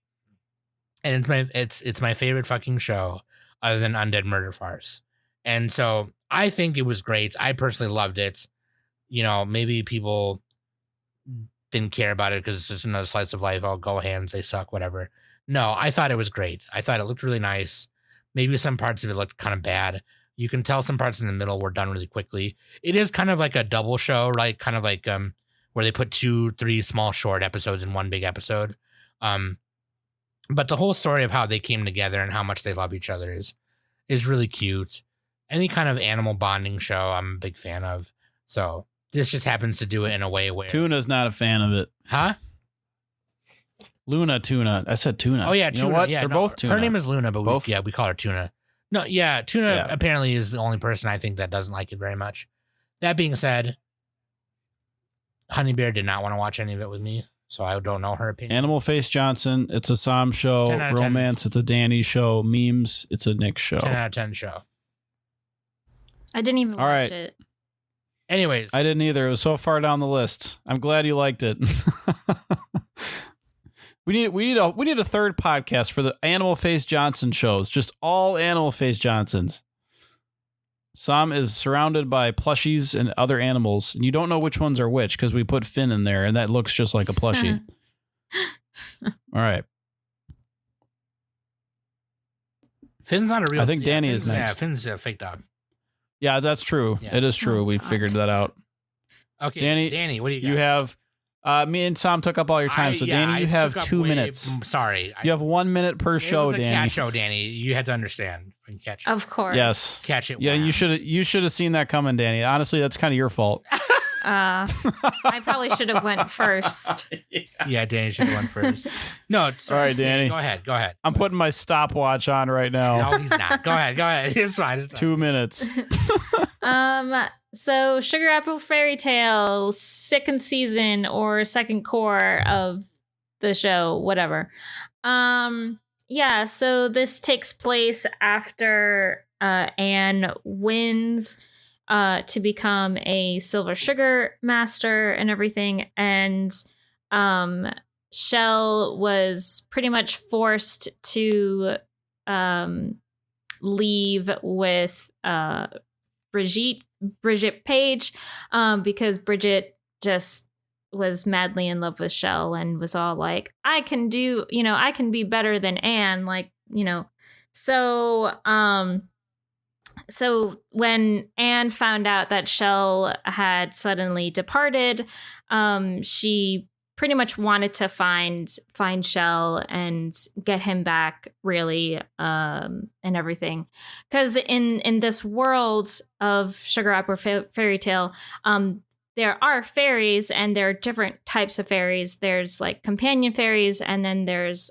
And it's my favorite fucking show other than Undead Murder Farce. And so I think it was great. I personally loved it. Maybe people didn't care about it because it's just another slice of life. Oh, Go Hands, they suck, whatever. No, I thought it was great. I thought it looked really nice. Maybe some parts of it looked kind of bad. You can tell some parts in the middle were done really quickly. It is kind of like a double show, right? Kind of like where they put 2-3 small short episodes in one big episode. But the whole story of how they came together and how much they love each other is really cute. Any kind of animal bonding show I'm a big fan of. So this just happens to do it in a way where Tuna's not a fan of it. Huh? Luna Tuna. I said Tuna. Oh yeah, you Tuna. Know what? Yeah, They're both Tuna. Her name is Luna, but Both? we call her Tuna. No, yeah, Tuna apparently is the only person I think that doesn't like it very much. That being said, Honey Bear did not want to watch any of it with me, so I don't know her opinion. Animal Face Johnson. It's a Sam show. 10 out of 10. Romance. It's a Danny show. Memes. It's a Nick show. 10 out of 10 show. I didn't even All watch right. it. Anyways, I didn't either. It was so far down the list. I'm glad you liked it. we need a third podcast for the Animal Face Johnson shows. Just all Animal Face Johnsons. Sam is surrounded by plushies and other animals, and you don't know which ones are which because we put Finn in there, and that looks just like a plushie. All right. Finn's not a real. I think Danny is Finn's- next. Yeah, Finn's a fake dog. Yeah, that's true. Yeah. It is true. Oh, We God. figured that out. Okay, Danny, Danny, what do you got? You have me and Sam took up all your time, so Danny, you have 2 minutes. Sorry, You have 1 minute per show, It was a Danny. cat show, Danny. You had to understand and catch it. Of course. Yes. Catch it. Yeah, wow. you should have seen that coming, Danny. Honestly, that's kind of your fault. I probably should have went first. Yeah, Danny should have won first. No, All right, Danny. Go ahead. Go ahead. I'm putting my stopwatch on right now. No, he's not. Go ahead. Go ahead. It's fine. It's fine. 2 minutes. So Sugar Apple Fairy Tale, second season or second core of the show, whatever. Yeah, so this takes place after Anne wins to become a silver sugar master and everything, and Shell was pretty much forced to leave with Bridget Page, because Bridget just was madly in love with Shell and was all like, I can be better than Anne, so when Anne found out that Shell had suddenly departed, she pretty much wanted to find Shell and get him back, really, and everything. Because in this world of Sugar Apple Fairy Tale, there are fairies, and there are different types of fairies. There's like companion fairies, and then there's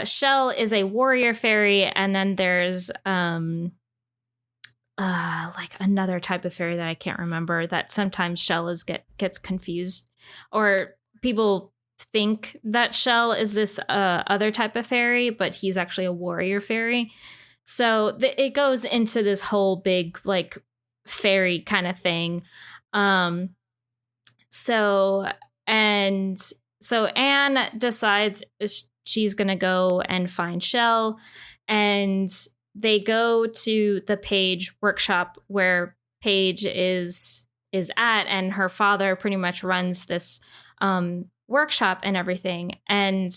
Shell is a warrior fairy, and then there's like another type of fairy that I can't remember, that sometimes Shell gets confused, or people think that Shell is this other type of fairy, but he's actually a warrior fairy. So it goes into this whole big like fairy kind of thing. So Anne decides she's gonna go and find Shell, and they go to the Page workshop where Paige is at, and her father pretty much runs this workshop and everything. And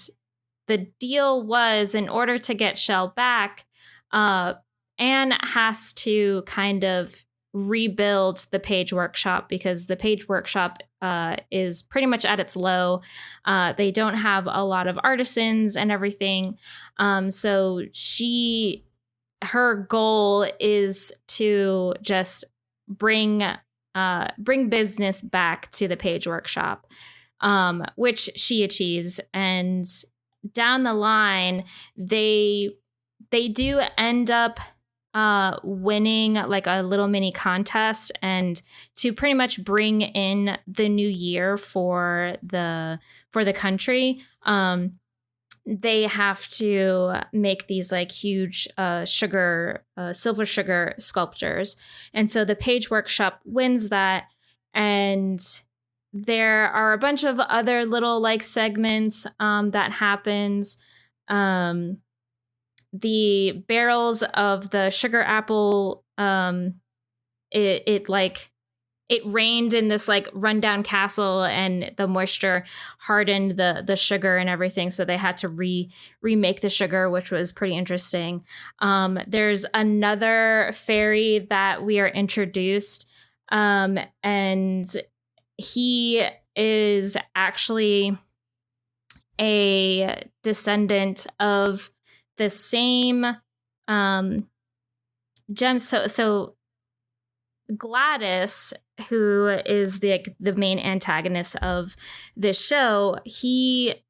the deal was, in order to get Shell back, Anne has to kind of rebuild the Page workshop, because the Page workshop is pretty much at its low. They don't have a lot of artisans and everything. So her goal is to just bring business back to the Page workshop, which she achieves. And down the line, they do end up winning like a little mini contest, and to pretty much bring in the new year for the country, they have to make these like huge silver sugar sculptures. And so the Page workshop wins that, and there are a bunch of other little like segments that happens. The barrels of the sugar apple, it rained in this like rundown castle, and the moisture hardened the sugar and everything. So they had to remake the sugar, which was pretty interesting. There's another fairy that we are introduced, and he is actually a descendant of the same gem. So Gladys, who is the main antagonist of this show, he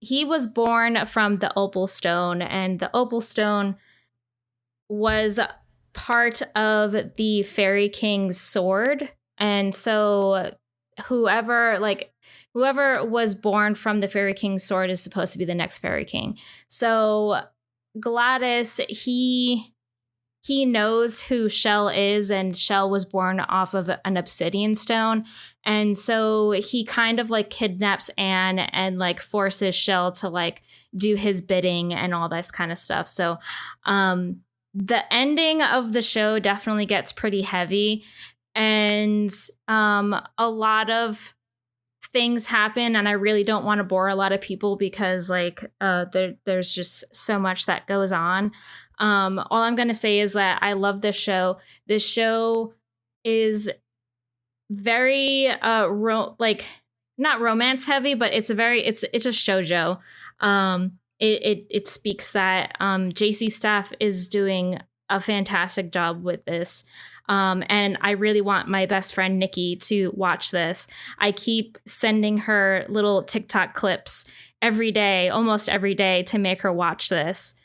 was born from the Opal Stone, and the Opal Stone was part of the Fairy King's sword. And so whoever was born from the Fairy King's sword is supposed to be the next Fairy King. So Gladys, he he knows who Shell is, and Shell was born off of an obsidian stone. And so he kind of like kidnaps Anne and like forces Shell to like do his bidding and all this kind of stuff. So the ending of the show definitely gets pretty heavy, and a lot of things happen, and I really don't want to bore a lot of people because like there's just so much that goes on. All I'm gonna say is that I love this show. This show is very not romance heavy, but it's a shoujo. It speaks that JC Staff is doing a fantastic job with this. And I really want my best friend Nikki to watch this. I keep sending her little TikTok clips every day, almost every day, to make her watch this.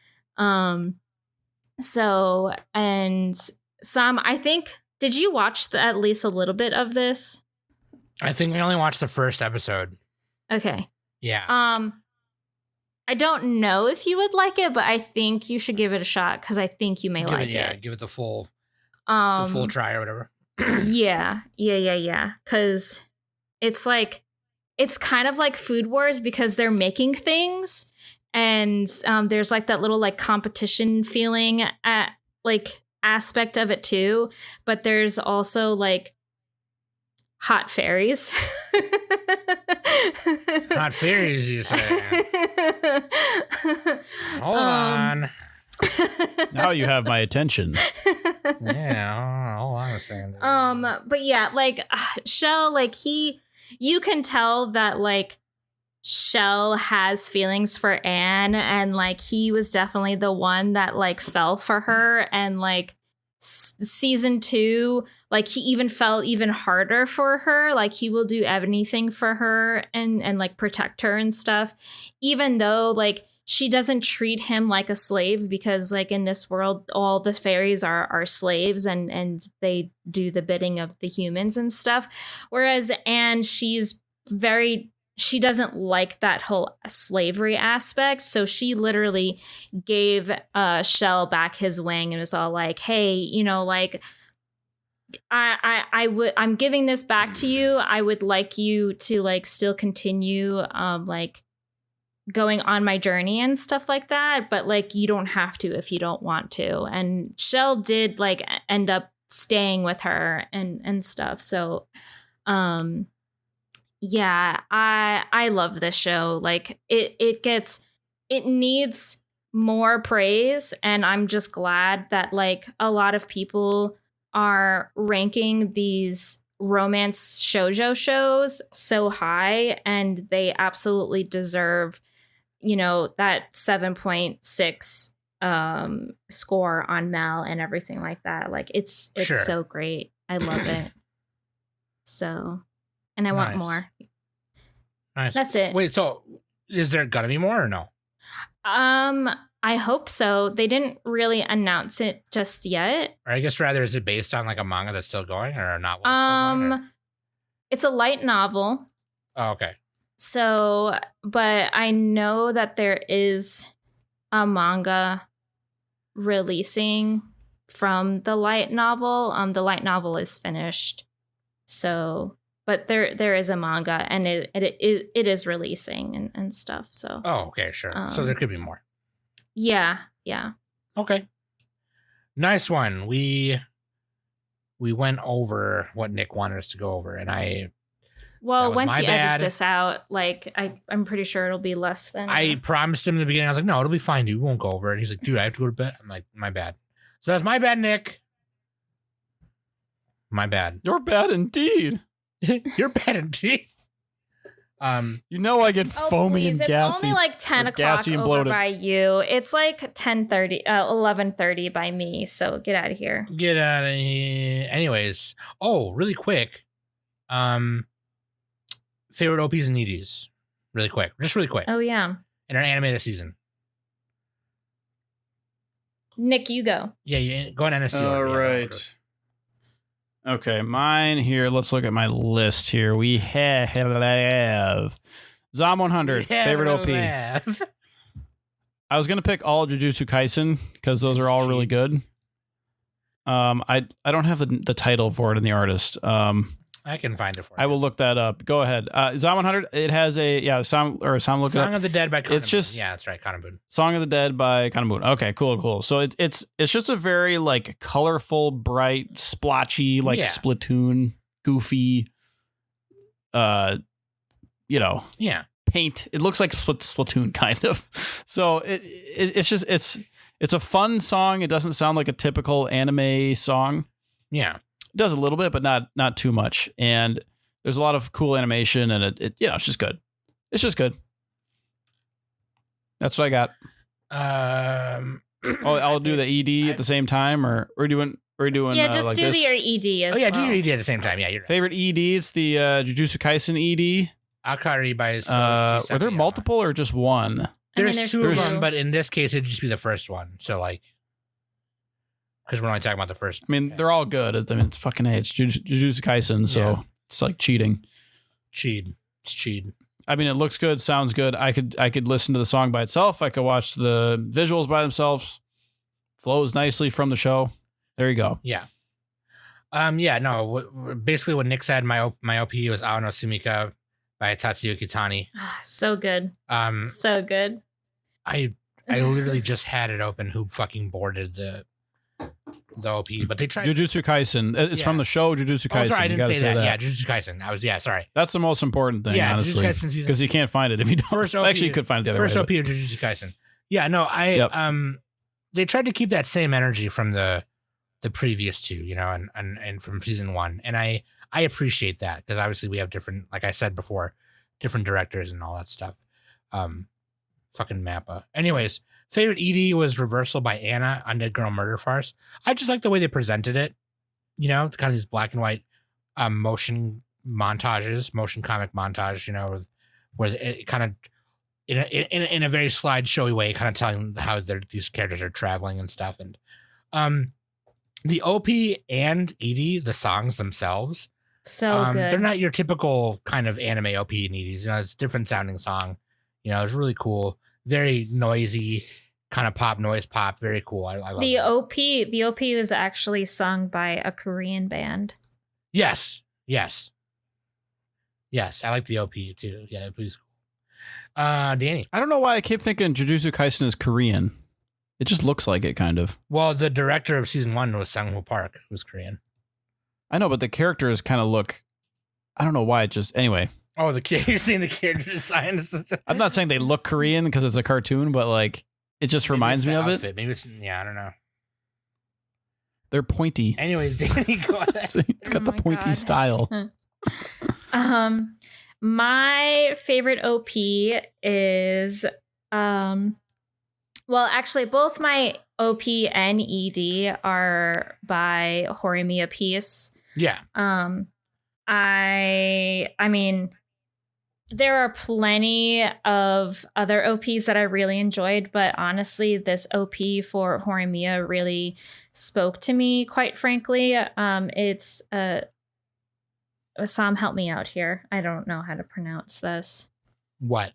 So, and Sam, I think, did you watch at least a little bit of this? I think I only watched the first episode. Okay. Yeah. I don't know if you would like it, but I think you should give it a shot because I think you may like it. Give it the full try or whatever. Yeah. Because it's like, it's kind of like Food Wars because they're making things, and there's like that little like competition feeling at like aspect of it too. But there's also like hot fairies. Hot fairies, you say? Hold on. Now you have my attention. Yeah, hold on a second. But yeah, like Shell, like you can tell that like Shell has feelings for Anne, and like he was definitely the one that like fell for her, and like season 2, like he even fell even harder for her. Like he will do anything for her and like protect her and stuff, even though like she doesn't treat him like a slave, because like in this world all the fairies are slaves and they do the bidding of the humans and stuff, whereas Anne, she doesn't like that whole slavery aspect. So she literally gave Shell back his wing and was all like, hey, you know, like I'm giving this back to you. I would like you to like still continue like going on my journey and stuff like that. But like, you don't have to if you don't want to. And Shell did like end up staying with her and stuff. So, yeah, I love this show. Like it needs more praise, and I'm just glad that like a lot of people are ranking these romance shoujo shows so high, and they absolutely deserve, you know, that 7.6 score on Mal and everything like that. Like it's Sure. so great. I love it. So, and I want Nice. more. Nice. That's it. Wait, so is there gonna be more or no? I hope so. They didn't really announce it just yet. Or I guess rather, is it based on like a manga that's still going or not? Still going, or? It's a light novel. Oh, okay. So, but I know that there is a manga releasing from the light novel. The light novel is finished. So, but there is a manga, and it is releasing and stuff. So. Oh, okay, sure. So there could be more. Yeah. Okay. Nice one. We went over what Nick wanted us to go over, and Well, was once my you bad. edit this out, like I'm pretty sure it'll be less than. I promised him in the beginning. I was like, "No, it'll be fine, dude. We won't go over it." And he's like, "Dude, I have to go to bed." I'm like, "My bad." So that's my bad, Nick. My bad. You're bad indeed. You're bad indeed. You know I get foamy please, and gassy. It's only like 10 or o'clock gassy and over bloated. by you. It's like 11:30 by me. So get out of here. Get out of here. Anyways, really quick. Favorite OPs and EDs. Really quick. Just really quick. Oh yeah, In our anime this season. Nick, you go. Yeah, go on NSC. All order. Yeah, right. Okay, mine here. Let's look at my list here. We have Zom 100, Yeah, favorite OP. laugh. I was going to pick all Jujutsu Kaisen because those are all really good. I don't have the title for it and the artist. I can find it for you. I will look that up. Go ahead. Zom 100. It has a Song look Song it up. of the Dead by Kana It's just- yeah, that's right, Kana Boon. Song of the Dead by Kana Boon. Okay, cool. So it's just a very like colorful, bright, splotchy, like Yeah. Splatoon, goofy, Yeah. paint. It looks like Splatoon kind of. So it's just it's a fun song. It doesn't sound like a typical anime song. Yeah. It does a little bit, but not too much. And there's a lot of cool animation, and it it's just good. It's just good. That's what I got. I'll do the ED at the same time, or we're doing Yeah, just like do this. your ED as Oh yeah, well. do your ED at the same time. Yeah, you're right. Favorite ED? It's the Jujutsu Kaisen ED. Akari by Were there multiple or just one? There's two of there's- them, but in this case, it'd just be the first one. So like, because we're only talking about the first. I mean, they're all good. It's fucking It's Jujutsu Kaisen, so Yeah. it's like cheating. cheat. It's cheat. I mean, it looks good, sounds good. I could listen to the song by itself. I could watch the visuals by themselves. Flows nicely from the show. There you go. Yeah. Yeah. No. Basically, what Nick said, my OP was Aono Sumika by Tatsuyuki Tani. Ah, so good. Um, So good. I literally just had it open. Who fucking boarded the OP? But they tried. Jujutsu Kaisen. It's Yeah. from the show Jujutsu Kaisen. Oh, sorry, I You didn't gotta say that. Yeah, Jujutsu Kaisen. Sorry. That's the most important thing, Yeah, honestly, Jujutsu Kaisen season. because you can't find it if you don't. First OP, Actually, you could find it the other First way. OP of Jujutsu Kaisen. Yeah, no, Yep. they tried to keep that same energy from the previous two, and from season one, and I appreciate that because obviously we have different, like I said before, different directors and all that stuff. Fucking Mappa. Anyways, favorite ED was Reversal by Anna, Undead Girl Murder Farce. I just like the way they presented it. Kind of these black and white motion montages, motion comic montage. Where it kind of in a very slideshowy way, kind of telling how these characters are traveling and stuff. And the OP and ED, the songs themselves, So good. they're not your typical kind of anime OP and EDs. It's a different sounding song. It's really cool, very noisy, kind of pop, very cool. I love the it. OP. The OP was actually sung by a Korean band. Yes. I like the OP too. Yeah, please. Danny. I don't know why I keep thinking Jujutsu Kaisen is Korean. It just looks like it, kind of. Well, the director of season 1 was Sang-Ho Park, who's Korean. I know, but the characters kind of look. I don't know why. It just anyway. Oh, you're seeing the character design. I'm not saying they look Korean because it's a cartoon, but like it just reminds me of it. Maybe it's I don't know. They're pointy. Anyways, Danny, go ahead. It's got Oh the my pointy God. style. My favorite OP is well, actually both my OP and ED are by Horimiya Piece. Yeah. I mean, there are plenty of other OPs that I really enjoyed, but honestly, this OP for Horimiya really spoke to me, quite frankly. It's Sam, help me out here. I don't know how to pronounce this. What?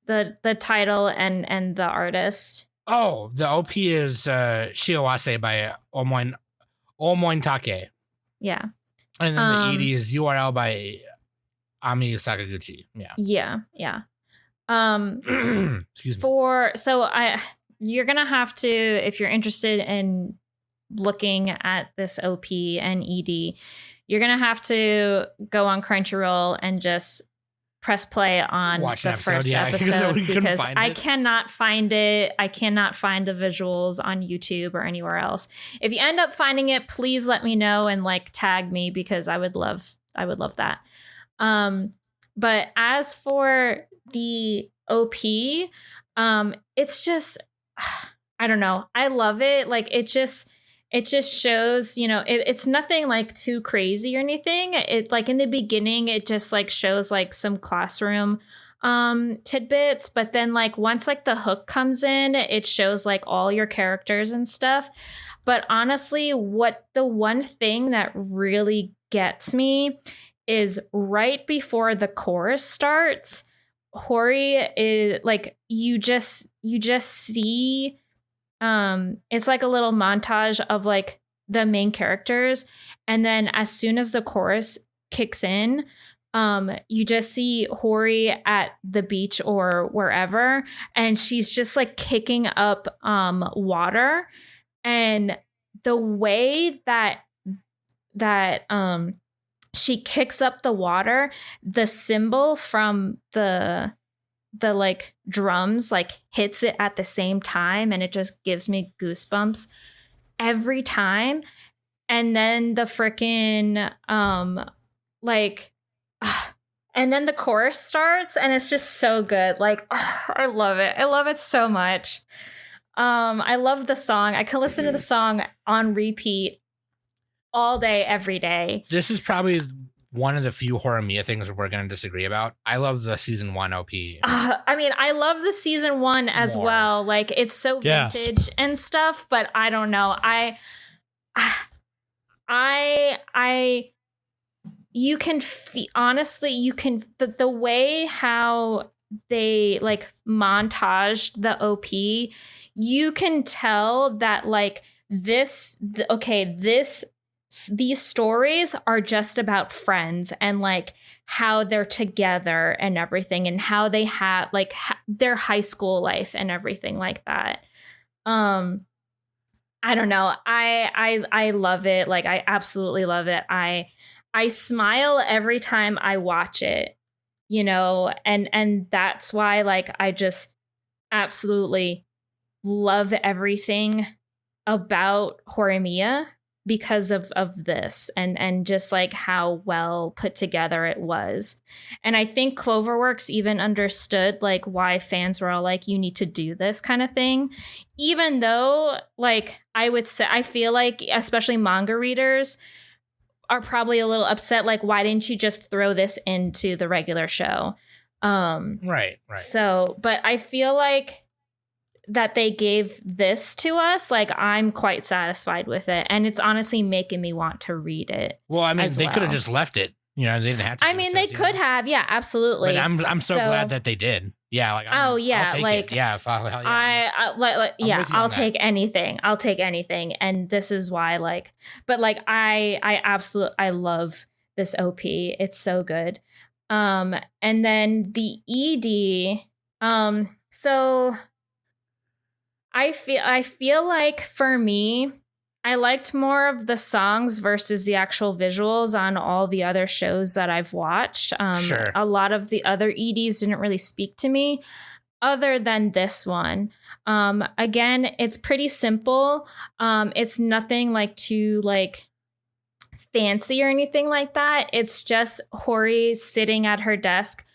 The title and the artist. Oh, the OP is Shiawase by Omoin Take. Yeah. And then the ED is URL by Ami Sakaguchi. Yeah. Yeah. Excuse me. You're gonna have to, if you're interested in looking at this OP and ED, you're gonna have to go on Crunchyroll and just press play on Watch the an episode, first yeah, because episode we couldn't because find I it. cannot find it. I cannot find the visuals on YouTube or anywhere else. If you end up finding it, please let me know and tag me because I would love that. But as for the OP, it's just I don't know. I love it. It just shows, it's nothing too crazy or anything. It in the beginning, it just shows some classroom tidbits, but then once the hook comes in, it shows all your characters and stuff. But honestly, the one thing that really gets me is right before the chorus starts, Hori is you just see it's a little montage of the main characters. And then as soon as the chorus kicks in, you just see Hori at the beach or wherever, and she's just like kicking up water. And the way that she kicks up the water, the cymbal from the like drums like hits it at the same time, and it just gives me goosebumps every time. And then the freaking and then the chorus starts, and it's just so good. Like, I love it. I love it so much. I love the song. I can listen to the song on repeat all day, every day. This is probably one of the few Horimiya things that we're going to disagree about. I love the season 1 OP. I mean, I love the season 1 as More. well. Like, it's so vintage and stuff, but I don't know. You can honestly, you can the way how they like montaged the OP, you can tell that like these stories are just about friends and like how they're together and everything, and how they have like their high school life and everything like that. I don't know. I love it. Like, I absolutely love it. I smile every time I watch it, you know, and that's why like I just absolutely love everything about Horimiya because of this and just like how well put together it was. And I think Cloverworks even understood like why fans were all like, you need to do this kind of thing, even though like I would say, I feel like especially manga readers are probably a little upset, like, why didn't you just throw this into the regular show? Right. So, but I feel like that they gave this to us, like, I'm quite satisfied with it. And it's honestly making me want to read it. Well, I mean, they could have just left it. You know, they didn't have to. I mean, they could have. Yeah, absolutely. But I'm so glad that they did. Yeah. Like, I'll take like, it. Yeah. Hell yeah. I'll take anything. I'll take anything. And this is why, like, but like, I absolutely, I love this OP. It's so good. And then the ED, so I feel like for me, I liked more of the songs versus the actual visuals on all the other shows that I've watched. Sure. A lot of the other EDs didn't really speak to me other than this one. Again, it's pretty simple. It's nothing like too like fancy or anything like that. It's just Hori sitting at her desk,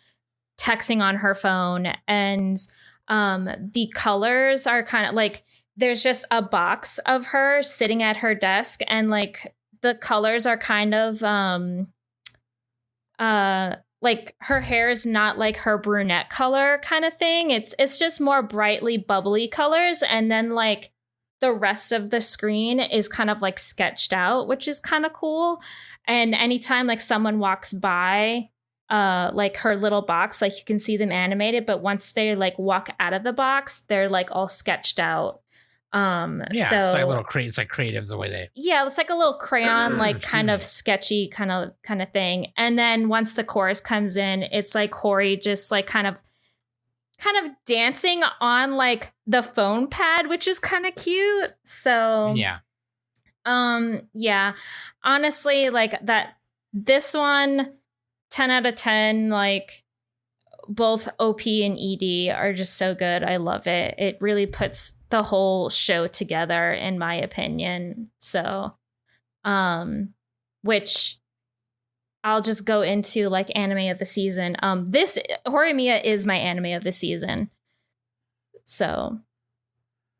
texting on her phone, and the colors are kind of like, there's just a box of her sitting at her desk, and like the colors are kind of like her hair is not like her brunette color kind of thing. It's just more brightly bubbly colors, and then like the rest of the screen is kind of like sketched out, which is kind of cool. And anytime like someone walks by like her little box, like you can see them animated, but once they like walk out of the box, they're like all sketched out. Yeah, so, it's like a little it's like creative the way they. Yeah, it's like a little crayon, like kind of sketchy kind of thing. And then once the chorus comes in, it's like Hori just like kind of dancing on like the phone pad, which is kind of cute. So yeah. Yeah, honestly, like this one, 10 out of 10, like both OP and ED are just so good. I love it. It really puts the whole show together, in my opinion. So, which I'll just go into like anime of the season. This Horimiya is my anime of the season. So,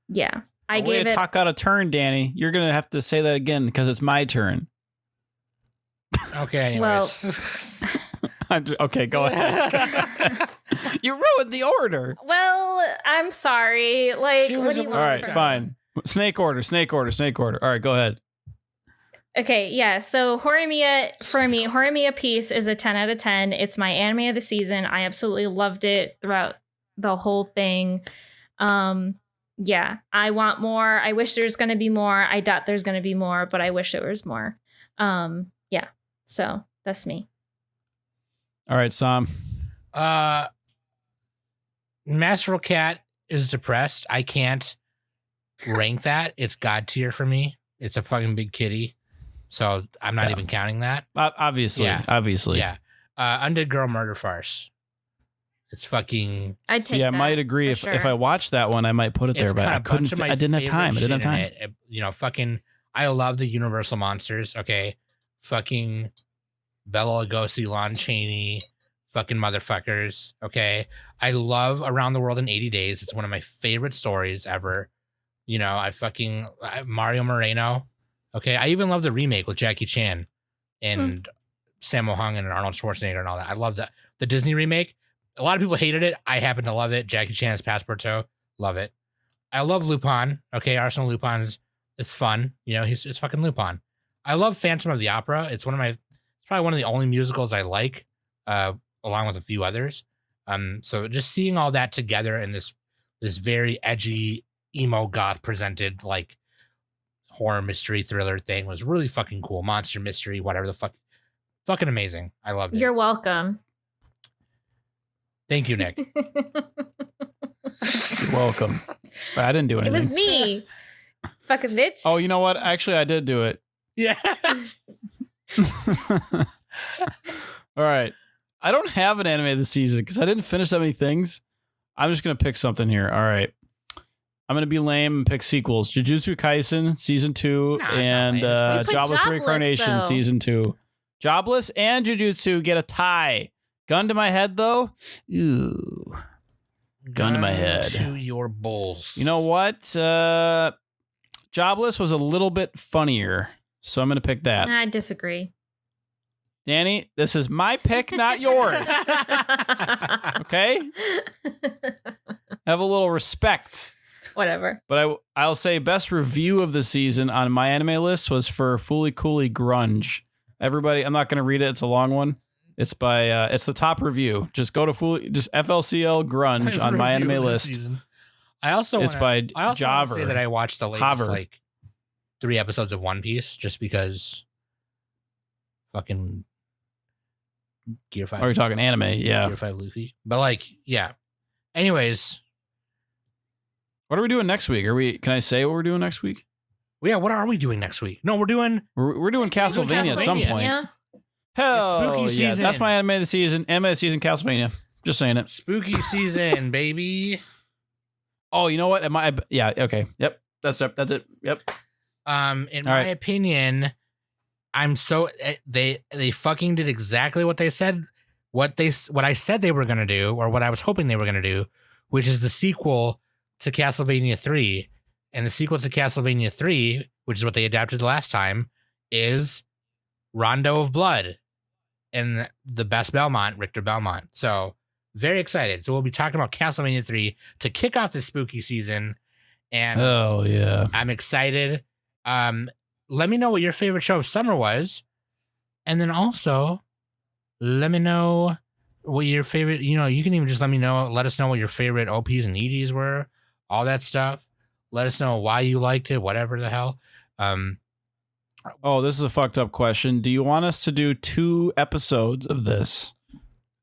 yeah, I gave it. Talk out of turn, Danny. You're gonna have to say that again because it's my turn. Okay. Anyways. Well. Okay, go ahead. You ruined the order. Well, I'm sorry. Like, what do you want? All right, fine. Snake order. All right, go ahead. Okay, yeah. So Horimiya, for me, Horimiya Piece is a 10 out of 10. It's my anime of the season. I absolutely loved it throughout the whole thing. yeah, I want more. I wish there's going to be more. I doubt there's going to be more, but I wish there was more. Yeah. So that's me. All right, Sam. Masterful Cat is depressed. I can't rank that. It's God tier for me. It's a fucking big kitty. So I'm not even counting that. Obviously. Yeah. Obviously. Yeah. Undead Girl Murder Farce. It's fucking. I'd take Yeah, I that, might agree. for If sure. I watched that one, I might put it there, It's but got I a bunch couldn't. of my I didn't have time. I favorite didn't have shit in time. it. You know, fucking. I love the Universal monsters. Okay, fucking Bela Lugosi, Lon Chaney, fucking motherfuckers. Okay, I love Around the World in 80 Days. It's one of my favorite stories ever. You know, Mario Moreno. Okay, I even love the remake with Jackie Chan and Sammo Hung and Arnold Schwarzenegger and all that. I love that the Disney remake. A lot of people hated it. I happen to love it. Jackie Chan's Passepartout, love it. I love Lupin. Okay, Arsène Lupin's it's fun. You know, it's fucking Lupin. I love Phantom of the Opera. It's probably one of the only musicals I like, along with a few others. So just seeing all that together in this very edgy emo goth presented like horror mystery thriller thing was really fucking cool. Monster mystery, whatever the fuck, fucking amazing. I loved it. You're welcome. Thank you, Nick. You're welcome. But I didn't do It anything. was me. Fucking bitch. Oh, you know what? Actually, I did do it. Yeah. All right. I don't have an anime this season because I didn't finish that many things. I'm just going to pick something here. All right. I'm going to be lame and pick sequels. Jujutsu Kaisen Season 2 Nah, it's not and lame. You put Jobless Jobless, Reincarnation though. Season 2. Jobless and Jujutsu get a tie. Gun to my head, though. Ooh. Gun to my head. To your bulls. You know what? Jobless was a little bit funnier, so I'm going to pick that. I disagree. Danny, this is my pick, not yours. Okay? Have a little respect. Whatever. But I'll say best review of the season on my anime list was for Fooly Cooly Grunge. Everybody, I'm not going to read it. It's a long one. It's by it's the top review. Just go to FLCL Grunge on my Review anime of the list. season. I also It's wanna, by I also wanna say Jobber. that I watched the latest Hover. like 3 episodes of One Piece just because fucking Gear 5. Are you talking anime? Yeah. Gear 5 Luffy. But like, yeah. Anyways, What are we doing next week? Can I say what we're doing next week? yeah, what are we doing next week? No, we're doing We're doing Castlevania at some Castlevania. point. Yeah. Hell It's spooky yeah. season. That's my anime of the season. Anime of the season, Castlevania. Just saying it. spooky season, baby. Oh, you know what? Yeah, okay. Yep. That's it. Yep. In All my right. opinion, I'm so they fucking did exactly what they said, what I said they were gonna do, or what I was hoping they were gonna do, which is the sequel to Castlevania 3. And the sequel to Castlevania 3, which is what they adapted last time, is Rondo of Blood and the best Belmont, Richter Belmont. So very excited. So we'll be talking about Castlevania 3 to kick off the spooky season. And Oh yeah. I'm excited. Let me know what your favorite show of summer was. And then also let me know what your favorite, you can even just let us know what your favorite OPs and EDs were, all that stuff. Let us know why you liked it, whatever the hell. Oh, this is a fucked up question. Do you want us to do 2 episodes of this?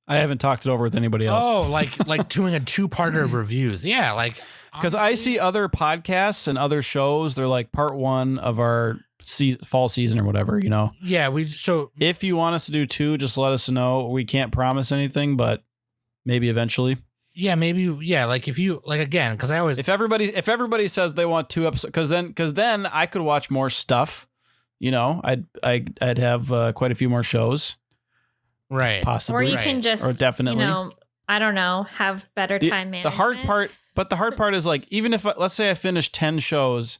I haven't talked it over with anybody else. Oh, like doing a 2-parter of reviews. Yeah, like Because I see other podcasts and other shows, they're like part 1 of our fall season or whatever, Yeah, If you want us to do 2, just let us know. We can't promise anything, but maybe eventually. yeah, maybe, yeah, like if you, like again, because I always, If everybody says they want 2 episodes, because then I could watch more stuff. I'd have quite a few more shows, right. possibly. Or you Right. can just, Or definitely. I don't know, have better time management. The hard part is like, even if let's say I finish 10 shows,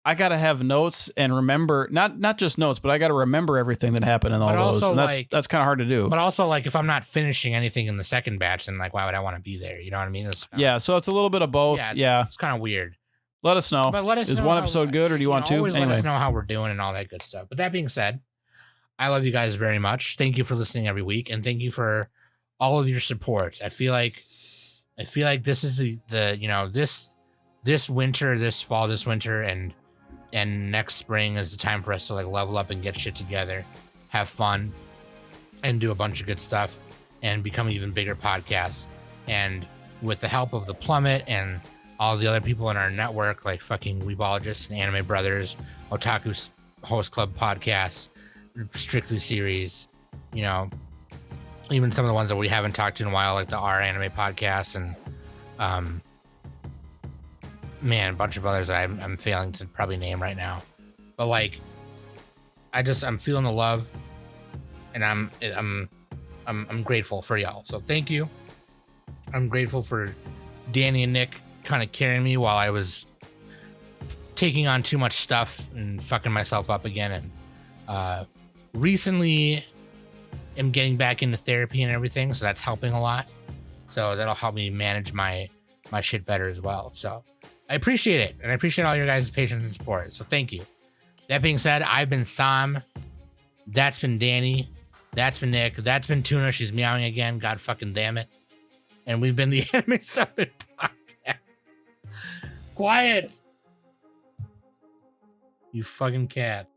I gotta have notes and remember not just notes, but I gotta remember everything that happened in all But those. also, And like- that's kind of hard to do. But also, like, if I'm not finishing anything in the second batch, then like, why would I want to be there? You know what I mean? It's kinda, Yeah, so it's a little bit of both. Yeah, it's kind of weird. let us know. But let us Is know one how- episode good, or do you want 2? Always let Anyway, us know how we're doing and all that good stuff. But that being said, I love you guys very much. Thank you for listening every week, and thank you for all of your support. I feel like this is the this fall, this winter, and next spring is the time for us to like level up and get shit together, have fun, and do a bunch of good stuff, and become even bigger podcasts. And with the help of the Plummet and all the other people in our network, like fucking Weebologists and Anime Brothers, Otaku Host Club podcasts, Strictly series, you know, even some of the ones that we haven't talked to in a while, like the R Anime podcast, and man, a bunch of others that I'm failing to probably name right now. But like, I'm feeling the love, and I'm grateful for y'all. So thank you. I'm grateful for Danny and Nick kind of carrying me while I was taking on too much stuff and fucking myself up again. And recently am getting back into therapy and everything, so that's helping a lot. So that'll help me manage my shit better as well. So I appreciate it, and I appreciate all your guys' patience and support. So thank you. That being said, I've been Sam. That's been Danny. That's been Nick. That's been Tuna. She's meowing again. God fucking damn it. And we've been the Anime Summit Podcast. Quiet. You fucking cat.